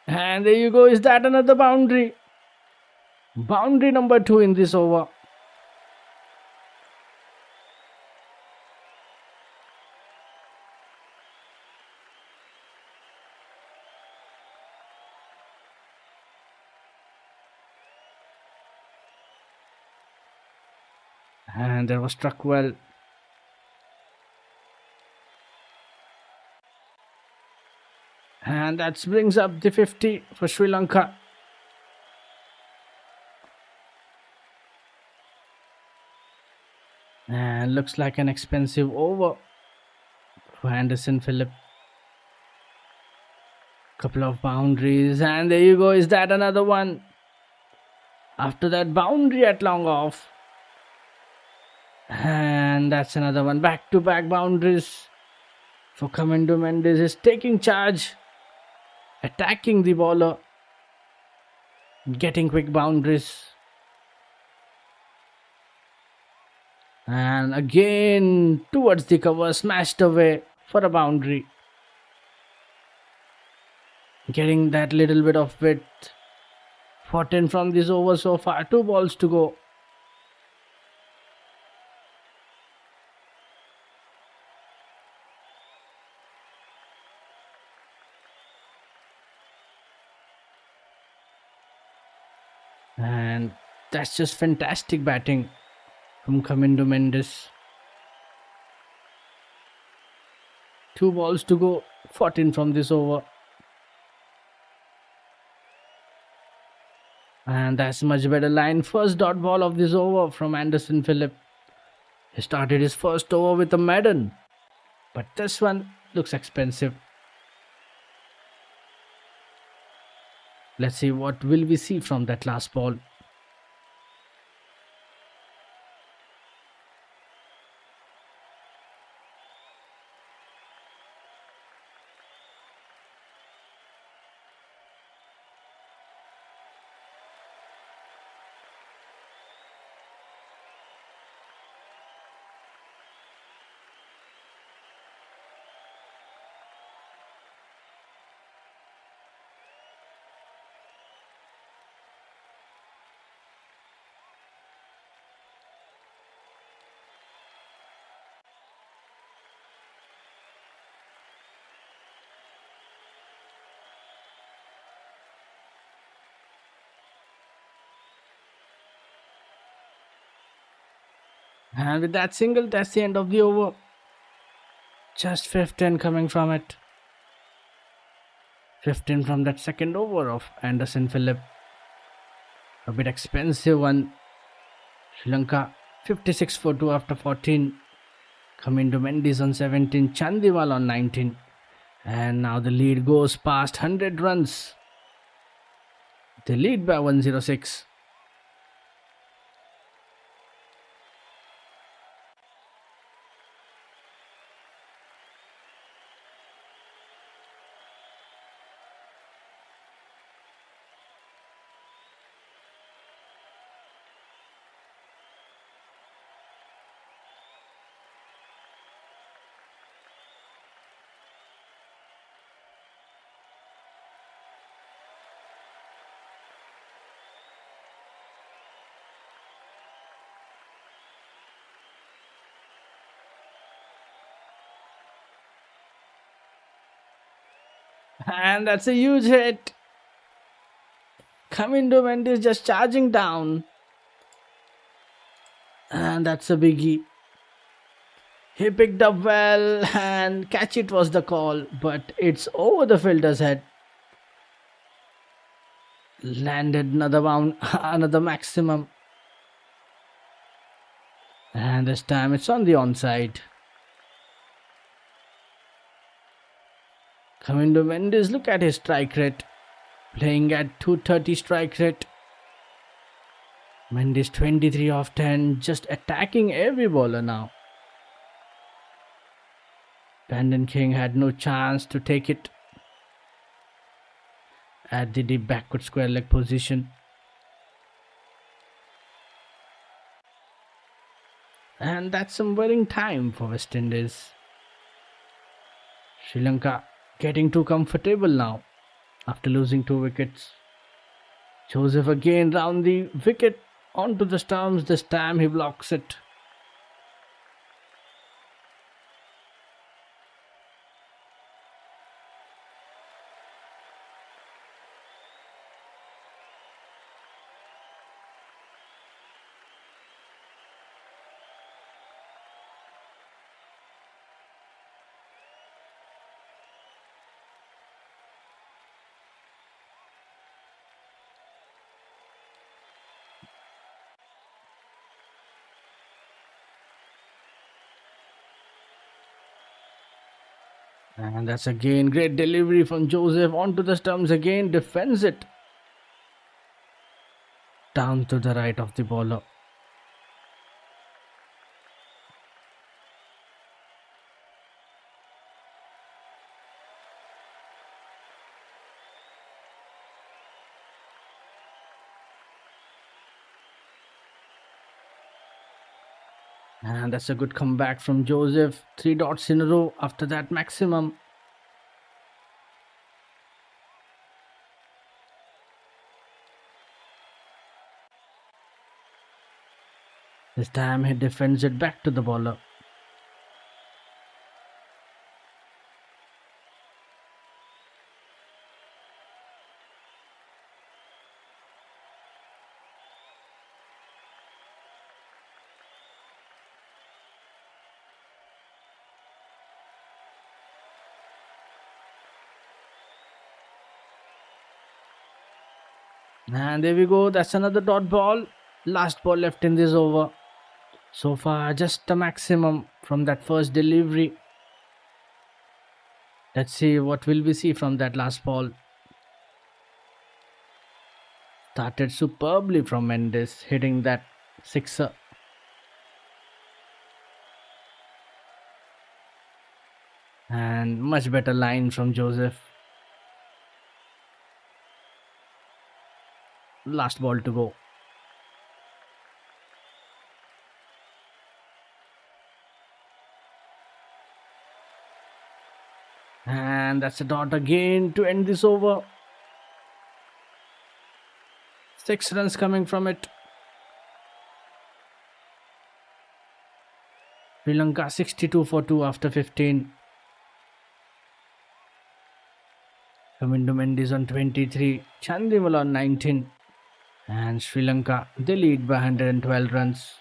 And there you go. Is that another boundary? Boundary number 2 in this over. And that was struck well. And that brings up the 50 for Sri Lanka. And looks like an expensive over for Anderson Phillip. Couple of boundaries, and there you go. Is that another one? After that boundary at long off. And that's another one. Back-to-back boundaries for Kamindu Mendes. Is taking charge, attacking the bowler, getting quick boundaries. And again towards the cover, smashed away for a boundary. Getting that little bit of width. 14 from this over so far. 2 balls to go. And that's just fantastic batting from Kamindo Mendes. 2 balls to go, 14 from this over. And that's much better line. First dot ball of this over from Anderson Phillip. He started his first over with a Madden, but this one looks expensive. Let's see what will we see from that last ball. And with that single, that's the end of the over. Just 15 coming from it. 15 from that second over of Anderson Phillip. A bit expensive one. Sri Lanka 56 for 2 after 14. Kamindo Mendes on 17. Chandimal on 19. And now the lead goes past 100 runs. They lead by 106. And that's a huge hit. Kamindo Mendes just charging down. And that's a biggie. He picked up well, and catch it was the call, but it's over the fielder's head. Landed another bound, another maximum. And this time it's on the onside. Kamindo Mendes, look at his strike rate. Playing at 230 strike rate. Mendes 23 of 10, just attacking every bowler now. Brandon King had no chance to take it at the deep backward square leg position. And that's some worrying time for West Indies. Sri Lanka getting too comfortable now after losing 2 wickets. Joseph again round the wicket onto the stumps. This time he blocks it. And that's again great delivery from Joseph onto the stumps again, defends it down to the right of the bowler. And that's a good comeback from Joseph. 3 dots in a row after that maximum. This time he defends it back to the bowler. And there we go. That's another dot ball. Last ball left in this over. So far, just a maximum from that first delivery. Let's see what will we see from that last ball. Started superbly from Mendes, hitting that sixer. And much better line from Joseph. Last ball to go. And that's a dot again to end this over. 6 runs coming from it. Sri Lanka 62 for 2 after 15. Kamindu Mendes on 23. Chandimal on 19. And Sri Lanka, they lead by 112 runs.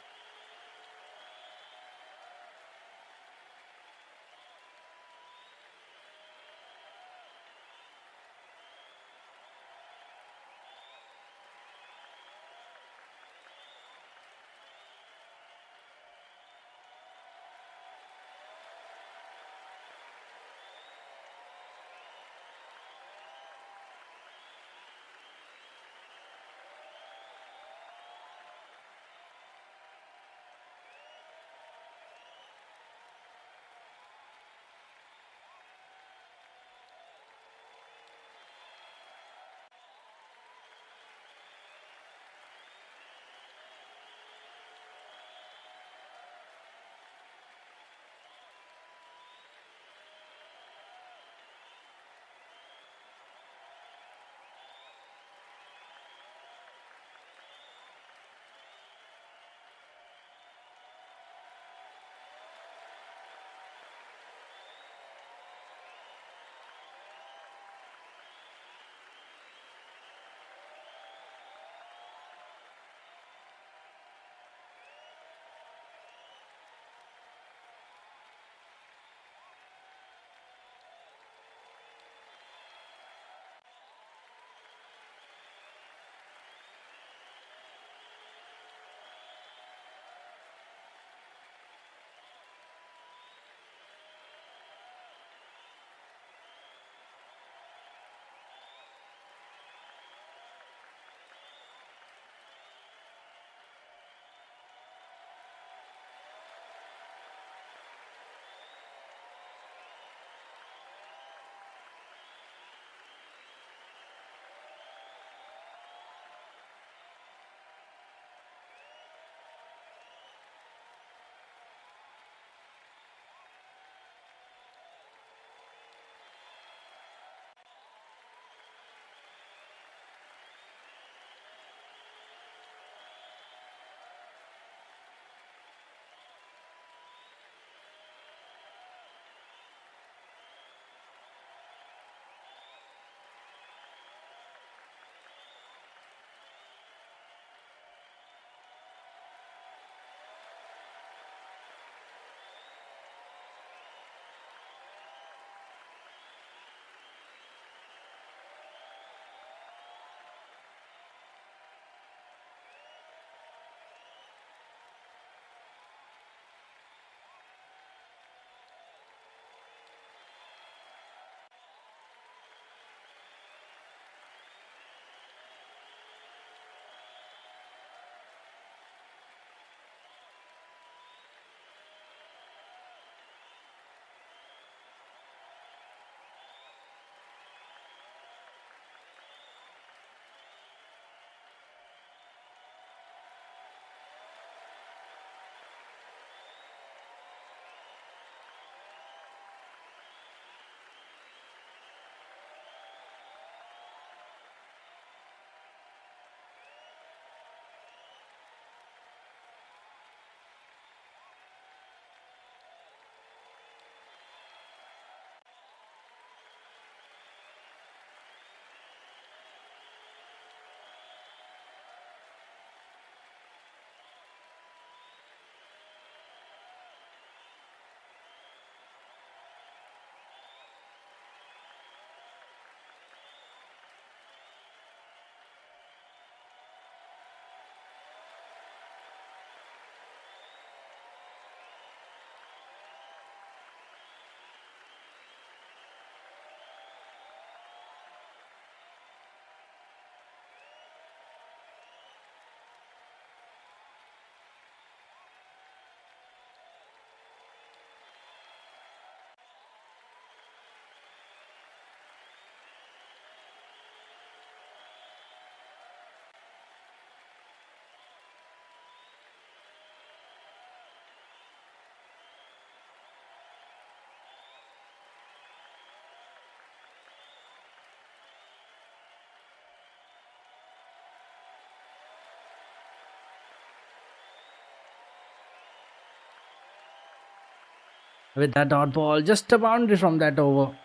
with that dot ball, just a boundary from that over.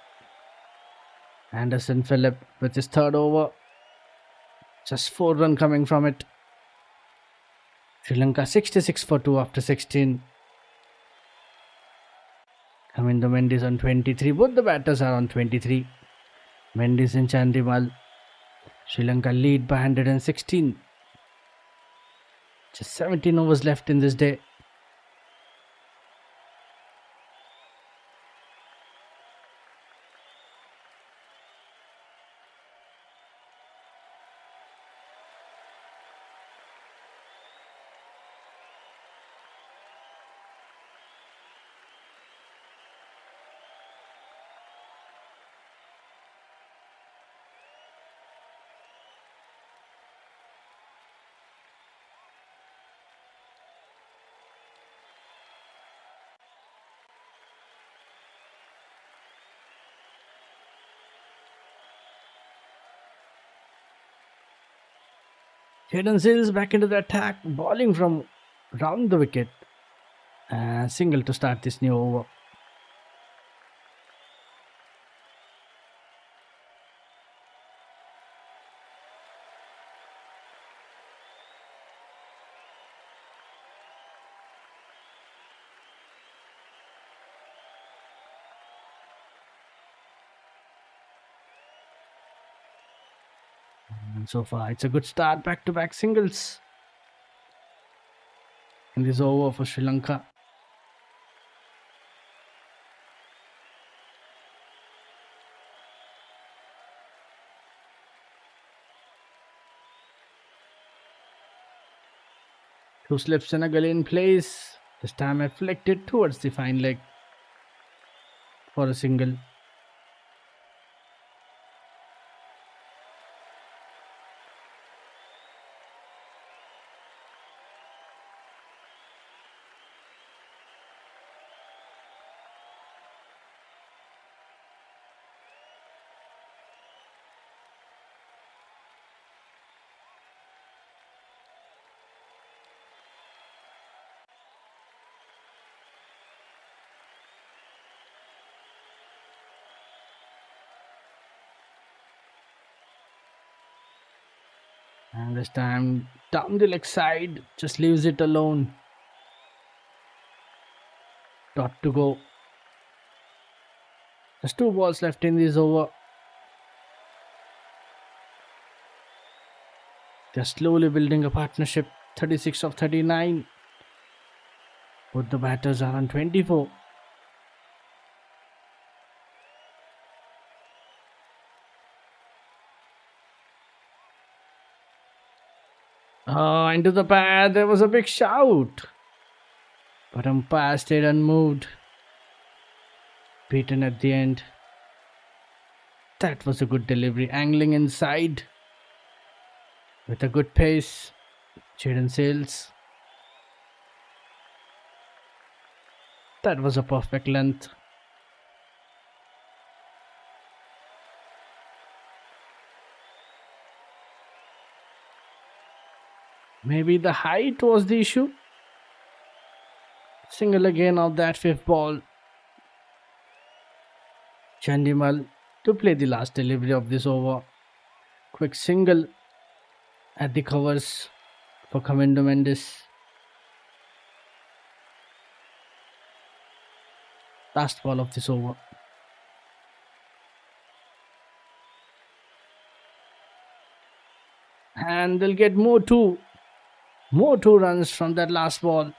Anderson Phillip with his third over. Just 4 runs coming from it. Sri Lanka 66 for 2 after 16. Kamindu Mendes on 23. Both the batters are on 23. Mendes and Chandimal. Sri Lanka lead by 116. Just 17 overs left in this day. Hayden Sills back into the attack, bowling from round the wicket. Single to start this new over. And so far, it's a good start. Back-to-back singles in this over for Sri Lanka. Two slips and a gully in place. This time afflicted towards the fine leg for a single. And this time down the leg side, just leaves it alone. Dot to go. There's 2 balls left in this over. They're slowly building a partnership. 36 of 39. Both the batters are on 24. Into the pad. There was a big shout. But umpire stayed unmoved. Beaten at the end. That was a good delivery. Angling inside. With a good pace. Jaden Sales. That was a perfect length. Maybe the height was the issue. Single again of that 5th ball. Chandimal to play the last delivery of this over. Quick single at the covers for Kamindu Mendes. Last ball of this over. And they'll get more 2 runs from that last ball.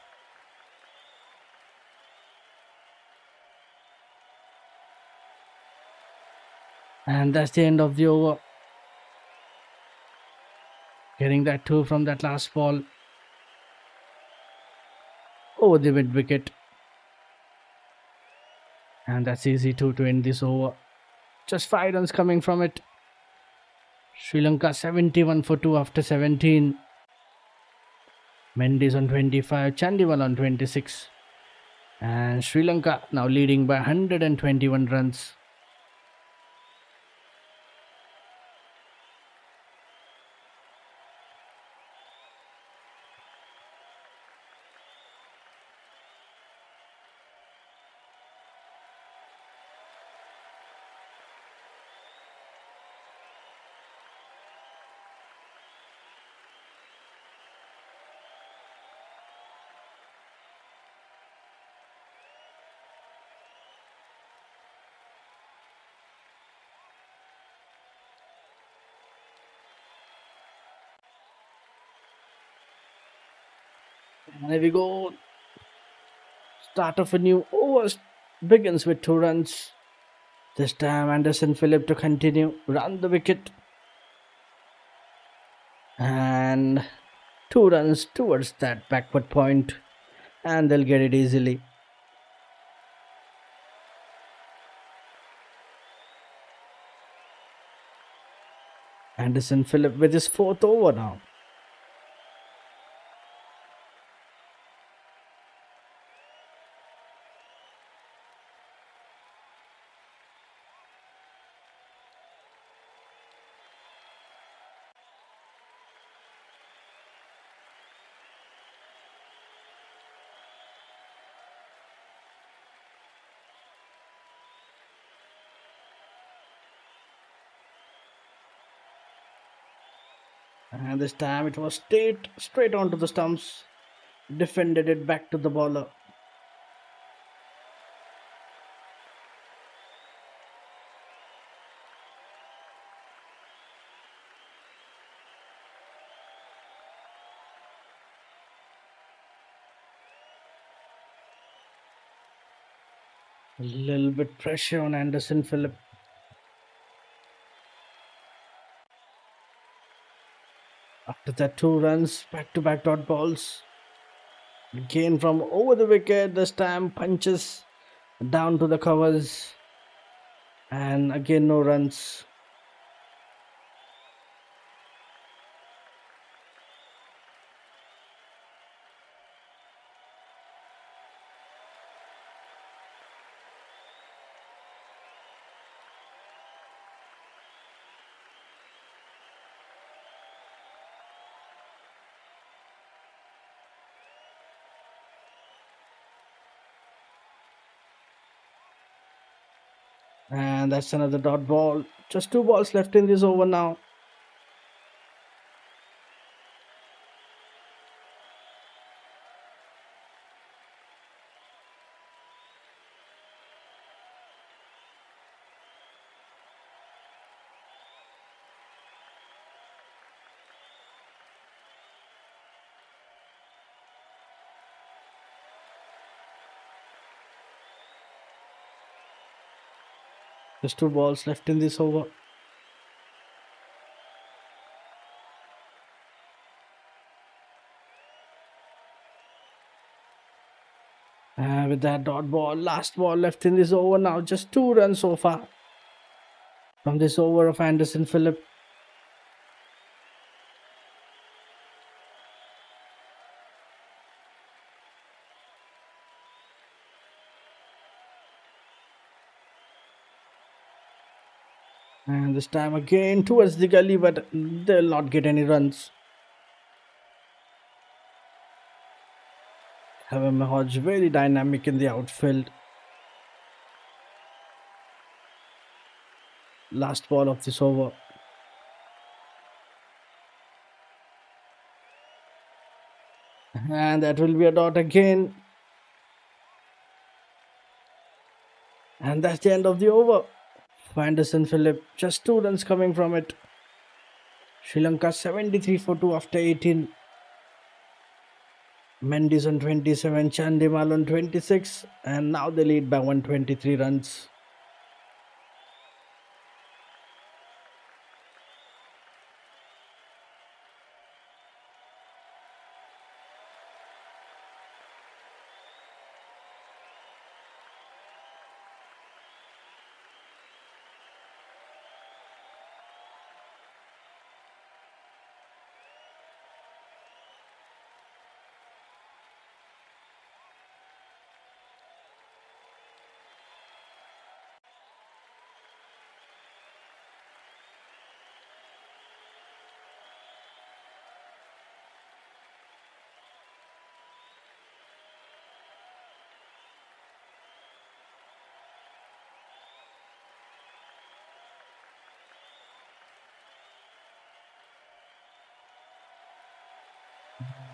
And that's the end of the over. Getting that 2 from that last ball. Over the mid wicket. And that's easy to end this over. Just 5 runs coming from it. Sri Lanka 71 for 2 after 17. Mendes on 25. Chandimal on 26. And Sri Lanka now leading by 121 runs. And here we go. Start of a new over begins with 2 runs. This time Anderson Phillip to continue, run the wicket. And 2 runs towards that backward point. And they'll get it easily. Anderson Phillip with his 4th over now. And this time it was straight onto the stumps. Defended it back to the bowler. A little bit pressure on Anderson Phillip. After that, 2 runs, back-to-back dot balls. Again from over the wicket. This time punches down to the covers. And again, no runs. And that's another dot ball. Just 2 balls left in this over now. Just 2 balls left in this over. With that dot ball, last ball left in this over now. Just 2 runs so far from this over of Anderson Phillip. And this time again towards the gully, but they'll not get any runs. However, Hodge very dynamic in the outfield. Last ball of this over. And that will be a dot again. And that's the end of the over. For Anderson Phillip, just 2 runs coming from it. Sri Lanka 73 for 2 after 18. Mendes on 27, Chandimal on 26, and now they lead by 123 runs.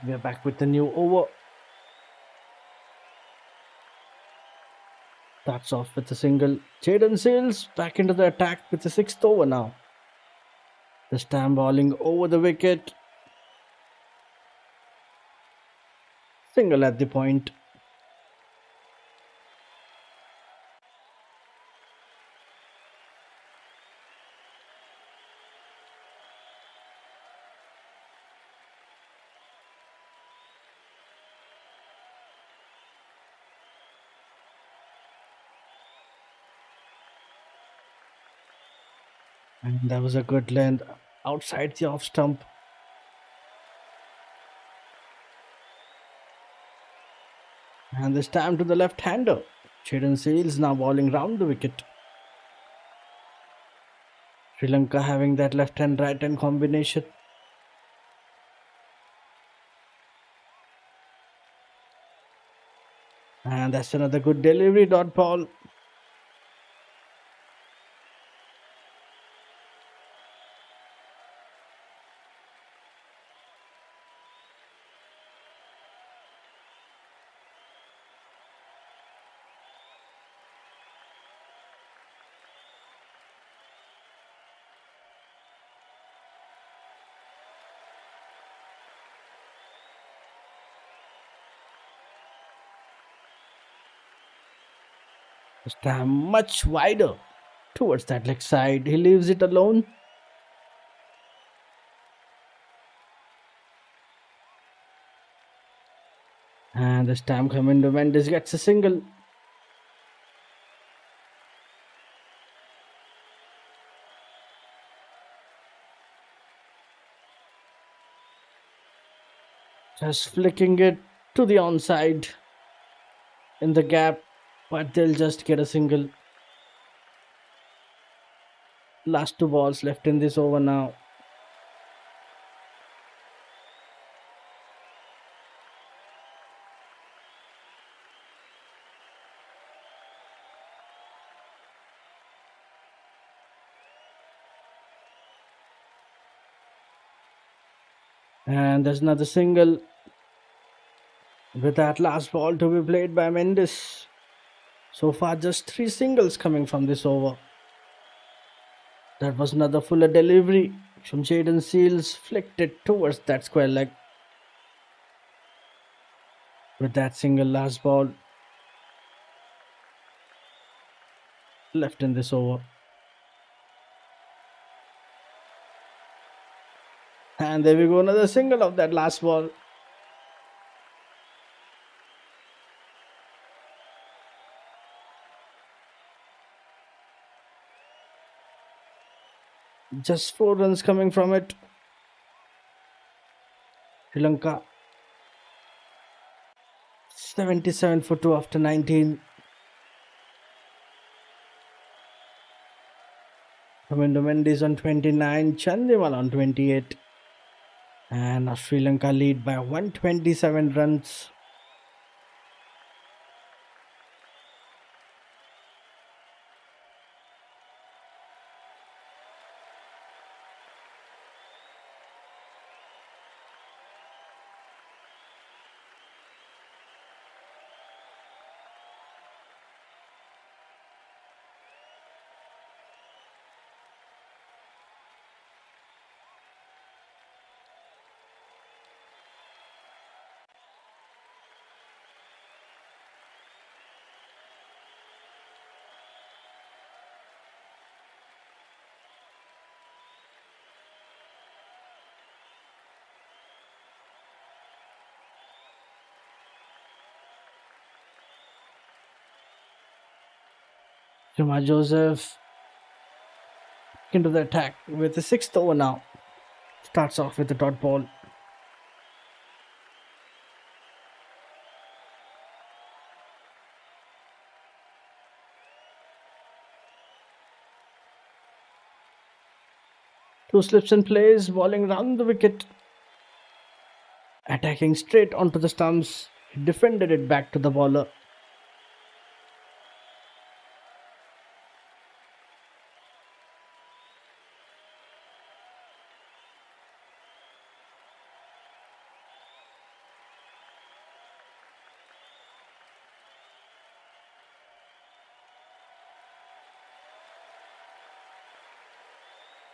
We are back with the new over. Starts off with a single. Jaden Seals back into the attack with the 6th over now. This time bowling over the wicket. Single at the point. And that was a good length outside the off stump. And this time to the left-hander. Jaden Seals now bowling round the wicket. Sri Lanka having that left hand right hand combination. And that's another good delivery dot ball. This time much wider towards that leg side. He leaves it alone. And this time Commander Mendes gets a single. Just flicking it to the onside in the gap, but they'll just get a single. Last two balls left in this over now. And there's another single with that last ball to be played by Mendes. So far just 3 singles coming from this over. That was another fuller delivery from Jaden Seals, flicked it towards that square leg. With that single last ball left in this over. And there we go, another single of that last ball. Just 4 runs coming from it. Sri Lanka 77 for 2 after 19. Commander Mendes on 29, Chandimal on 28. And now Sri Lanka lead by 127 runs. Juma Joseph into the attack with the 6th over now. Starts off with the dot ball. Two slips and plays, bowling round the wicket. Attacking straight onto the stumps. He defended it back to the bowler.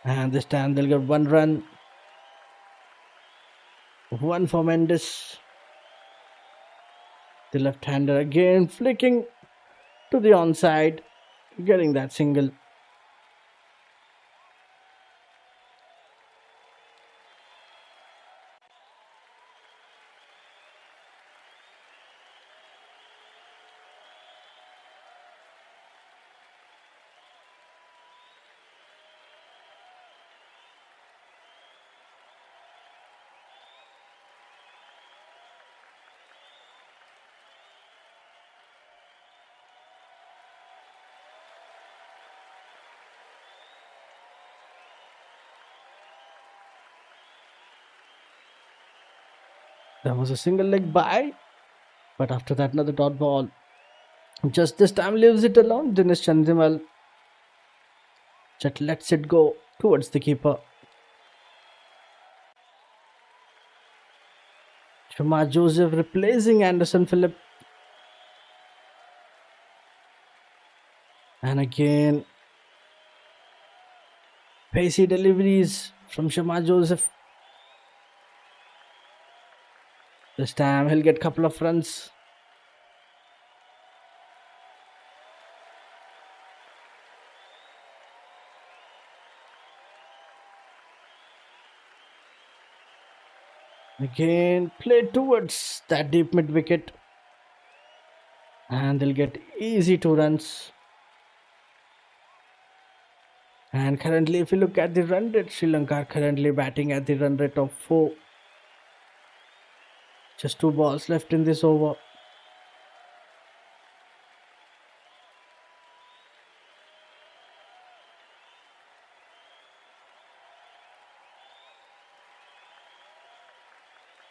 And this time they'll get 1 run. 1 for Mendes. The left-hander again flicking to the onside, getting that single. There was a single leg by, but after that another dot ball. Just this time leaves it alone. Dinesh Chandimal just lets it go towards the keeper. Shama Joseph replacing Anderson Phillip. And again, pacey deliveries from Shama Joseph. This time he'll get a couple of runs. Again, play towards that deep mid wicket. And they'll get easy 2 runs. And currently, if you look at the run rate, Sri Lanka are currently batting at the run rate of 4. Just 2 balls left in this over.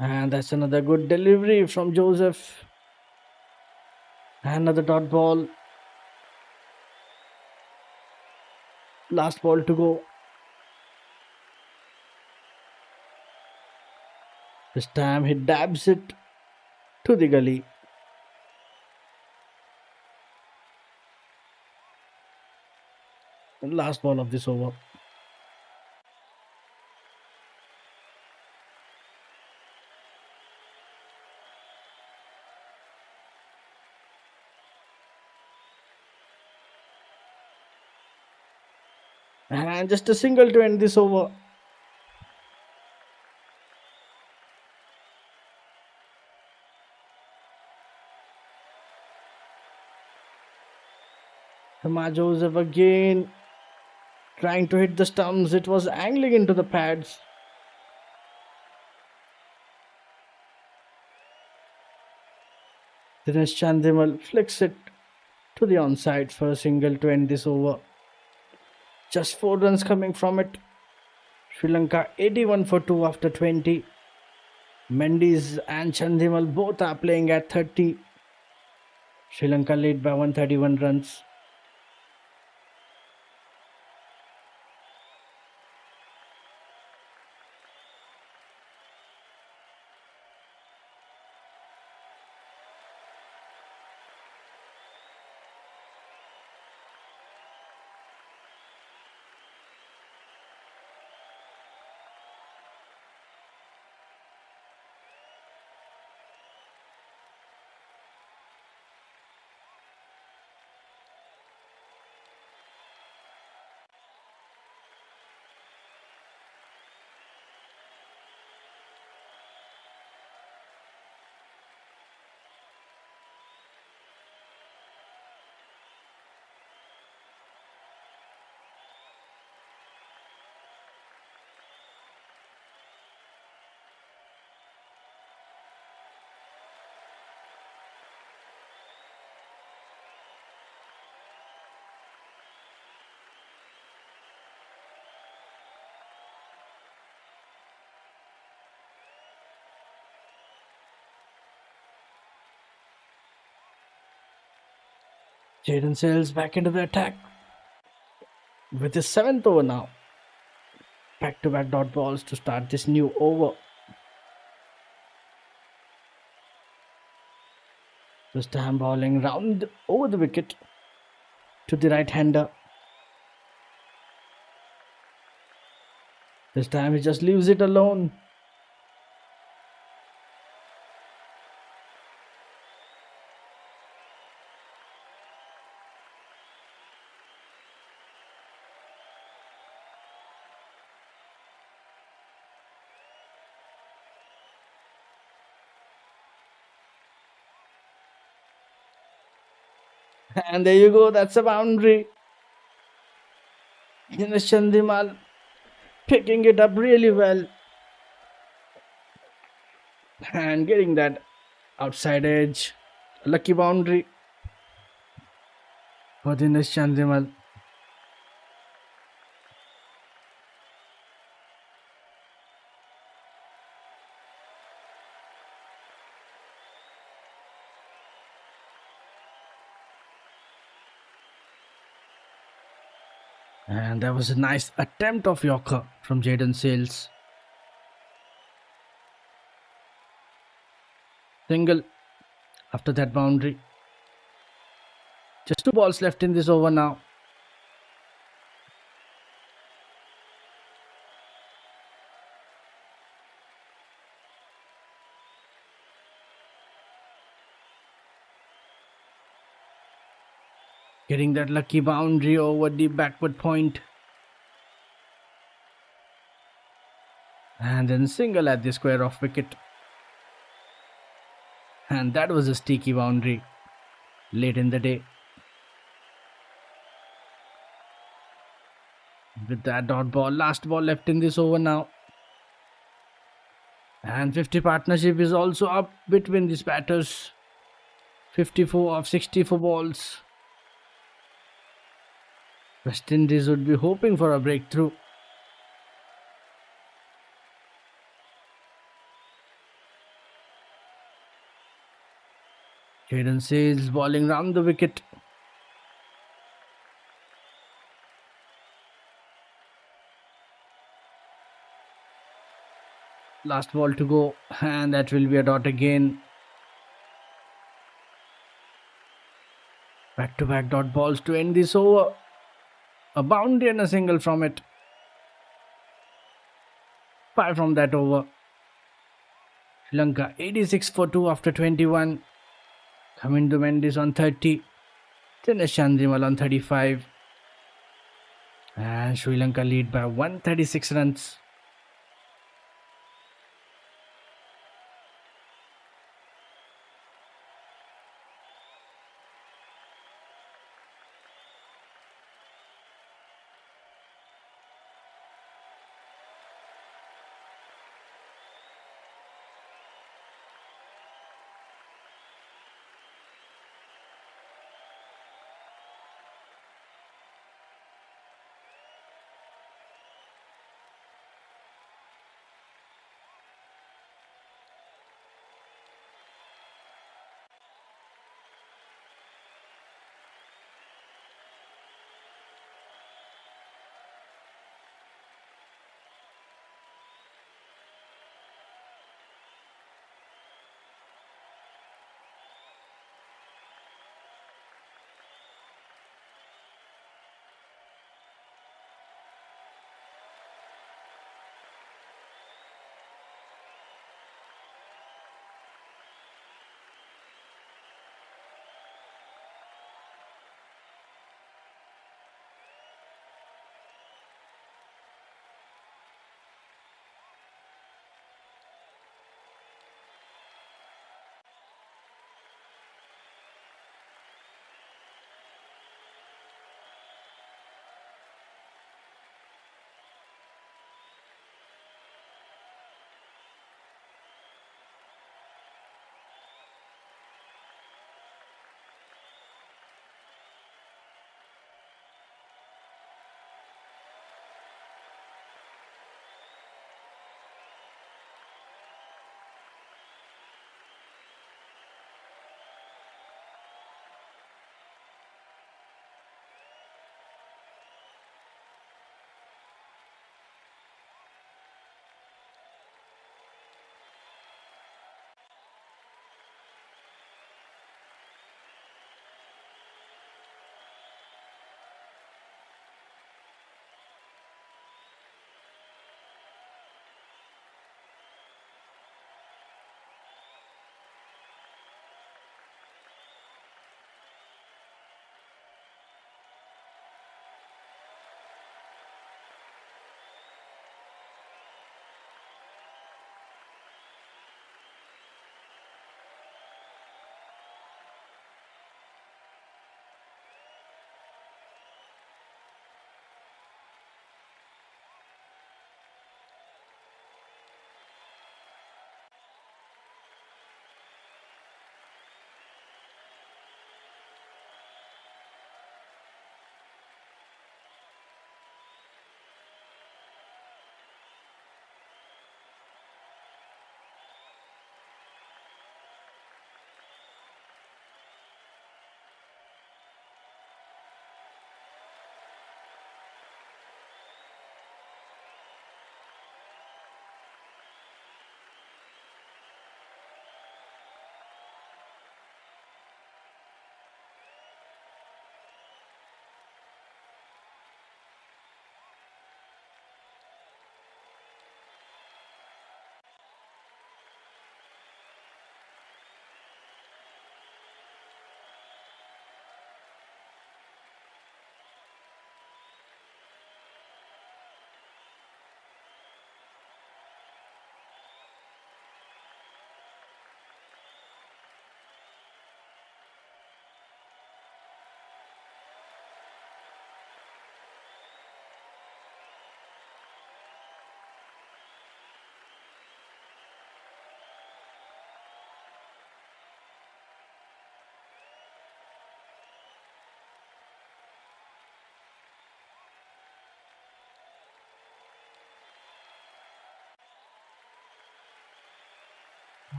And that's another good delivery from Joseph. Another dot ball. Last ball to go. This time he dabs it to the gully. Last ball of this over. And just a single to end this over. Shama Joseph again trying to hit the stumps. It was angling into the pads. Dinesh Chandimal flicks it to the onside for a single to end this over. Just 4 runs coming from it. Sri Lanka 81 for 2 after 20. Mendes and Chandimal both are playing at 30. Sri Lanka lead by 131 runs. Jaden Sales back into the attack with his 7th over now. Back-to-back dot balls to start this new over. This time bowling round over the wicket to the right-hander. This time he just leaves it alone. And there you go, that's a boundary. Dinesh Chandimal picking it up really well and getting that outside edge. Lucky boundary for Dinesh Chandimal. And that was a nice attempt of Yorker from Jaden Sales. Single after that boundary. Just 2 balls left in this over now. Getting that lucky boundary over the backward point. And then single at the square off wicket. And that was a sticky boundary late in the day. With that dot ball, last ball left in this over now. And 50 partnership is also up between these batters. 54 of 64 balls. West Indies would be hoping for a breakthrough. Jaden Sales bowling round the wicket. Last ball to go, and that will be a dot again. Back-to-back dot balls to end this over. A boundary and a single from it. 5 from that over. Lanka 86 for 2 after 21. Kamindu Mendes on 30. Dinesh Chandimal on 35. And Sri Lanka lead by 136 runs.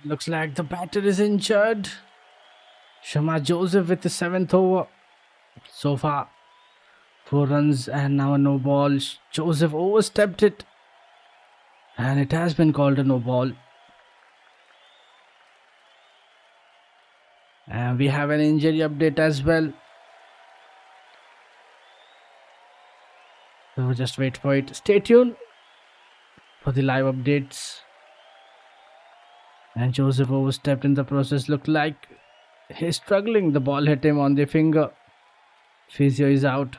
Looks like the batter is injured. Shama Joseph with the 7th over. So far, 4 runs and now a no ball. Joseph overstepped it. And it has been called a no ball. And we have an injury update as well. So just wait for it. Stay tuned for the live updates. And Joseph overstepped in the process. Looked like he's struggling. The ball hit him on the finger. Physio is out.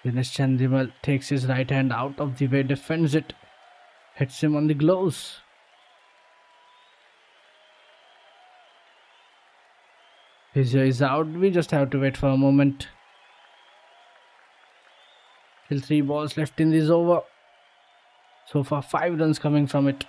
Dinesh Chandimal takes his right hand out of the way, defends it, hits him on the gloves. Physio is out. We just have to wait for a moment. Still 3 balls left in this over. So far 5 runs coming from it.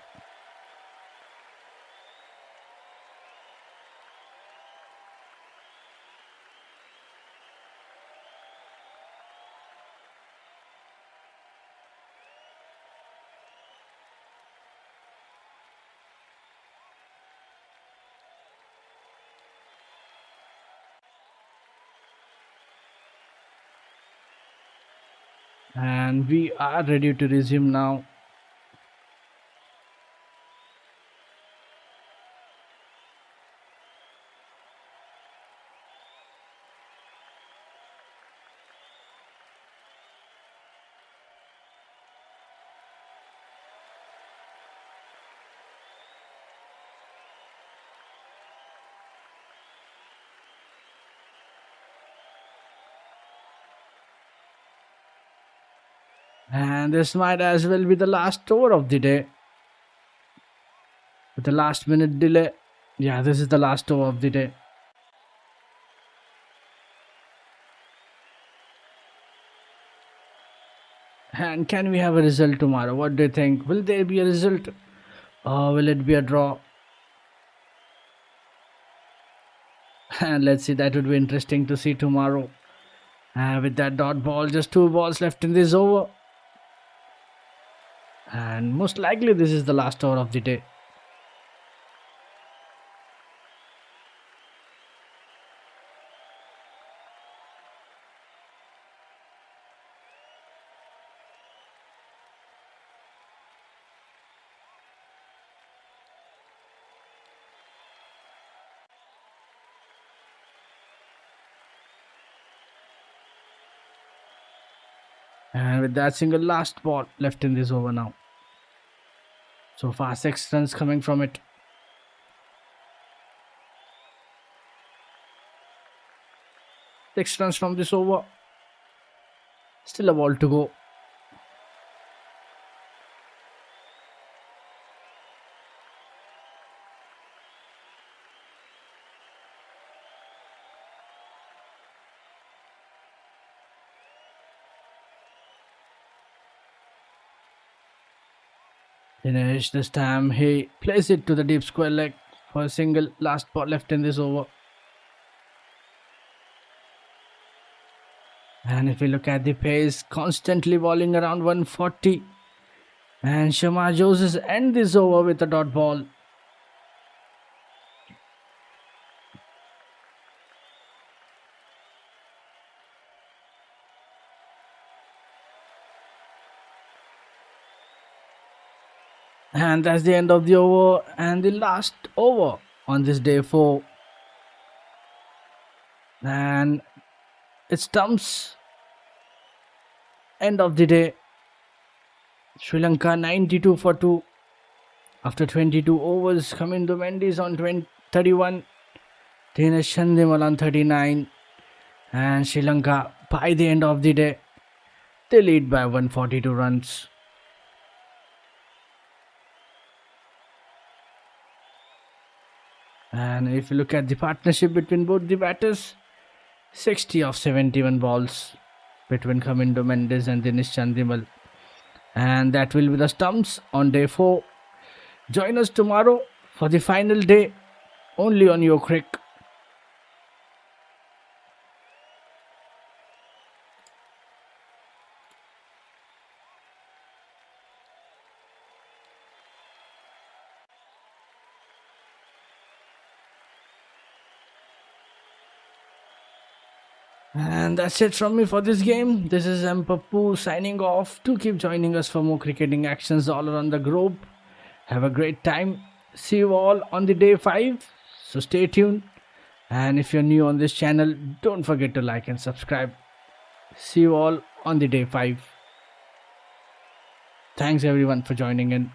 And we are ready to resume now. And this might as well be the last over of the day. With the last minute delay. Yeah, this is the last over of the day. And can we have a result tomorrow? What do you think? Will there be a result? Or will it be a draw? And let's see, that would be interesting to see tomorrow. With that dot ball, just 2 balls left in this over. And most likely this is the last over of the day. And with that single last ball left in this over now. So far 6 runs coming from it. Six runs from this over. Still a ball to go. Dinesh, this time he plays it to the deep square leg for a single. Last ball left in this over. And if we look at the pace, constantly bowling around 140. And Shama Joseph end this over with a dot ball. And that's the end of the over and the last over on this day 4. And it stumps. End of the day. Sri Lanka 92 for 2. After 22 overs, Kamindo Mendes on 31. Dinesh Chandimal on 39. And Sri Lanka, by the end of the day, they lead by 142 runs. And if you look at the partnership between both the batters, 60 of 71 balls between Kamindo Mendes and Dinesh Chandimal. And that will be the stumps on day 4. Join us tomorrow for the final day, only on YooCric. And that's it from me for this game. This is M Pappu signing off. Do keep joining us for more cricketing actions all around the globe. Have a great time. See you all on the day 5. So stay tuned. And if you're new on this channel, don't forget to like and subscribe. See you all on the day 5. Thanks everyone for joining in.